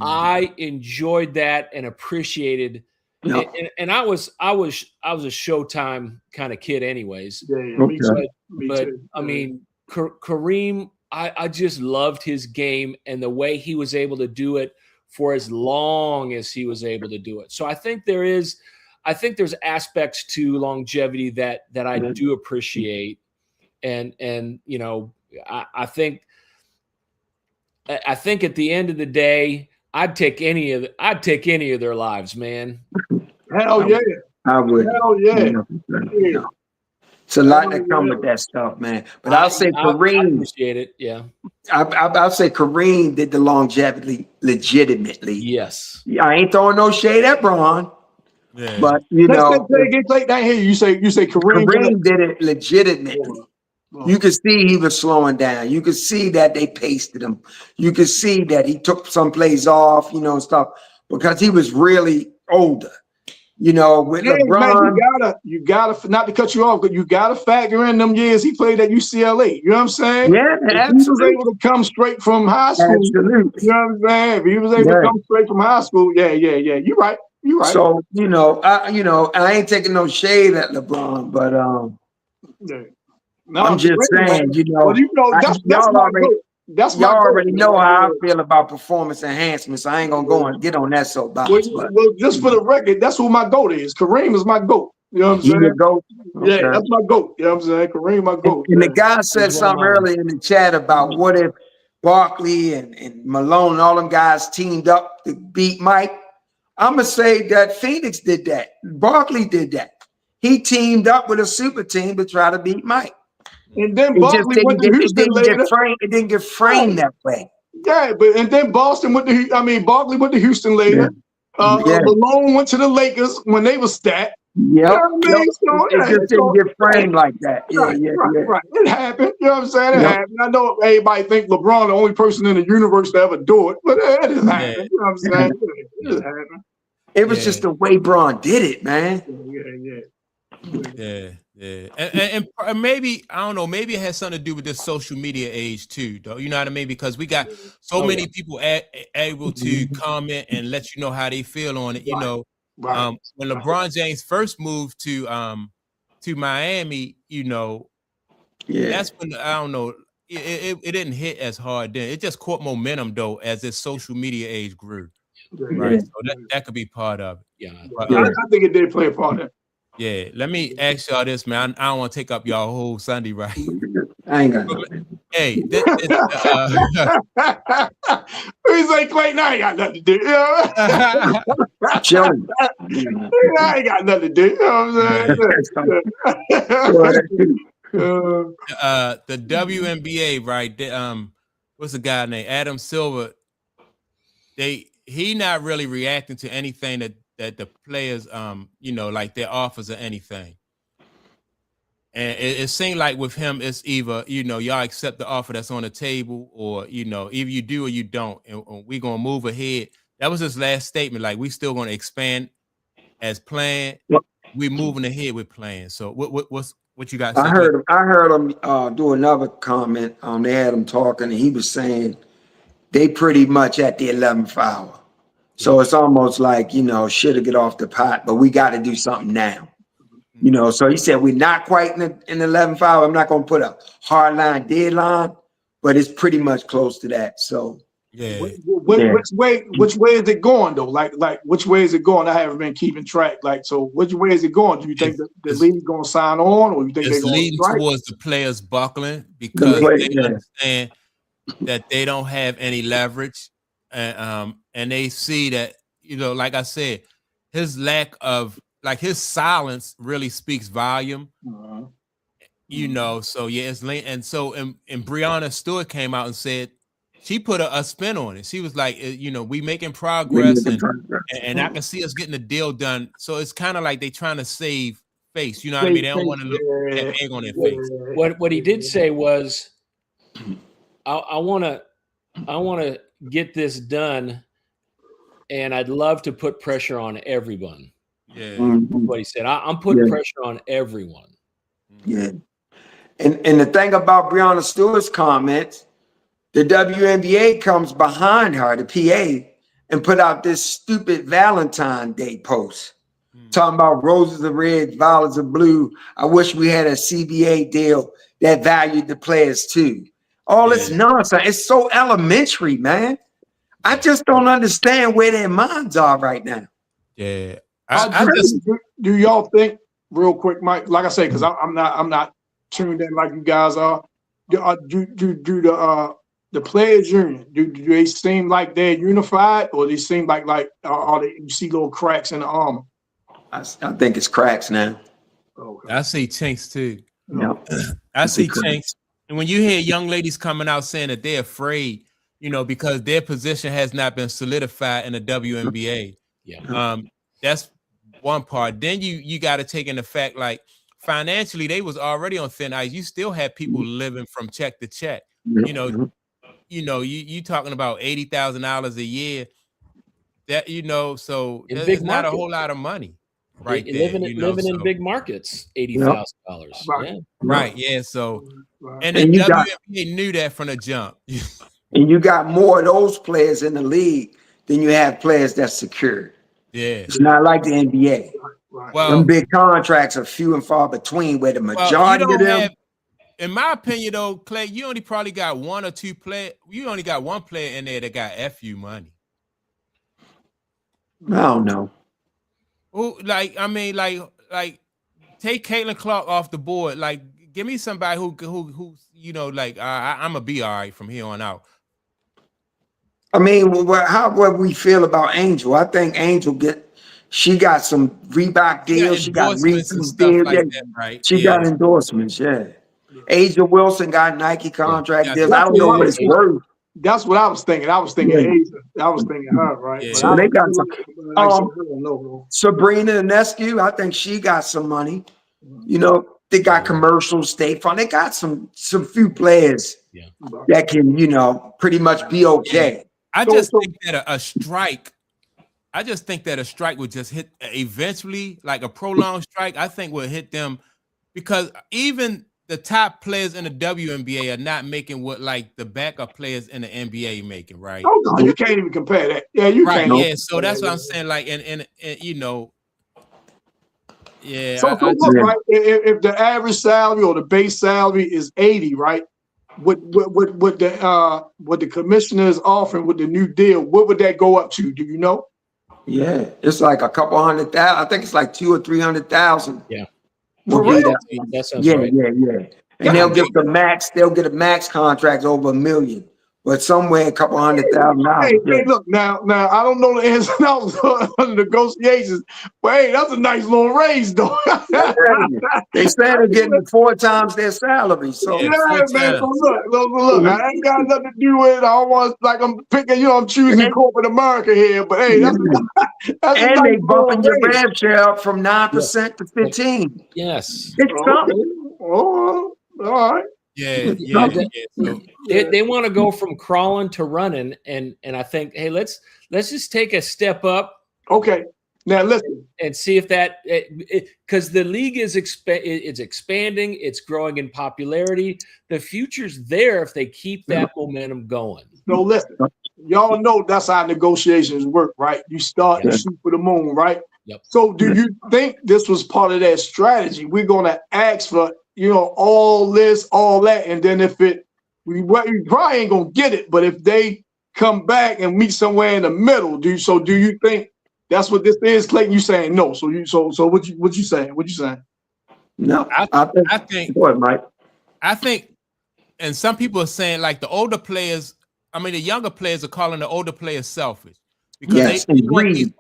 I enjoyed that and appreciated. Yeah. And I was a Showtime kind of kid, anyways. Me But too. I mean, Kareem, I just loved his game and the way he was able to do it for as long as he was able to do it. So I think there's aspects to longevity that I do appreciate. And you know, I think at the end of the day, I'd take any of their lives, man. Hell yeah. I would. Hell yeah. Yeah. It's a lot that come with that stuff, man. But I'll say I Kareem. appreciate it. Yeah. I'll say Kareem did the longevity legitimately. Yes. I ain't throwing no shade at Braun, but you know, You say Kareem did it legitimately. You could see he was slowing down. You could see that they pasted him. You could see that he took some plays off, you know, and stuff because he was really older. You know, with LeBron, man, you gotta not to cut you off, but you gotta factor in them years he played at UCLA. You know what I'm saying? Yeah, he was able to come straight from high school. Absolutely. You know what I'm saying? If he was able to come straight from high school, yeah. You're right. So I ain't taking no shade at LeBron, but No, I'm just saying, y'all already know how I feel about performance enhancement, so I ain't gonna go and get on that soapbox. Well, just for the record, that's who my GOAT is. Kareem is my GOAT. You know what I'm saying? Your GOAT? Okay. Yeah, that's my GOAT. You know what I'm saying? Kareem, my GOAT. And the guy said something earlier in the chat about what if Barkley and Malone and all them guys teamed up to beat Mike. I'm gonna say that Phoenix did that. Barkley did that. He teamed up with a super team to try to beat Mike. And then Barkley went to Houston later. It didn't get framed that way. Yeah, and then Barkley went to Houston later. Malone went to the Lakers when they were stacked. Yeah, it just didn't get framed like that. Right. It happened. You know what I'm saying? It happened. I know everybody think LeBron the only person in the universe to ever do it, but it just happened. You know what I'm saying? It just happened. It was just the way Braun did it, man. Yeah. And maybe, I don't know, maybe it has something to do with this social media age too, though. You know what I mean? Because we got so many people able to comment and let you know how they feel on it. You know, when LeBron James first moved to Miami, you know, that's when, I don't know, it didn't hit as hard then. It just caught momentum though as this social media age grew. Right. So that could be part of it. Yeah. I think it did play a part in it. Yeah, let me ask y'all this, man. I don't want to take up y'all whole Sunday, right? I ain't got nothing. Hey, He say, Clayton, I ain't got nothing to do. You know? Chilling. I ain't got nothing to do. You know what I'm saying? the WNBA, right? What's the guy named Adam Silver? He not really reacting to anything that the players, like their offers or anything. And it seemed like with him, it's either, y'all accept the offer that's on the table, or, either you do or you don't. And we're going to move ahead. That was his last statement. Like, we still going to expand as planned. We're moving ahead with plans. So what you got? I heard him do another comment. They had him talking, and he was saying they pretty much at the 11th hour. So it's almost like, should have get off the pot, but we got to do something now. So he said, we're not quite in the 11th hour. I'm not going to put a hard line deadline, but it's pretty much close to that. So yeah. Which way is it going though? Like which way is it going? I haven't been keeping track. Like, so which way is it going? Do you think the league going to sign on, or you think they're going leading towards the players buckling because they understand that they don't have any leverage, and they see that, like I said, his lack of, like, his silence really speaks volume. So yeah, it's late. And so and Breonna Stewart came out and said, she put a spin on it. She was like, we making progress, and I can see us getting the deal done. So it's kind of like they trying to save face. You know what I mean? They don't want to look egg on their face. What he did say was, I want to get this done, and I'd love to put pressure on everyone. Yeah, that's what he said. I'm putting pressure on everyone. Yeah, and the thing about Breonna Stewart's comments, the WNBA comes behind her, the PA, and put out this stupid Valentine's Day post talking about roses are red, violets are blue. I wish we had a CBA deal that valued the players too. All this nonsense. It's so elementary, man. I just don't understand where their minds are right now. Yeah. Do y'all think, real quick, Mike? Like I say, because I'm not tuned in like you guys are. Do the players union, do they seem like they're unified, or they seem like are they, you see little cracks in the armor? I think it's cracks now. Okay. I see chinks too. Yeah, I see chinks. And when you hear young ladies coming out saying that they're afraid, because their position has not been solidified in the WNBA. Yeah. That's one part. Then you got to take in the fact, like, financially, they was already on thin ice. You still have people living from check to check. You talking about $80,000 a year. That so it's not a whole lot of money, right? Living in big markets, $80,000. Right. Yeah. So, and the WNBA knew that from the jump. And you got more of those players in the league than you have players that's secured. Yeah, it's not like the NBA. Well, them big contracts are few and far between, where the majority of them. In my opinion, though, Clay, you only probably got one or two players. You only got one player in there that got FU money. I don't know. Who, like take Caitlin Clark off the board. Like, give me somebody who I'm gonna be all right from here on out. I mean, what we feel about Angel? I think Angel she got some Reebok deals. She got Reebok deals. Like that, right? She got endorsements. Yeah. Asia Wilson got Nike contract deals. I don't know what it's worth. That's what I was thinking. I was thinking Asia. I was thinking her, right? Yeah. So they got some. Sabrina Ionescu, I think she got some money. They got commercials, State Farm. They got some few players that can, pretty much be okay. I just think that a strike would just hit eventually, like a prolonged strike. I think will hit them, because even the top players in the WNBA are not making what like the backup players in the NBA making, right? Oh no, you can't even compare that. Yeah, you can't. Yeah, so that's what I'm saying. Like, and yeah. So look, right? If the average salary or the base salary is 80, right? What the commissioner is offering with the new deal, what would that go up to? Do you know? Yeah, it's like a couple $100,000. I think it's like $200,000 or $300,000. Yeah. will For be real? That sounds yeah, right. yeah. And God they'll damn. get the max. They'll get a max contract over $1 million, but somewhere a couple $100,000. Hey, look, now, I don't know the ins and outs of the negotiations, but hey, that's a nice little raise, though. They say they're getting 4 times their salary. So Yeah, Yeah, 4 man. So times. look, I ain't got nothing to do with it. I don't want like I'm picking, I'm choosing corporate America here. But hey, that's a and nice they bumping your raise. rev share up from 9% to 15. Yes. It's Okay. something. Oh, all right. Yeah, But yeah, that- yeah. So they want to go from crawling to running, and I think, hey, let's just take a step up Okay. Now listen. and see if that, because the league is it's expanding, it's growing in popularity. The future's there if they keep that momentum going. So listen. Y'all know that's how negotiations work, right? You start Yeah. to shoot for the moon, right? Yep. So do you think this was part of that strategy? We're gonna ask for, all this, all that, and then if we probably ain't gonna get it, but if they come back and meet somewhere in the middle, do you think that's what this is, Clayton? You saying no? So what you saying? What you saying? No, I think What, Mike? I think, and some people are saying like the older players. I mean, the younger players are calling the older players selfish because Yes, they and want greedy.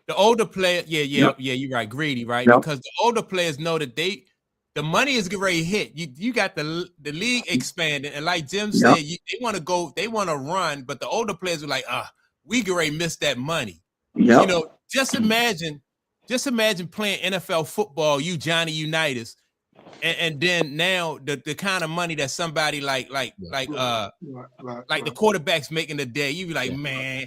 the older player. Yeah, Yep. you're right, greedy, right? Yep. Because the older players know that the money is getting ready to hit. You got the league expanding, and like Jim said, they want to go, they want to run, but the older players are like, we get ready to miss that money. Yep. Just imagine playing NFL football, you Johnny Unitas. And then now the kind of money that somebody like the quarterback's making today, you be like, man,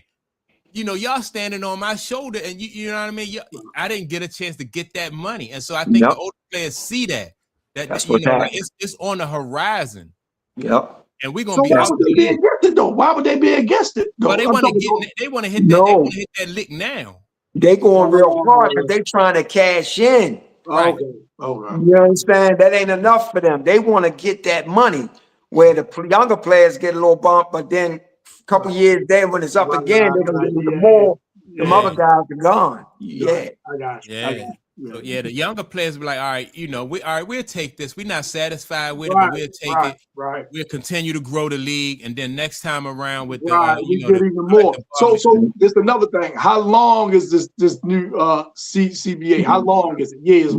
y'all standing on my shoulder, and you know what I mean. I didn't get a chance to get that money, and so I think the older players see that That's what's happening. it's on the horizon. Yep. And we're So gonna be why out would they be against it though? Why would they be against it? Though? Well, they want to hit that. No. They want to hit that lick now. They going real hard because they trying to cash in. Right. Okay. You understand? That ain't enough for them. They want to get that money where the younger players get a little bump, but then a couple years there when it's up again, they're gonna get a little more. Them other guys are gone. Yeah. I got you. Yeah. So the younger players be like, all right, we'll take this. We're not satisfied with it, Right, but we'll take it. Right. We'll continue to grow the league, and then next time around with the We get even more. So this another thing. How long is this new CBA? How long is it? Years?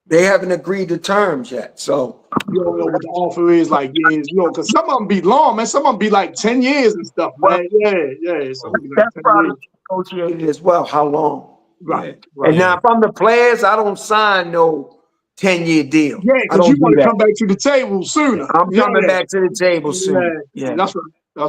They haven't agreed to terms yet. So you don't know what the offer is like years, because some of them be long, man. Some of them be like 10 years and stuff, man. Yeah. So that's probably negotiated as well. How long? Right. And now from the players, I don't sign no 10-year deal. Yeah, because you want to come back to the table sooner. I'm coming back to the table soon. Yeah. That's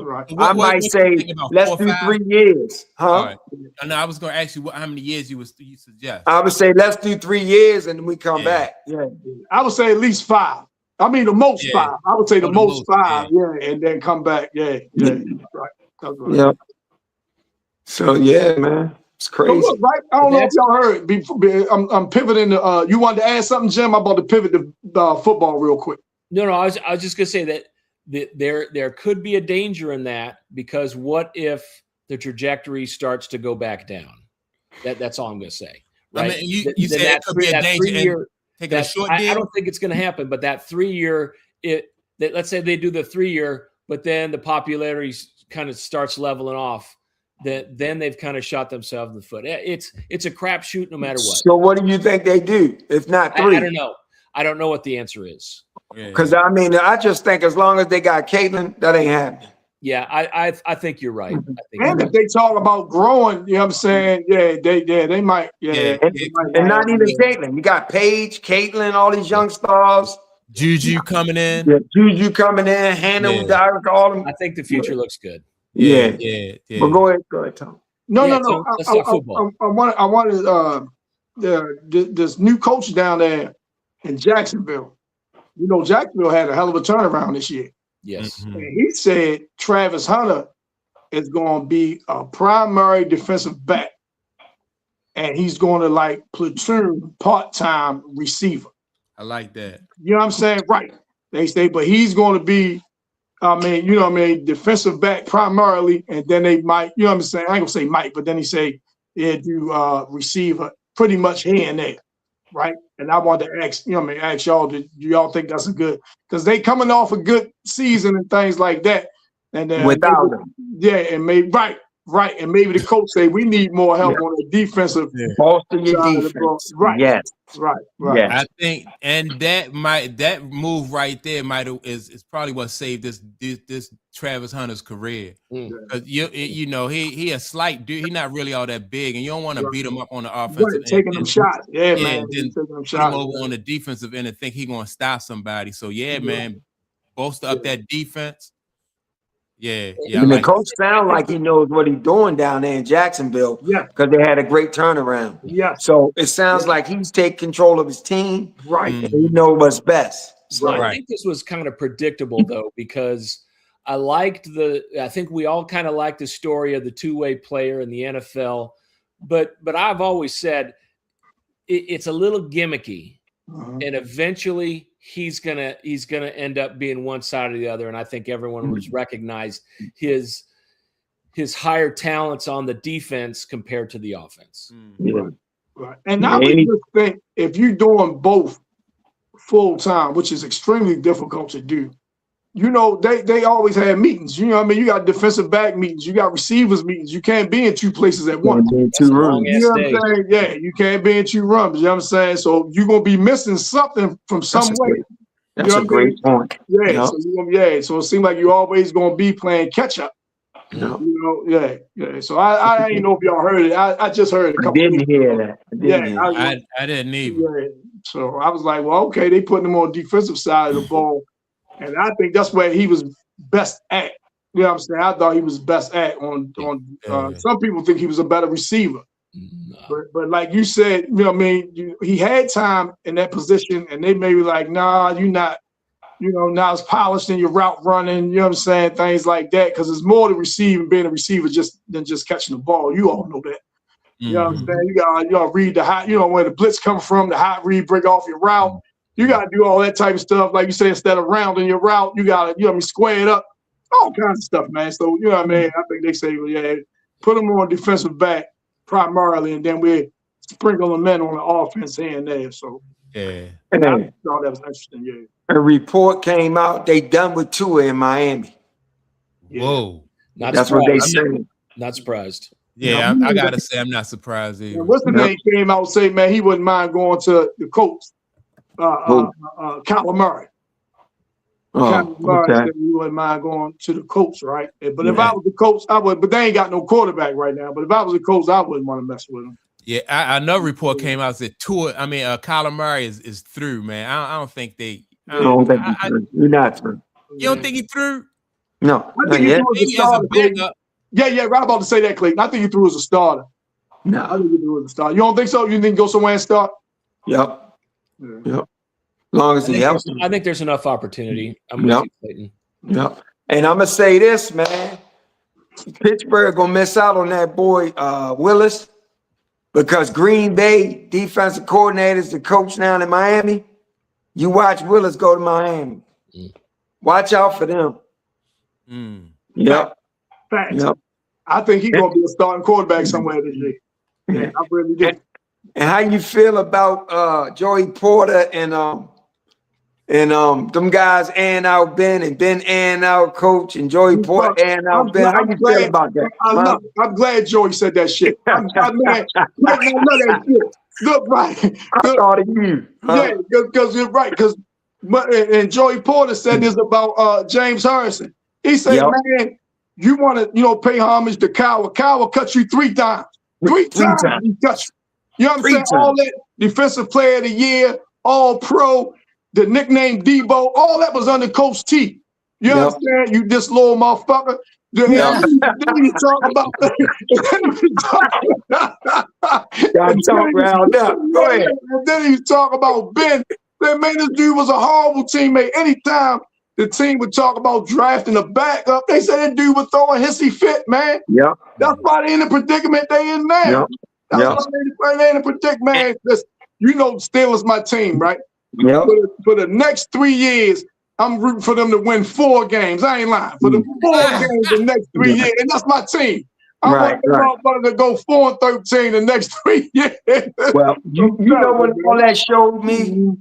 right. I might say let's do 3 years. Huh? All right. And I was going to ask you how many years you suggest. I would say let's do 3 years and then we come back. Yeah. I would say at least 5. I mean the most 5. I would say the most 5. Yeah, and then come back. Yeah. That's right. Yeah. So yeah, man. It's crazy. So look, right? I don't know if y'all heard. I'm pivoting to. You wanted to add something, Jim? I'm about to pivot to football real quick. No. I was just gonna say that there could be a danger in that, because what if the trajectory starts to go back down? That's all I'm gonna say. Right? I mean, you said that could be a danger. Taking a short deal. I don't think it's gonna happen, but that 3-year, let's say they do the 3-year, but then the popularity kind of starts leveling off. Then they've kind of shot themselves in the foot. It's a crapshoot no matter what. So what do you think they do if not 3? I don't know. I don't know what the answer is. Because I mean, I just think as long as they got Caitlin, that ain't happening. Yeah, I think you're right. And if they talk about growing, you know what I'm saying? Yeah, they might. Yeah. And not even Caitlin. You got Paige, Caitlin, all these young stars. Juju coming in. Yeah, Juju coming in, Hannah, Derek, all them. I think the future looks good. Yeah. But go ahead, Tom. No. Let's talk football. I wanted this new coach down there in Jacksonville. Jacksonville had a hell of a turnaround this year. Yes. And he said Travis Hunter is going to be a primary defensive back, and he's going to platoon part-time receiver. I like that. You know what I'm saying? Right. They say, but he's going to be, defensive back primarily, and then they might, you know what I'm saying? I ain't gonna say might, but then he say, do receiver pretty much here and there, right? And I wanted to ask, ask y'all, do y'all think that's a good? Because they coming off a good season and things like that. And Without maybe, and maybe right, and maybe the coach say we need more help on the defensive. Bolster your side of the ball. defense. Right. Yes. Right. Yes. I think, and that move right there is probably what saved this Travis Hunter's career. Because he a slight dude. He's not really all that big, and you don't want to beat him up on the offensive end. Taking them shots. Yeah, man. And then taking them put shots. him over on the defensive end and think he's gonna stop somebody. So man, bolster up that defense. Yeah. And the coach sound like he knows what he's doing down there in Jacksonville. Yeah. Because they had a great turnaround. Yeah. So it sounds like he's taking control of his team. Right. And he knows what's best. So I think this was kind of predictable though, because I think we all kind of liked the story of the two-way player in the NFL, but I've always said it's a little gimmicky, and eventually he's gonna end up being one side or the other. And I think everyone was recognized his higher talents on the defense compared to the offense. Yeah. Right. And I would just think if you're doing both full time, which is extremely difficult to do, they always had meetings. You know what I mean? You got defensive back meetings, you got receivers meetings. You can't be in two places at once. Two rooms. You know what I'm saying? Yeah, you can't be in two rooms. You know what I'm saying? So you're gonna be missing something from some way. That's a great point. Yeah. So it seems like you're always gonna be playing catch up. No. Yeah. So I ain't know if y'all heard it. I just heard it a couple didn't hear that. I didn't either. Yeah. So I was like, well, okay, they putting him on the defensive side of the ball. And I think that's where he was best at. You know what I'm saying? I thought he was best at on some people think he was a better receiver. But like you said, you know what I mean? He had time in that position, and they may be like, nah, you're not, not as polished in your route running, you know what I'm saying? Things like that. Because it's more to receive and being a receiver than just catching the ball. You all know that. You know what I'm saying? You gotta read the hot, where the blitz come from, the hot read, break off your route. You gotta do all that type of stuff. Like you say, instead of rounding your route, you gotta, square it up. All kinds of stuff, man. So, you know what I mean? I think they say, well, put them on defensive back primarily, and then we sprinkle them in on the offense here and there. So, I thought that was interesting, yeah. A report came out, they done with Tua in Miami. Whoa. That's what they said. Not surprised. Yeah, I gotta say I'm not surprised either. What's the name came out and say, man, he wouldn't mind going to the Colts. Kyler Murray. Kyler Murray said he wouldn't mind going to the Colts, right? But if I was the coach, I would. But they ain't got no quarterback right now. But if I was the coach, I wouldn't want to mess with him. Yeah, another report came out that Kyler Murray is through, man. I don't think they. You're not through. You don't think he through? No, I think he threw as a starter. Backup. Yeah, right about to say that, Clayton. I think he threw as a starter. No, I think he threw as a starter. You don't think so? You think go somewhere and start? Yep. As long as he helps. I think there's enough opportunity. I'm with you, Clayton. Yep. And I'm gonna say this, man. Pittsburgh gonna miss out on that boy Willis, because Green Bay defensive coordinator is the coach down in Miami. You watch Willis go to Miami. Watch out for them. Yep. Facts. Yep. I think he's gonna be a starting quarterback somewhere this year. Yeah, I really do. And how you feel about Joey Porter and them guys and out Ben and Ben and out coach and Joey Porter and out Ben? How you feel about that? I'm glad Joey said that shit. I'm glad. I love that shit. Look, right. I thought of you. Yeah, because you're right. And Joey Porter said this about James Harrison. He said, man, you want to, pay homage to Cowher. Cowher cut you 3 times. Three times he cut you. You know what I'm saying? All that defensive player of the year, all pro, the nickname Debo, all that was under Coach T. You know what I'm saying? You this little motherfucker. Then you talk about Go ahead. And then you talk about Ben. Man, this dude was a horrible teammate. Anytime the team would talk about drafting a backup, they said that dude would throw a hissy fit, man. Yeah. That's why they in the predicament they in now. That's why they in the predicament. Steelers my team, right? Yeah. For the next 3 years, I'm rooting for them to win 4 games. I ain't lying. For the 4 games the next 3 years. And that's my team. I Right, want the motherfucker to go 4-13 the next 3 years. Well, you know what all that showed me?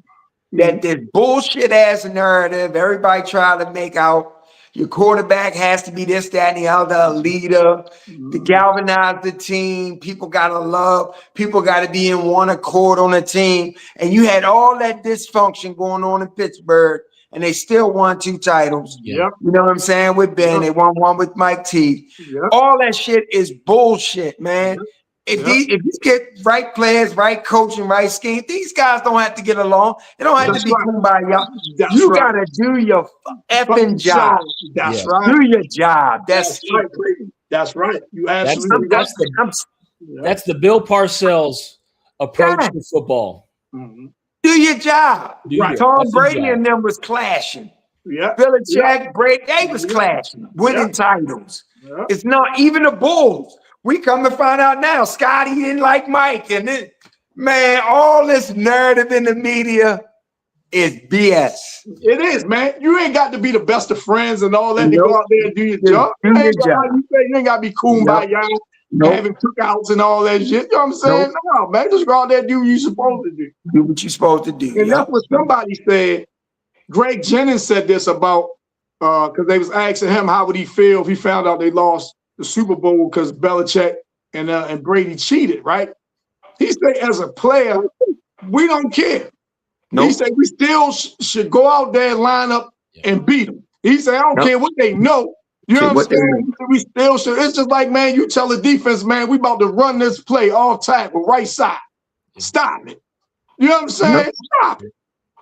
That this bullshit ass narrative everybody trying to make out your quarterback has to be this, that, and the other, a leader, to galvanize the team. People gotta love, people gotta be in one accord on the team. And you had all that dysfunction going on in Pittsburgh, and they still won 2 titles. Yep. You know what I'm saying? With Ben, Yep. they won one with Mike T. Yep. All that shit is bullshit, man. Yep. If Yep. if you get right players, right coaching, right scheme, these guys don't have to get along. They don't have That's to be right. kumbaya. That's You right. gotta do your effing job. That's Yeah. right. Do your job. That's That's right, Clayton. That's right. You absolutely that's right. the That's the Bill Parcells approach Yeah. to football. Mhm. do your job. Do Right. your Tom effing Brady job. and them was clashing. Yeah. Belichick, Brady, they was clashing, winning titles. Yeah. It's not even the Bulls. We come to find out now, Scotty didn't like Mike. And it, man, all this narrative in the media is BS. It is, man. You ain't got to be the best of friends and all that to Nope. go out there and do your Do job. your You ain't got- job. like you say, you ain't got to be kumbaya, Nope. having cookouts and all that shit. You know what I'm saying? No, man. Just go out there and do what you're supposed to do. Do what you're supposed to do. And Yep. that's what somebody said. Greg Jennings said this about because they was asking him how would he feel if he found out they lost the Super Bowl because Belichick and Brady cheated, right? He said, as a player, we don't care. Nope. He said we still should go out there and line up and beat them. He said, I don't Nope. care what they know. You know Care what what I'm they saying? We still should. It's just like, man, you tell the defense, man, we about to run this play off tackle, right side. Stop it. You know what I'm saying? Nope. Stop it.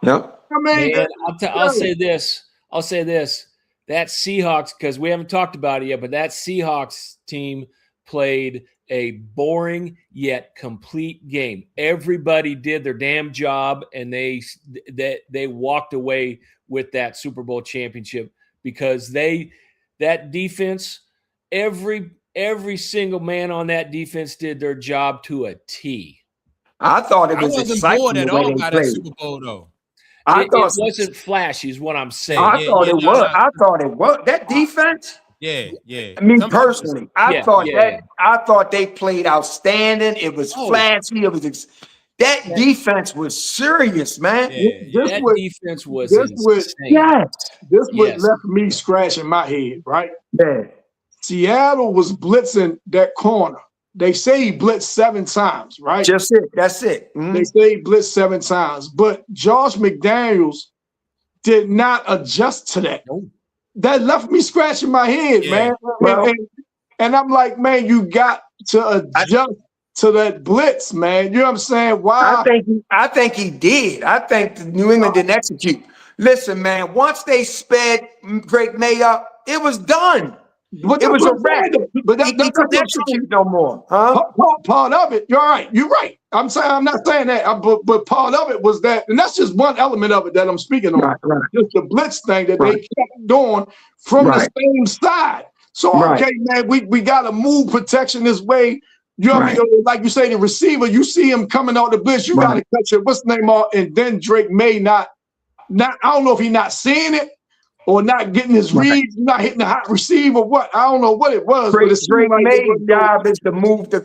Yep. I mean, Man, I'll say this. I'll say this. That Seahawks, because we haven't talked about it yet, but that Seahawks team played a boring yet complete game. Everybody did their damn job, and they walked away with that Super Bowl championship because that defense, every single man on that defense did their job to a T. I thought it I was wasn't exciting bored the at way all they by that played. Super Bowl though. I It thought wasn't flashy, is what I'm saying. I thought it no, was. no. I thought it was. That defense, Yeah. me Some- personally, I thought they played outstanding. It was flashy. It was that defense was serious, man. Yeah. That would- defense was this would- insane. Yes. this what Yes. left me scratching my head, right? Yeah. Seattle was blitzing that corner. They say he blitzed 7 times, right? Just it. That's it. Mhm. They say he blitzed 7 times, but Josh McDaniels did not adjust to that. Nope. That left me scratching my head, Yeah. man. Well- And I'm like, man, you got to adjust to that blitz, man. You know what I'm saying? Why? I think he did. I think the New England didn't execute. Listen, man, once they sped Drake May up, it was done. But It was that's a what I'm wrap. saying. But He couldn't execute no more. Huh? part of it, you're right. You're right. I'm not saying that, but part of it was that, and that's just one element of it that I'm speaking on. Right. Just the blitz thing that they Right. kept doing from Right. the same side. So Right. okay, man, we got to move protection this way. You know what I mean? Like you say, the receiver, you see him coming out the blitz, you got to catch it. What's the name of? And then Drake may not. I don't know if he's not seeing it or not getting his reads, not hitting the hot receiver. What I don't know what it was. But it Drake seemed like May's it was job is to move the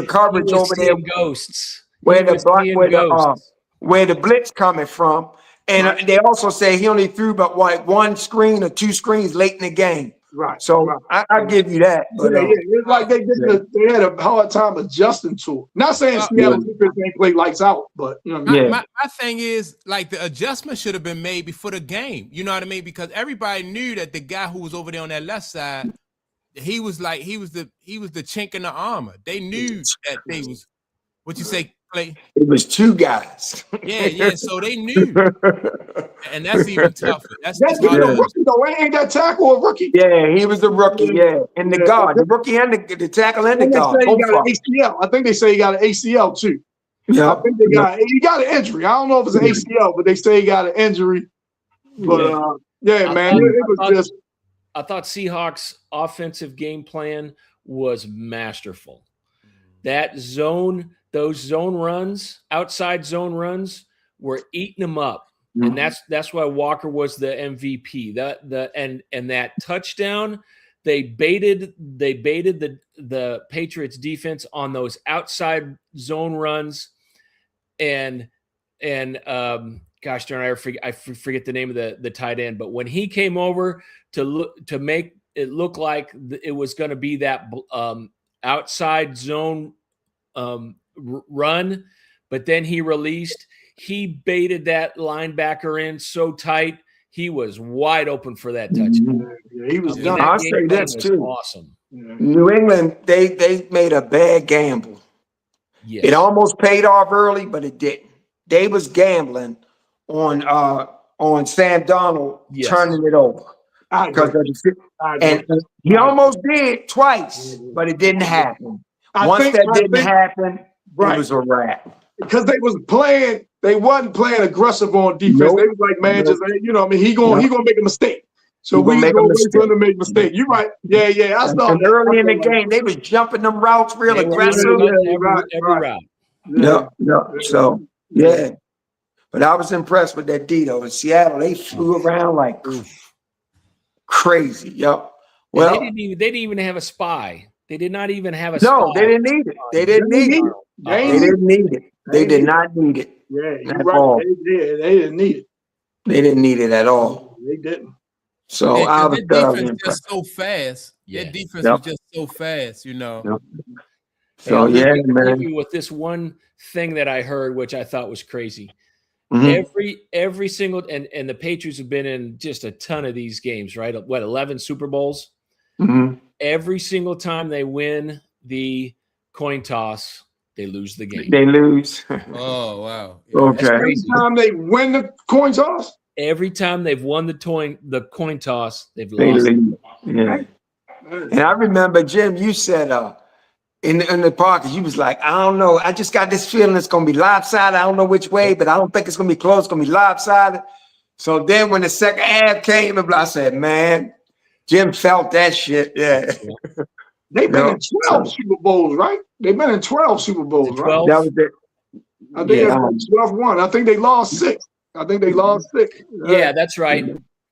coverage He was over there seeing ghosts. where He the was block, seeing where ghosts. the blitz coming from. And they also say he only threw about one screen or 2 screens late in the game. right. So right. I give you that. But, Yeah, it's like they had a hard time adjusting to it. Not saying Seattle defense ain't play lights out, but you know what I mean? My thing is, like, the adjustment should have been made before the game. You know what I mean? Because everybody knew that the guy who was over there on that left side, he was the chink in the armor. They knew that they was what you say, Clay. it was 2 guys. Yeah. So they knew, and that's even tougher. That's That's harder. a rookie though. Ain't that tackle a rookie? Yeah, he was the rookie. Yeah, and the guard, the rookie and the tackle and the They guard. say he Both got of an them. ACL. I think they say he got an ACL too. Yeah. I think he got an injury. I don't know if it's an ACL, but they say he got an injury. But man, it was just. I thought Seahawks' offensive game plan was masterful. That zone, those zone runs, outside zone runs, were eating them up, and that's why Walker was the MVP. And that touchdown they baited the Patriots defense on those outside zone runs, and gosh darn, I forget the name of the tight end, but when he came over to make it look like it was going to be that outside zone run, but then he baited that linebacker in so tight. He was wide open for that touchdown. Yeah, he was I mean, done. that I'll game say plan this was too. awesome. Yeah. New England, they made a bad gamble. Yes. It almost paid off early, but it didn't. They was gambling on Sam Darnold Yes. turning it over I because agree. of the, I agree. and he almost did twice, but it didn't happen. I Once think- that I didn't think- happen, Right. it was a wrap. Because they wasn't playing aggressive on defense. Nope. They was like, man, Nope. just you know, I mean, he gonna make a mistake. So He we gonna make a gonna wait for him mistake. to make a mistake. You're right. Yeah. I saw And that. early in the I feel like- game, they was jumping them routes real They were aggressive. running right, every right. route. Yeah. So yeah. But I was impressed with that D though. In Seattle, they flew around like crazy. Yep. And Well, they didn't even have a spy. They did not even have a no, spy. they didn't need it. They didn't need it. They They didn't need it. They did not need it. Yeah, you're At right. all. They didn't need it. They didn't need it at all. They didn't. So Yeah, I 'cause was their thoroughly defense impressed. just so fast. Yeah. Their defense Yep. was just so fast, you know. Yep. Hey, So I'll yeah, leave man. you with this one thing that I heard, which I thought was crazy. Mhm. Every single and the Patriots have been in just a ton of these games, right? What, 11 Super Bowls? Mhm. Every single time they win the coin toss, they lose the game. They lose. Oh wow. Okay. That's Every crazy. time they win the coin toss, Every time they've won the coin toss, they've They lost. lose. Yeah. And I remember, Jim, you said in the park, you was like, I don't know. I just got this feeling it's gonna be lopsided. I don't know which way, but I don't think it's gonna be close. It's gonna be lopsided. So then when the second half came, I said, man, Jim felt that shit. Yeah. they've been Yeah. in 12 Super Bowls, right? They've been in 12 Super Bowls, right? 12? That was it. I think Yeah. that's 12-1. I think they lost 6. Yeah, that's right.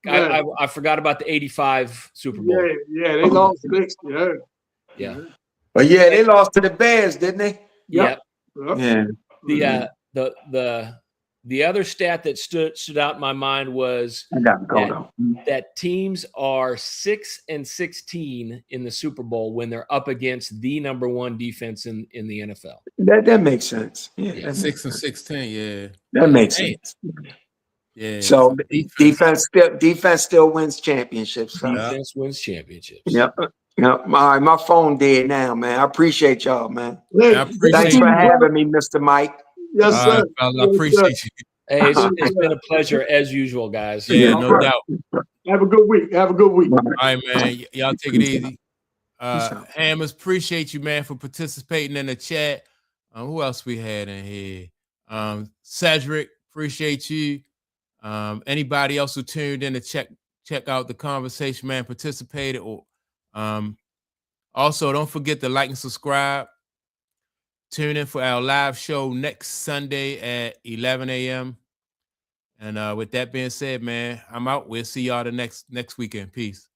Yeah. I forgot about the 85 Super Bowl. Yeah, they lost 6. Yeah. Yeah. But yeah, they lost to the Bears, didn't they? Yeah. Yeah. The other stat that stood out in my mind was I got to go though. that teams are 6-16 in the Super Bowl when they're up against the number one defense in the NFL. That makes sense. Yeah. Yeah. That, 6 and 16, yeah. that makes Hey. sense. Yeah. So defense still wins championships. Huh? Yeah. Defense wins championships. Yep. Yep. All right, my phone dead now, man. I appreciate y'all, man. Hey, I appreciate Thanks you. for having me, Mr. Mike. Yes, All sir. right, fellas, I appreciate you. Hey, it's been a pleasure as usual, guys. Yeah, all no right. doubt. Have a good week. Have a good week. All right, man. Y'all take it easy. Hammers, appreciate you, man, for participating in the chat. Who else we had in here? Cedric, appreciate you. Anybody else who tuned in to check out the conversation, man, participated. Or also, don't forget to like and subscribe. Tune in for our live show next Sunday at 11 a.m. And with that being said, man, I'm out. We'll see y'all the next weekend. Peace.